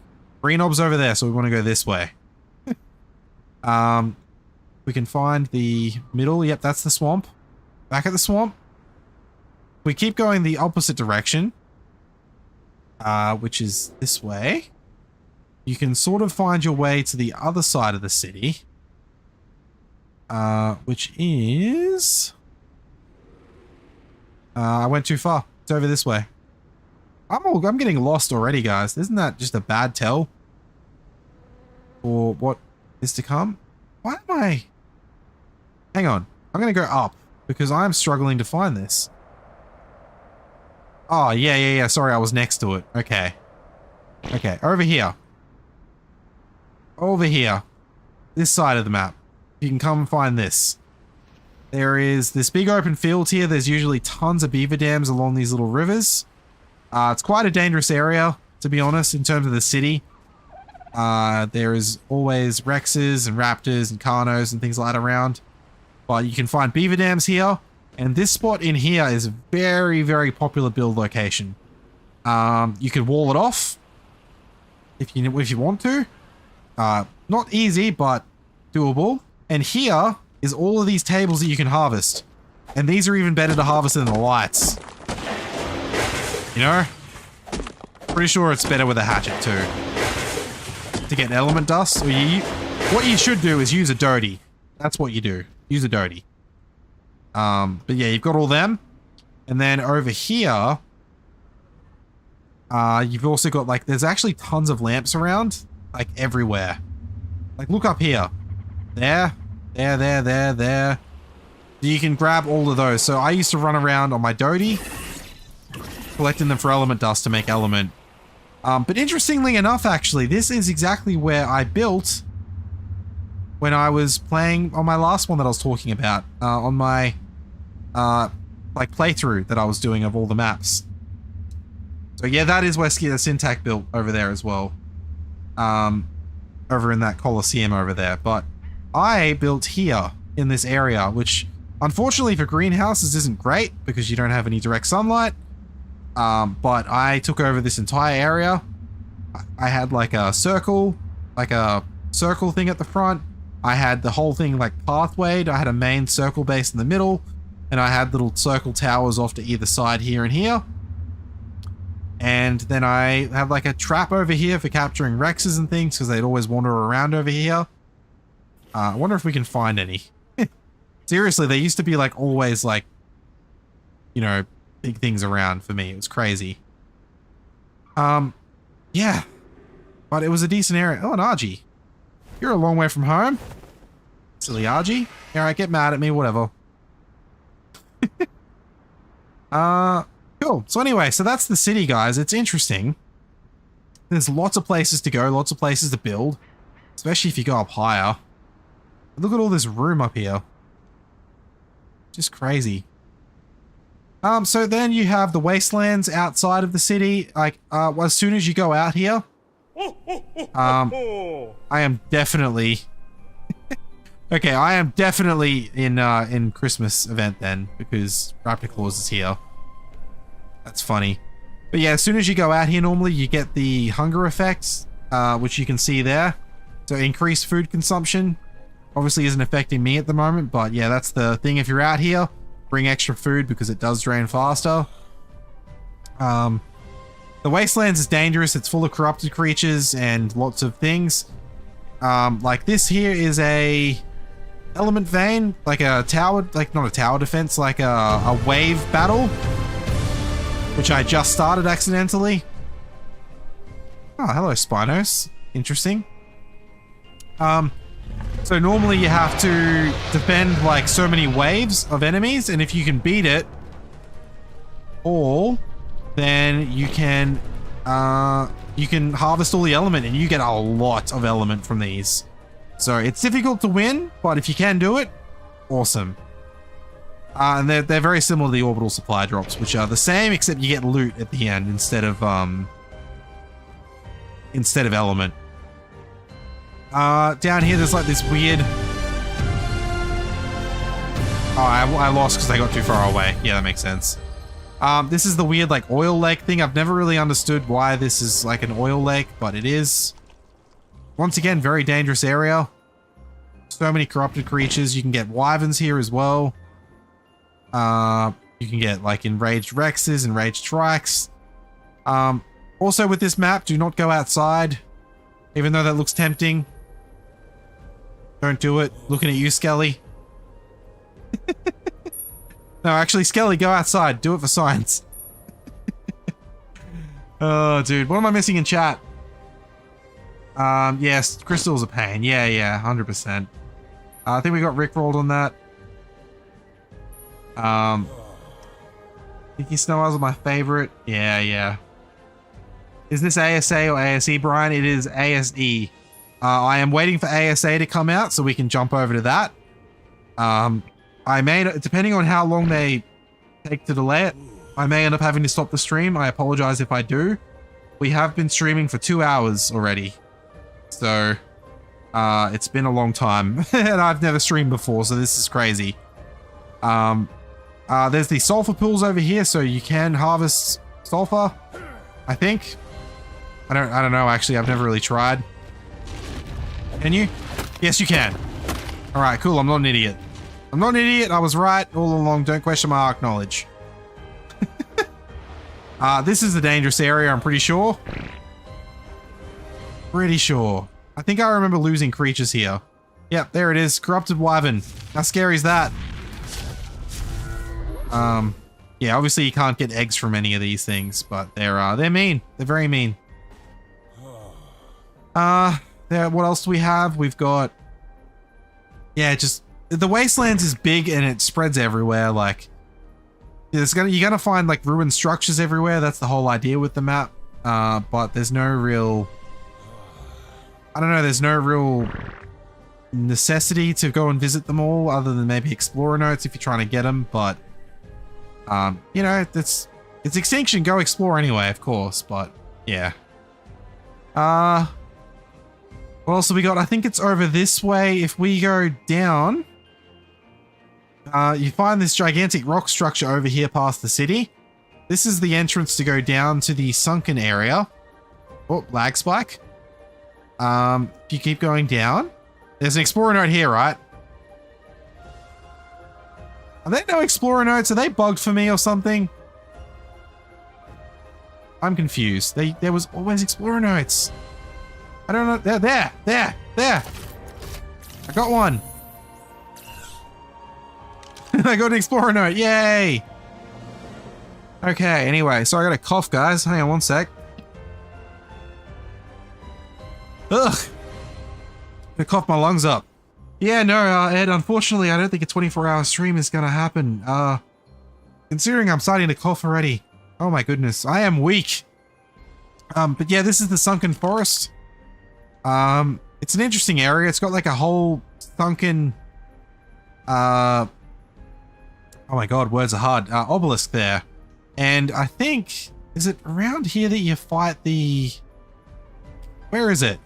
[SPEAKER 1] Green knob's over there, so we want to go this way. We can find the middle. Yep, that's the swamp. Back at the swamp. We keep going the opposite direction, which is this way. You can sort of find your way to the other side of the city, which is... I went too far. It's over this way. I'm getting lost already, guys. Isn't that just a bad tell for what is to come? Why am I... Hang on. I'm going to go up because I'm struggling to find this. Oh, yeah. Sorry, I was next to it. Okay. Okay, over here. Over here. This side of the map. You can come and find this. There is this big open field here. There's usually tons of beaver dams along these little rivers. It's quite a dangerous area, to be honest, in terms of the city. There is always Rexes and Raptors and Carnos and things like that around. But you can find beaver dams here. And this spot in here is a very, very popular build location. You can wall it off if you want to. Not easy, but doable. And here is all of these tables that you can harvest. And these are even better to harvest than the lights. You know? Pretty sure it's better with a hatchet too. To get element dust. Or what you should do is use a doty. That's what you do. Use a doty. But yeah, you've got all them. And then over here, you've also got like, there's actually tons of lamps around. Like everywhere. Like look up here. There. You can grab all of those. So I used to run around on my doty, collecting them for element dust to make element. But interestingly enough, actually, this is exactly where I built when I was playing on my last one that I was talking about, on my like playthrough that I was doing of all the maps. So yeah, that is where Syntac built over there as well. Over in that Coliseum over there. But I built here in this area, which unfortunately for greenhouses isn't great because you don't have any direct sunlight. But I took over this entire area. I had like a circle thing at the front. I had the whole thing like pathwayed. I had a main circle base in the middle, and I had little circle towers off to either side here and here. And then I have like a trap over here for capturing Rexes and things because they'd always wander around over here. I wonder if we can find any. Seriously, there used to be like always like, you know, big things around for me. It was crazy. Yeah. But it was a decent area. Oh, an Argy. You're a long way from home. Silly Argy. Alright, get mad at me, whatever. Cool. So anyway, so that's the city, guys. It's interesting. There's lots of places to go, lots of places to build. Especially if you go up higher. Look at all this room up here. Just crazy. So then you have the wastelands outside of the city. Like, as soon as you go out here, I am definitely... okay, I am definitely in Christmas event then, because Raptor Claus is here. That's funny. But yeah, as soon as you go out here, normally you get the hunger effects, which you can see there. So increased food consumption. Obviously isn't affecting me at the moment, but yeah, that's the thing. If you're out here, bring extra food because it does drain faster. The Wastelands is dangerous. It's full of corrupted creatures and lots of things. Like this here is a element vein, like a tower, like not a tower defense, like a wave battle, which I just started accidentally. Oh, hello, Spinos. Interesting. So normally you have to defend like so many waves of enemies, and if you can beat it, or then you can harvest all the element and you get a lot of element from these. So it's difficult to win, but if you can do it, awesome. And they're very similar to the orbital supply drops, which are the same except you get loot at the end instead of element. Down here there's like this weird. Oh, I lost because I got too far away. Yeah, that makes sense. This is the weird like oil lake thing. I've never really understood why this is like an oil lake, but it is. Once again, very dangerous area. So many corrupted creatures. You can get wyverns here as well. You can get like enraged Rexes, enraged Trikes. Also with this map, do not go outside. Even though that looks tempting. Don't do it. Looking at you, Skelly. No, actually, Skelly, go outside. Do it for science. Oh, dude. What am I missing in chat? Yes, Crystal's a pain. Yeah, 100%. I think we got rickrolled on that. Thinking Snow Eyes are my favorite. Yeah. Is this ASA or ASE, Brian? It is ASE. I am waiting for ASA to come out so we can jump over to that. I may, depending on how long they take to delay it, I may end up having to stop the stream. I apologize if I do. We have been streaming for 2 hours already. So, it's been a long time. And I've never streamed before, so this is crazy. There's the sulfur pools over here, so you can harvest sulfur, I think. I don't know, actually. I've never really tried. Can you? Yes, you can. Alright, cool. I'm not an idiot. I'm not an idiot. I was right all along. Don't question my arc knowledge. This is a dangerous area, I'm pretty sure. Pretty sure. I think I remember losing creatures here. Yep, there it is. Corrupted wyvern. How scary is that? Yeah, obviously you can't get eggs from any of these things, but they're mean. They're very mean. What else do we have? We've got... Yeah, just... The Wastelands is big and it spreads everywhere, like... You're gonna find, like, ruined structures everywhere. That's the whole idea with the map. But there's no real... I don't know, there's no real necessity to go and visit them all, other than maybe Explorer notes if you're trying to get them, but... you know, it's Extinction, go explore anyway, of course, but... Yeah. What else have we got? I think it's over this way. If we go down, you find this gigantic rock structure over here past the city. This is the entrance to go down to the sunken area. Oh, lag spike. If you keep going down, there's an explorer note here, right? Are there no explorer notes? Are they bugged for me or something? I'm confused. There was always explorer notes. I don't know. There. I got one. I got an explorer note. Yay. Okay, anyway, so I got a cough, guys. Hang on one sec. Ugh. I coughed my lungs up. Yeah, no, Ed, unfortunately, I don't think a 24-hour stream is gonna happen. Considering I'm starting to cough already. Oh my goodness, I am weak. But yeah, this is the sunken forest. It's an interesting area. It's got like a whole sunken, oh my god, words are hard, obelisk there. And I think, is it around here that you fight the, where is it?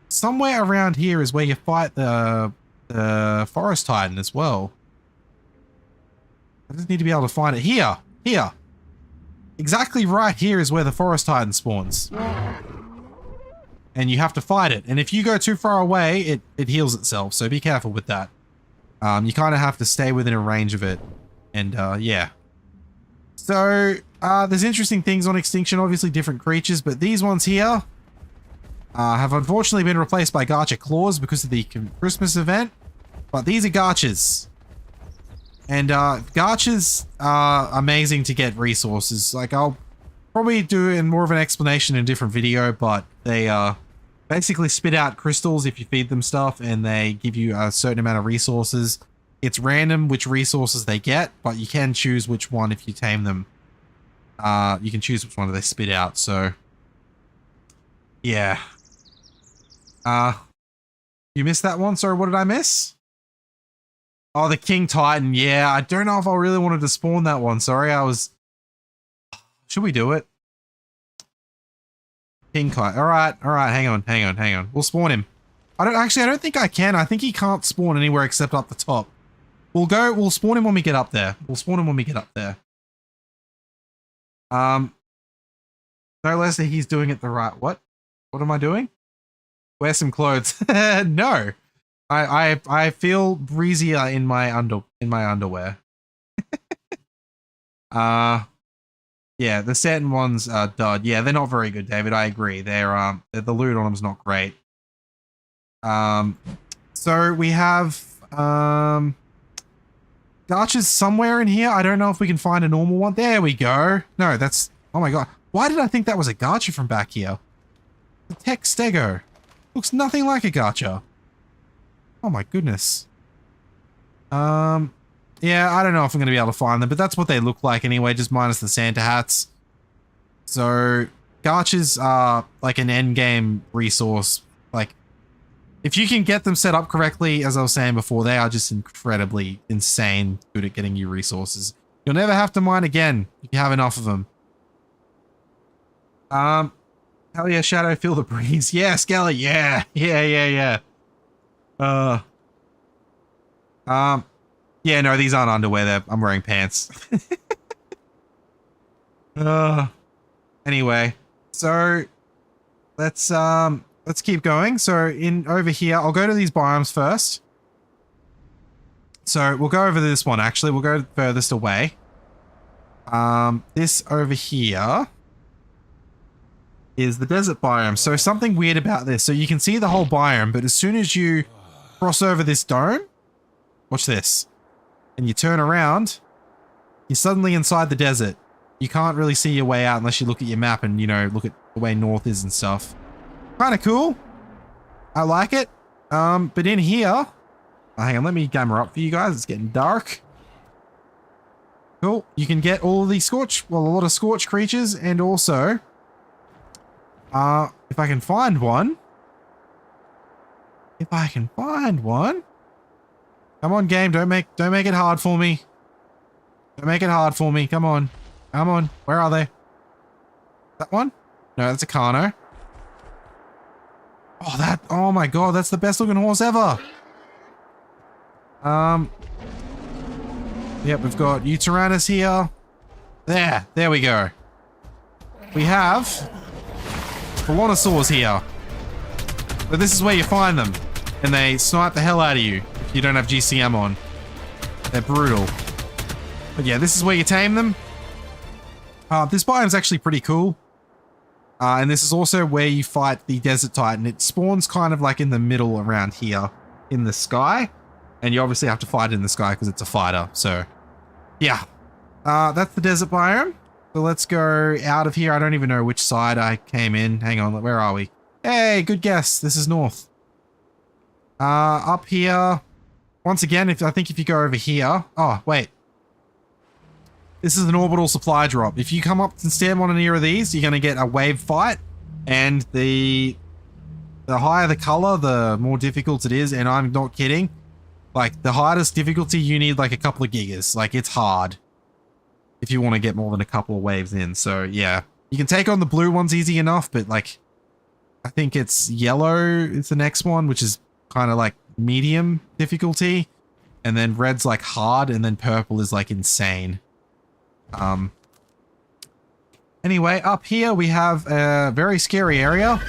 [SPEAKER 1] Somewhere around here is where you fight the forest titan as well. I just need to be able to find it. Here. Exactly right here is where the forest titan spawns. And you have to fight it. And if you go too far away, it heals itself. So be careful with that. You kind of have to stay within a range of it. And yeah. So there's interesting things on Extinction. Obviously different creatures. But these ones here have unfortunately been replaced by Gacha Claws because of the Christmas event. But these are Gachas. And Gachas are amazing to get resources. Like I'll probably do in more of an explanation in a different video, but they basically spit out crystals if you feed them stuff, and they give you a certain amount of resources. It's random which resources they get, but you can choose which one if you tame them. You can choose which one they spit out, so... Yeah. You missed that one? Sorry, what did I miss? Oh, the King Titan. Yeah, I don't know if I really wanted to spawn that one. Sorry, I was... Should we do it? King Titan. Alright, hang on. We'll spawn him. I don't think I can. I think he can't spawn anywhere except up the top. We'll spawn him when we get up there. No less that he's doing it the right... What am I doing? Wear some clothes. No. I feel breezier in my underwear. Yeah, the satin ones are dud. Yeah, they're not very good, David. I agree. They're the loot on them's not great. So we have gachas somewhere in here. I don't know if we can find a normal one. There we go. No, that's... Oh my god. Why did I think that was a gacha from back here? The Tech Stego. Looks nothing like a gacha. Oh my goodness. Yeah, I don't know if I'm going to be able to find them, but that's what they look like anyway, just minus the Santa hats. So, gachas are like an endgame resource. Like, if you can get them set up correctly, as I was saying before, they are just incredibly insane good at getting you resources. You'll never have to mine again if you have enough of them. Hell yeah, Shadow, feel the breeze. Yeah, Skelly, yeah. Yeah, no, these aren't underwear. I'm wearing pants. Anyway, so let's keep going. So over here, I'll go to these biomes first. So we'll go over this one actually. We'll go furthest away. This over here is the desert biome. So something weird about this. So you can see the whole biome, but as soon as you cross over this dome, watch this. And you turn around, you're suddenly inside the desert. You can't really see your way out unless you look at your map and, you know, look at the way north is and stuff. Kind of cool. I like it. But in here... Oh, hang on, let me gamma up for you guys. It's getting dark. Cool. You can get all of these a lot of scorch creatures, and also... if I can find one... Come on, game. Don't make it hard for me. Come on. Where are they? That one? No, that's a Carno. Oh my god, that's the best looking horse ever. Yep, we've got Uteranus here. There we go. We have Velonosaurs here. But this is where you find them. And they snipe the hell out of you if you don't have GCM on. They're brutal. But yeah, this is where you tame them. This biome's actually pretty cool. And this is also where you fight the Desert Titan. It spawns kind of like in the middle around here in the sky. And you obviously have to fight it in the sky because it's a fighter. So, yeah. That's the desert biome. So let's go out of here. I don't even know which side I came in. Hang on, where are we? Hey, good guess. This is north. Up here. Once again, I think if you go over here... Oh, wait. This is an orbital supply drop. If you come up and stand on any of these, you're going to get a wave fight. And the higher the color, the more difficult it is. And I'm not kidding. Like, the hardest difficulty, you need like a couple of gigas. Like, it's hard. If you want to get more than a couple of waves in. So, yeah. You can take on the blue ones easy enough, but like... I think it's yellow is the next one, which is kind of like medium difficulty. And then red's like hard, and then purple is like insane. Anyway, up here we have a very scary area.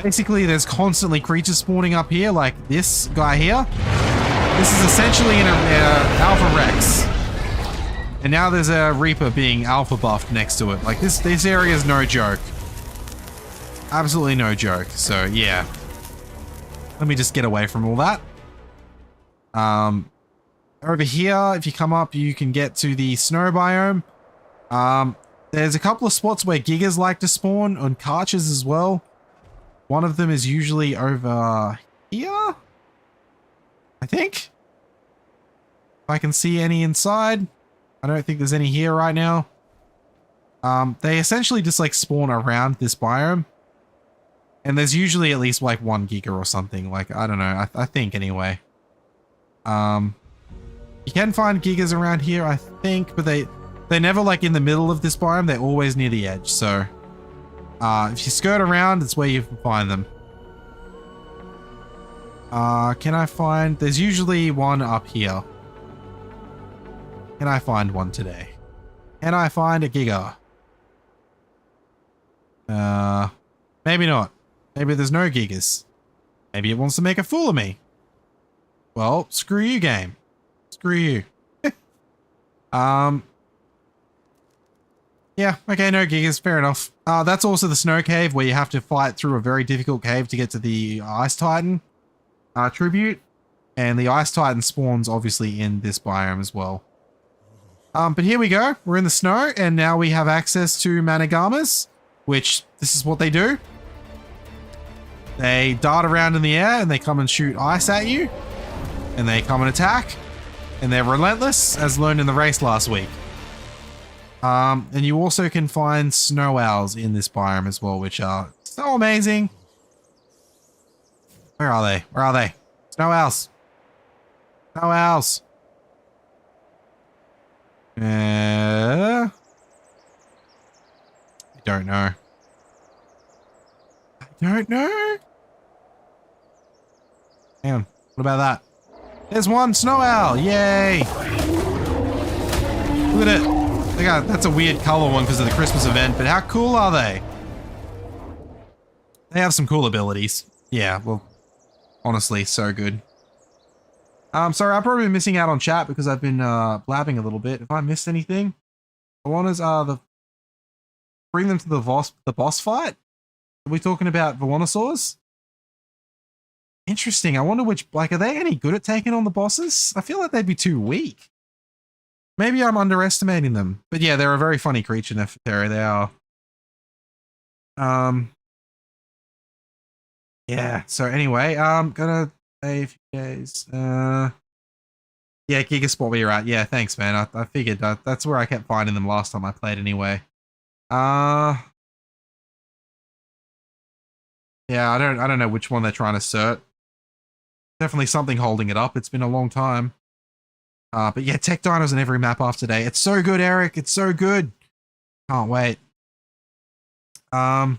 [SPEAKER 1] Basically, there's constantly creatures spawning up here, like this guy here. This is essentially an Alpha Rex. And now there's a Reaper being alpha buffed next to it. Like, this area is no joke. Absolutely no joke. So, yeah. Let me just get away from all that. Over here, if you come up, you can get to the snow biome. There's a couple of spots where gigas like to spawn, on Karchas as well. One of them is usually over here, I think. I can see any inside. I don't think there's any here right now. They essentially just like spawn around this biome. And there's usually at least like 1 giga or something. Like, I don't know. I think anyway. You can find gigas around here, I think, but they're never like in the middle of this biome. They're always near the edge. So, if you skirt around, it's where you can find them. Can I find... There's usually one up here. Can I find one today? Can I find a giga? Maybe not. Maybe there's no gigas. Maybe it wants to make a fool of me. Well, screw you, game. Screw you. Yeah, okay, no gigas, fair enough. That's also the snow cave where you have to fight through a very difficult cave to get to the Ice Titan tribute. And the Ice Titan spawns obviously in this biome as well. But here we go. We're in the snow and now we have access to Managamas, which this is what they do. They dart around in the air and they come and shoot ice at you. And they come and attack. And they're relentless, as learned in the race last week. And you also can find snow owls in this biome as well, which are so amazing. Where are they? Where are they? Snow owls. Snow owls. I don't know. I don't know. Hang on. What about that? There's one snow owl. Yay. Look at it. They got, that's a weird color one because of the Christmas event, but how cool are they? They have some cool abilities. Yeah, well, honestly, so good. Sorry, I've probably been missing out on chat because I've been blabbing a little bit. If I missed anything, Vawanas are bring them to the boss fight. Are we talking about Vawanosaurs? Interesting. I wonder which, like, are they any good at taking on the bosses? I feel like they'd be too weak. Maybe I'm underestimating them. But yeah, they're a very funny creature, Nefertari. They are. Yeah, so anyway, gonna save you guys. Yeah, Gigaspot where you're at. Yeah, thanks, man. I figured that's where I kept finding them last time I played anyway. Yeah, I don't know which one they're trying to assert. Definitely something holding it up. It's been a long time. But yeah, Tech Dinos on every map after day. It's so good, Eric. It's so good. Can't wait. Yeah,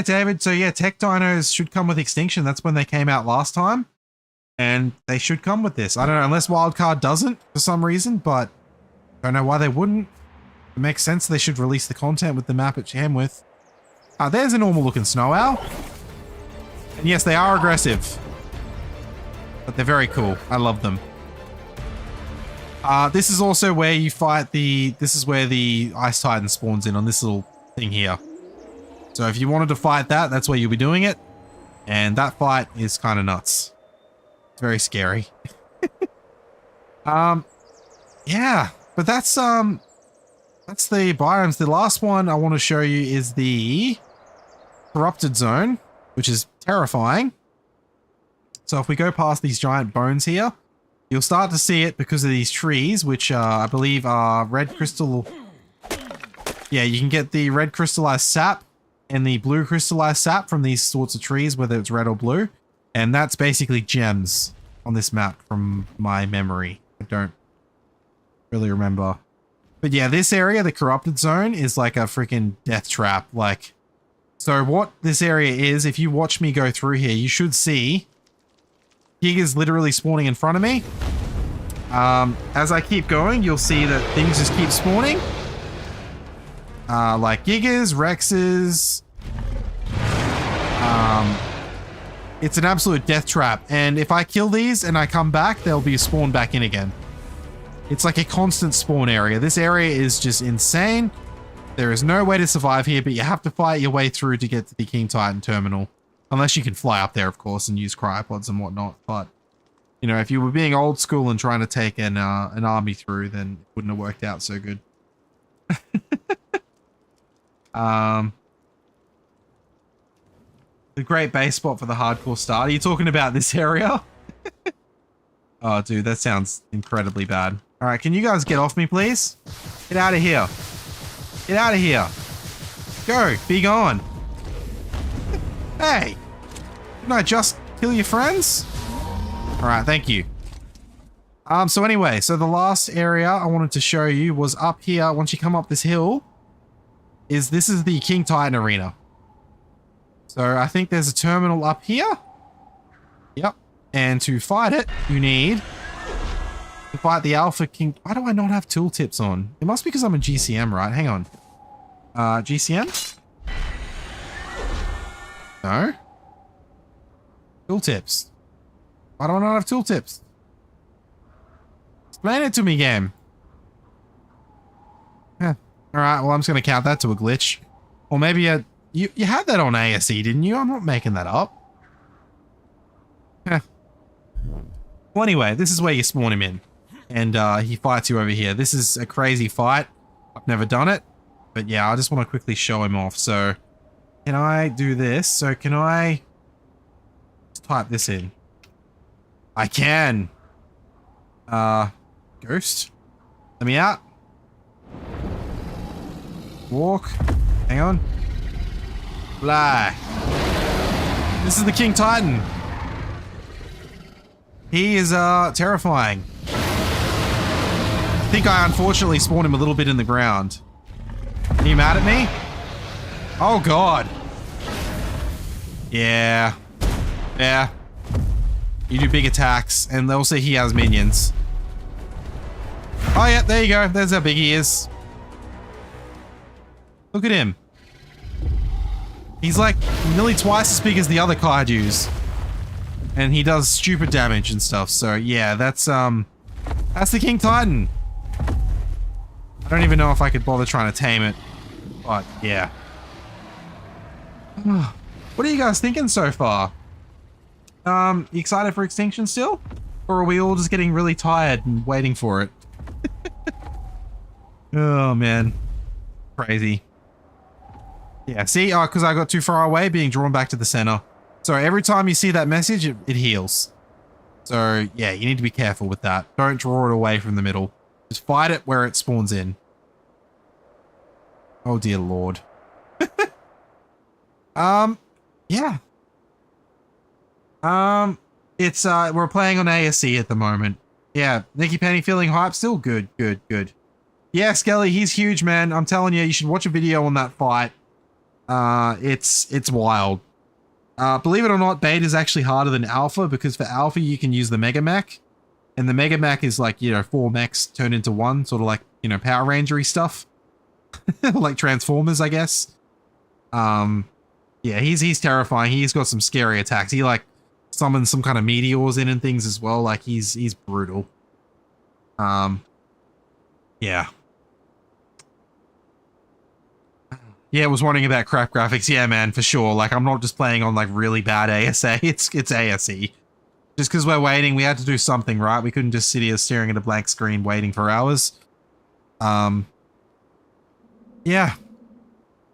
[SPEAKER 1] David. So yeah, Tech Dinos should come with Extinction. That's when they came out last time. And they should come with this. I don't know, unless Wildcard doesn't for some reason, but I don't know why they wouldn't. It makes sense they should release the content with the map it came with. There's a normal looking snow owl. And yes, they are aggressive. But they're very cool. I love them. This is also where you fight this is where the Ice Titan spawns in on this little thing here. So if you wanted to fight that, that's where you'll be doing it. And that fight is kind of nuts. It's very scary. Yeah, but that's the biomes. The last one I want to show you is the Corrupted Zone, which is terrifying. So if we go past these giant bones here, you'll start to see it because of these trees, which I believe are red crystal. Yeah, you can get the red crystallized sap and the blue crystallized sap from these sorts of trees, whether it's red or blue. And that's basically gems on this map from my memory. I don't really remember. But yeah, this area, the Corrupted Zone, is like a freaking death trap. Like, so what this area is, if you watch me go through here, you should see Gigas literally spawning in front of me. As I keep going, you'll see that things just keep spawning. Like Gigas, Rexes. It's an absolute death trap. And if I kill these and I come back, they'll be spawned back in again. It's like a constant spawn area. This area is just insane. There is no way to survive here, but you have to fight your way through to get to the King Titan terminal. Unless you can fly up there, of course, and use cryopods and whatnot. But, you know, if you were being old school and trying to take an army through, then it wouldn't have worked out so good. The great base spot for the hardcore start. Are you talking about this area? Oh, dude, that sounds incredibly bad. All right, can you guys get off me, please? Get out of here. Get out of here. Go, be gone. Hey, didn't I just kill your friends? All right, thank you. So anyway, so the last area I wanted to show you was up here. Once you come up this hill, this is the King Titan Arena. So I think there's a terminal up here. Yep. And to fight it, you need to fight the Alpha King. Why do I not have tooltips on? It must be because I'm a GCM, right? Hang on. GCM? No. Tooltips. Why do I not have tooltips? Explain it to me, game. Huh. Alright, well, I'm just going to count that to a glitch. Or maybe you had that on ASE, didn't you? I'm not making that up. Huh. Well, anyway, this is where you spawn him in. And he fights you over here. This is a crazy fight. I've never done it. But yeah, I just want to quickly show him off. So, can I do this? So, can I type this in? I can. Ghost? Let me out. Walk. Hang on. Fly. This is the King Titan. He is, terrifying. I think I unfortunately spawned him a little bit in the ground. Are you mad at me? Oh, God. Yeah. Yeah. You do big attacks, and also he has minions. Oh, yeah, there you go. There's how big he is. Look at him. He's like nearly twice as big as the other kaijus. And he does stupid damage and stuff, so yeah, that's the King Titan. I don't even know if I could bother trying to tame it, but yeah. What are you guys thinking so far? You excited for Extinction still? Or are we all just getting really tired and waiting for it? Oh man. Crazy. Yeah, see? Oh, because I got too far away, being drawn back to the center. So every time you see that message, it heals. So yeah, you need to be careful with that. Don't draw it away from the middle. Just fight it where it spawns in. Oh dear lord. Yeah. It's we're playing on ASE at the moment. Yeah, Nicky Penny feeling hype still? Good, good, good. Yeah, Skelly, he's huge, man. I'm telling you, you should watch a video on that fight. It's wild. Believe it or not, beta is actually harder than alpha, because for alpha you can use the Mega Mech, and the Mega Mech is like, you know, 4 mechs turned into one, sort of like, you know, Power Ranger-y stuff. Like Transformers, I guess. Yeah, he's terrifying. He's got some scary attacks. He like summons some kind of meteors in and things as well. Like he's brutal. Yeah. Yeah, I was wondering about crap graphics. Yeah, man, for sure. Like, I'm not just playing on, like, really bad ASA. It's ASE. Just because we're waiting, we had to do something, right? We couldn't just sit here staring at a blank screen waiting for hours. Yeah.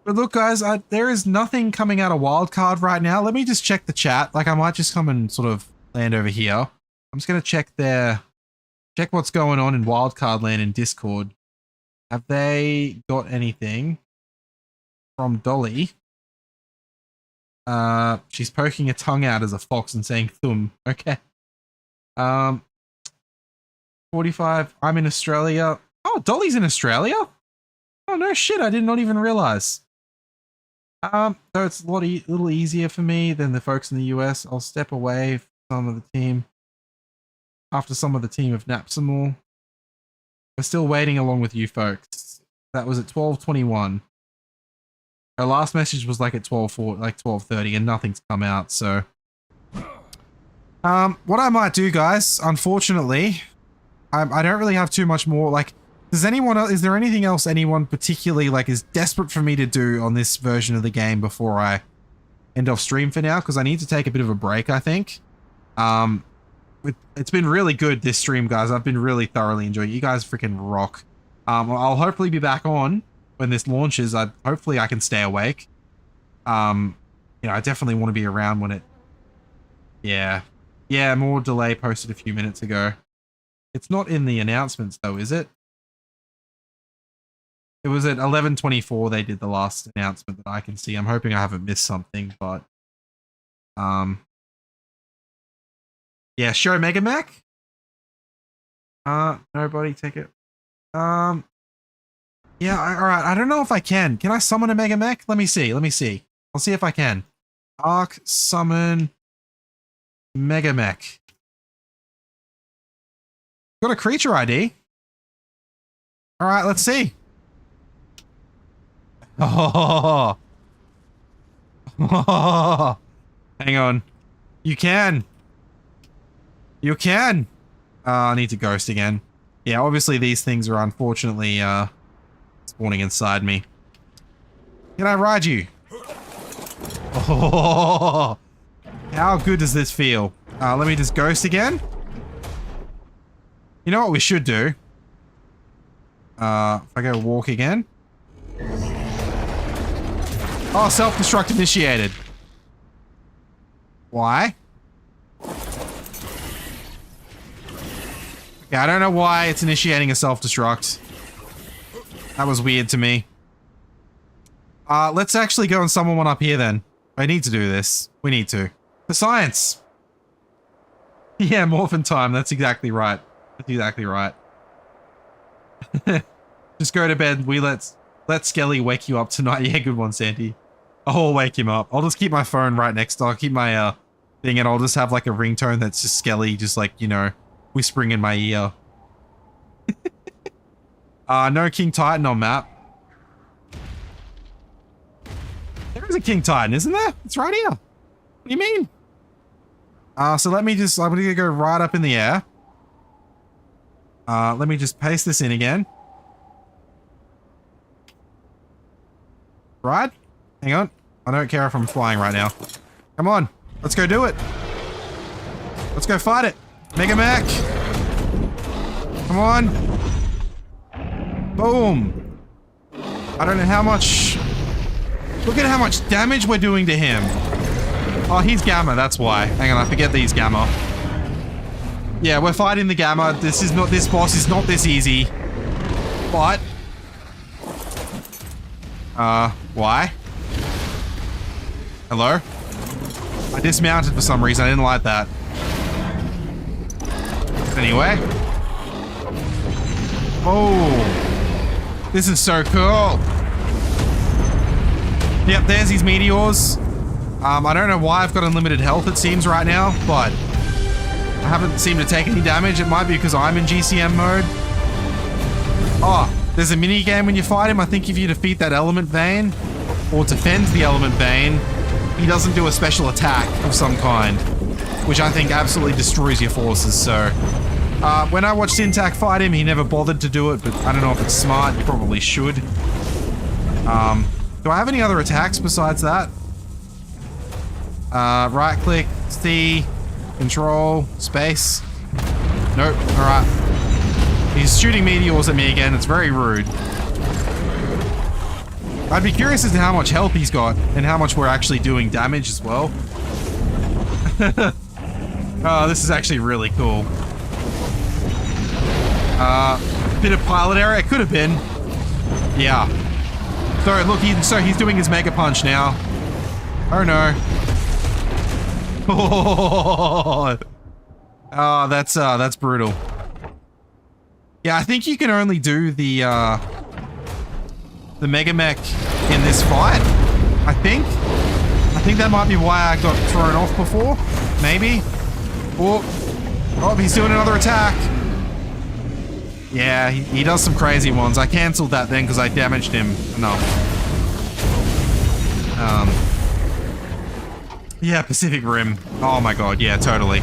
[SPEAKER 1] But look, guys, there is nothing coming out of Wildcard right now. Let me just check the chat. Like, I might just come and sort of land over here. I'm just going to check what's going on in Wildcard land in Discord. Have they got anything? From Dolly. She's poking her tongue out as a fox and saying thum. Okay. 45. I'm in Australia. Oh, Dolly's in Australia? Oh, no shit. I did not even realize. So it's a little easier for me than the folks in the US. I'll step away from some of the team. After some of the team of Napsamore. We're still waiting along with you folks. That was at 12:21. Her last message was like at 12:30, and nothing's come out, so. What I might do, guys, unfortunately, I don't really have too much more, like, is there anything else anyone particularly, like, is desperate for me to do on this version of the game before I end off stream for now? Because I need to take a bit of a break, I think. It's been really good, this stream, guys. I've been really thoroughly enjoying it. You guys freaking rock. I'll hopefully be back on when this launches. Hopefully I can stay awake. You know, I definitely want to be around when it... Yeah. Yeah, more delay posted a few minutes ago. It's not in the announcements though, is it? It was at 11:24 they did the last announcement that I can see. I'm hoping I haven't missed something, but yeah, show Mega Mac. Nobody take it. Yeah, all right. I don't know if I can. Can I summon a Mega Mech? Let me see. Let me see. I'll see if I can. Arc summon Mega Mech. Got a creature ID. All right, let's see. Oh. Hang on. You can. You can. I need to ghost again. Yeah, obviously these things are unfortunately spawning inside me. Can I ride you? Oh, how good does this feel? Let me just ghost again. You know what we should do? If I go walk again. Oh, self-destruct initiated. Why? Yeah, I don't know why it's initiating a self-destruct. That was weird to me. Let's actually go and summon one up here then. I need to do this. We need to. For science! Yeah, morphin time. That's exactly right. That's exactly right. Just go to bed. Let Skelly wake you up tonight. Yeah, good one, Sandy. I'll wake him up. I'll just keep my phone right next to. I'll keep my thing, and I'll just have like a ringtone that's just Skelly, just like, you know, whispering in my ear. No King Titan on map. There is a King Titan, isn't there? It's right here. What do you mean? So let me just, I'm gonna go right up in the air. Let me just paste this in again. Right? Hang on. I don't care if I'm flying right now. Come on. Let's go do it. Let's go fight it. Mega Mac. Come on. Boom. I don't know how much. Look at how much damage we're doing to him. Oh, he's Gamma. That's why. Hang on. I forget that he's Gamma. Yeah, we're fighting the Gamma. This boss is not this easy. But. Why? Hello? I dismounted for some reason. I didn't like that. Anyway. Oh. This is so cool. Yep, there's these meteors. I don't know why I've got unlimited health, it seems, right now, but I haven't seemed to take any damage. It might be because I'm in GCM mode. Oh, there's a mini game when you fight him. I think if you defeat that element vein, or defend the element vein, he doesn't do a special attack of some kind, which I think absolutely destroys your forces. So when I watched Syntac fight him, he never bothered to do it, but I don't know if it's smart. You probably should. Do I have any other attacks besides that? Right click, C, control, space. Nope, alright. He's shooting meteors at me again. It's very rude. I'd be curious as to how much health he's got and how much we're actually doing damage as well. Oh, this is actually really cool. Bit of pilot error. It could have been. Yeah. So look, he's doing his Mega Punch now. Oh no. Oh, that's brutal. Yeah, I think you can only do the Mega Mech in this fight. I think that might be why I got thrown off before. Maybe. Oh, he's doing another attack. Yeah, he does some crazy ones. I cancelled that then because I damaged him enough. Yeah, Pacific Rim. Oh my god, yeah, totally.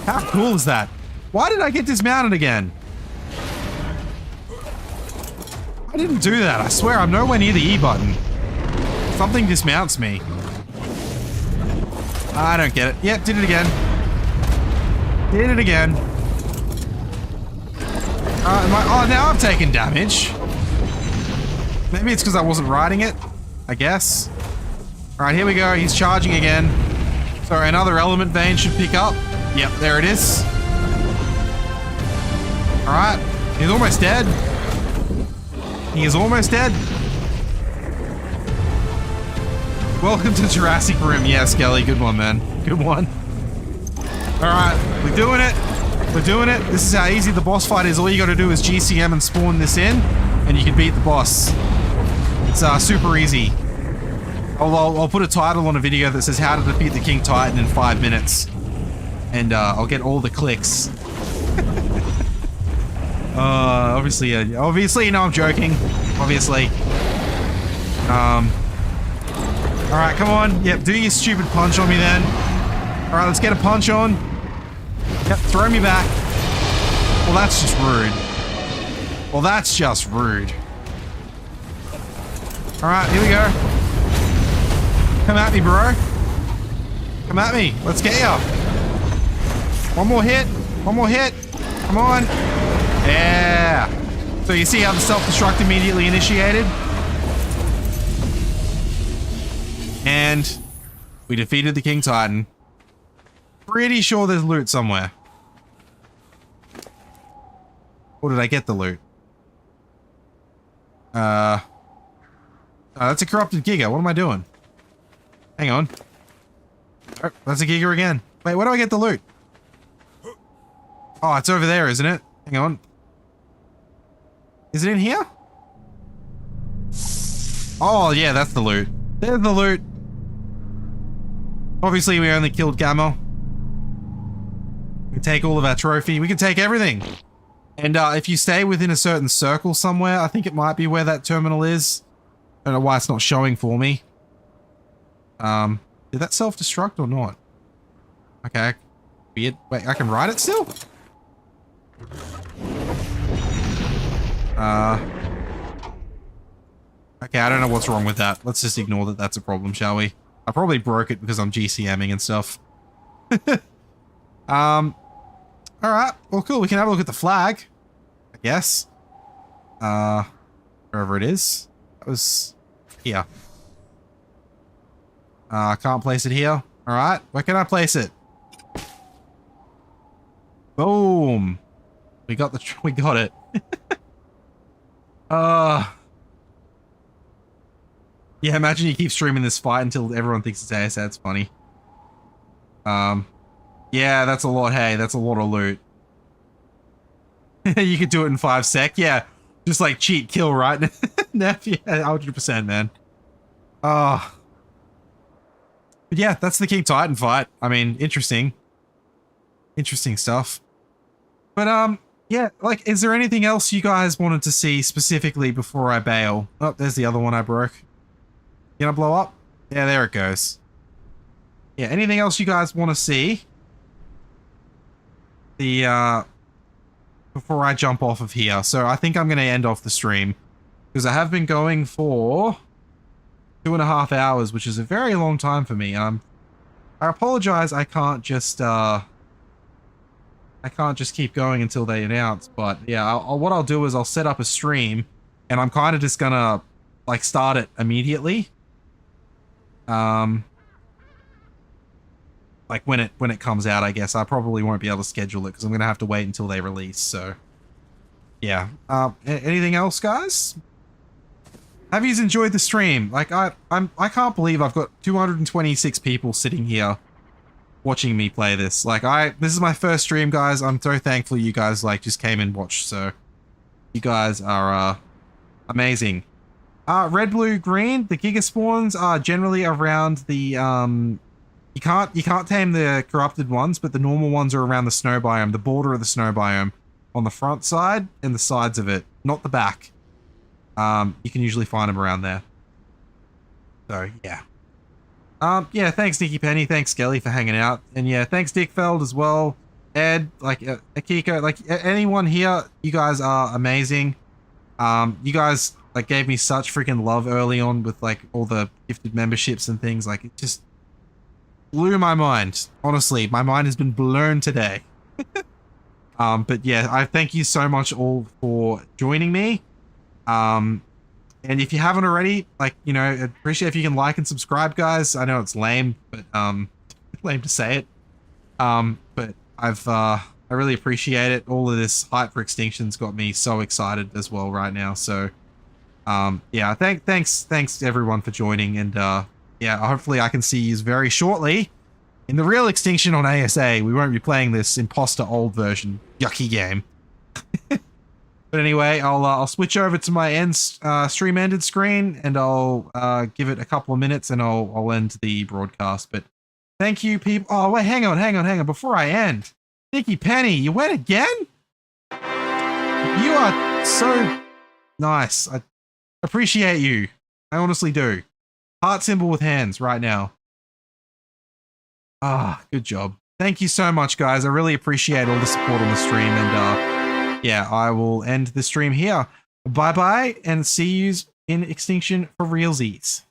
[SPEAKER 1] How cool is that? Why did I get dismounted again? I didn't do that. I swear I'm nowhere near the E button. Something dismounts me. I don't get it. Yep, did it again. Did it again. Oh, now I'm taking damage. Maybe it's because I wasn't riding it, I guess. Alright, here we go. He's charging again. So another element vein should pick up. Yep, there it is. All right, he's almost dead. He is almost dead. Welcome to Jurassic Rim. Yeah, Skelly, good one, man. Good one. All right, we're doing it. We're doing it. This is how easy the boss fight is. All you got to do is GCM and spawn this in, and you can beat the boss. It's super easy. I'll put a title on a video that says how to defeat the King Titan in 5 minutes. And I'll get all the clicks. Obviously, you know I'm joking. Obviously. Alright, come on. Yep, do your stupid punch on me then. Alright, let's get a punch on. Yep, throw me back. Well, that's just rude. Well, that's just rude. Alright, here we go. Come at me, bro. Come at me. Let's get ya. One more hit. One more hit. Come on. Yeah. So you see how the self-destruct immediately initiated? And we defeated the King Titan. Pretty sure there's loot somewhere. Or did I get the loot? That's a corrupted Giga. What am I doing? Hang on. Oh, that's a Giga again. Wait, where do I get the loot? Oh, it's over there, isn't it? Hang on. Is it in here? Oh, yeah, that's the loot. There's the loot. Obviously, we only killed Gamma. We can take all of our trophy. We can take everything. And if you stay within a certain circle somewhere, I think it might be where that terminal is. I don't know why it's not showing for me. Did that self-destruct or not? Okay. Weird. Wait, I can ride it still? Okay, I don't know what's wrong with that. Let's just ignore that that's a problem, shall we? I probably broke it because I'm GCMing and stuff. Alright. Well, cool. We can have a look at the flag. I guess. Wherever it is. That was here. I can't place it here. Alright. Where can I place it? Boom. We got it. Yeah, imagine you keep streaming this fight until everyone thinks it's ASA. It's funny. Yeah, that's a lot. Hey, that's a lot of loot. You could do it in 5 sec. Yeah, just like cheat kill, right? Neff, yeah, 100%, man. But yeah, that's the King Titan fight. I mean, interesting. Interesting stuff. But yeah, like, is there anything else you guys wanted to see specifically before I bail? Oh, there's the other one I broke. Gonna blow up? Yeah, there it goes. Yeah, anything else you guys want to see? Before I jump off of here. So I think I'm going to end off the stream because I have been going for 2.5 hours, which is a very long time for me. I apologize. I can't just keep going until they announce, but yeah, what I'll do is I'll set up a stream and I'm kind of just gonna like start it immediately. Like when it comes out, I guess I probably won't be able to schedule it because I'm gonna have to wait until they release. So, yeah. Anything else, guys? Have you enjoyed the stream? Like I can't believe I've got 226 people sitting here watching me play this. Like this is my first stream, guys. I'm so thankful you guys like just came and watched. So, you guys are amazing. Red, blue, green. The Giga spawns are generally around the you can't tame the corrupted ones, but the normal ones are around the snow biome, the border of the snow biome, on the front side and the sides of it, not the back. You can usually find them around there. So yeah. Yeah, thanks Nikki Penny, thanks Skelly for hanging out, and yeah, thanks Dickfeld as well. Ed, like Akiko, like anyone here, you guys are amazing. You guys like gave me such freaking love early on with like all the gifted memberships and things. Like it just blew my mind. Honestly, my mind has been blown today. But yeah, I thank you so much all for joining me. And if you haven't already, like, you know, I'd appreciate if you can like and subscribe, guys. I know it's lame, but Lame to say it. But I really appreciate it. All of this hype for Extinction's got me so excited as well right now. So, yeah, thanks everyone for joining, and yeah, hopefully I can see you very shortly in the real Extinction on ASA. We won't be playing this imposter old version yucky game. But anyway, I'll switch over to my stream ended screen, and I'll give it a couple of minutes, and I'll end the broadcast. But thank you, people. Oh wait, hang on. Before I end, Nikki Penny, you went again? You are so nice. I appreciate you. I honestly do. Heart symbol with hands right now. Ah, good job. Thank you so much, guys. I really appreciate all the support on the stream, and yeah, I will end the stream here. Bye-bye, and see yous in Extinction for realsies.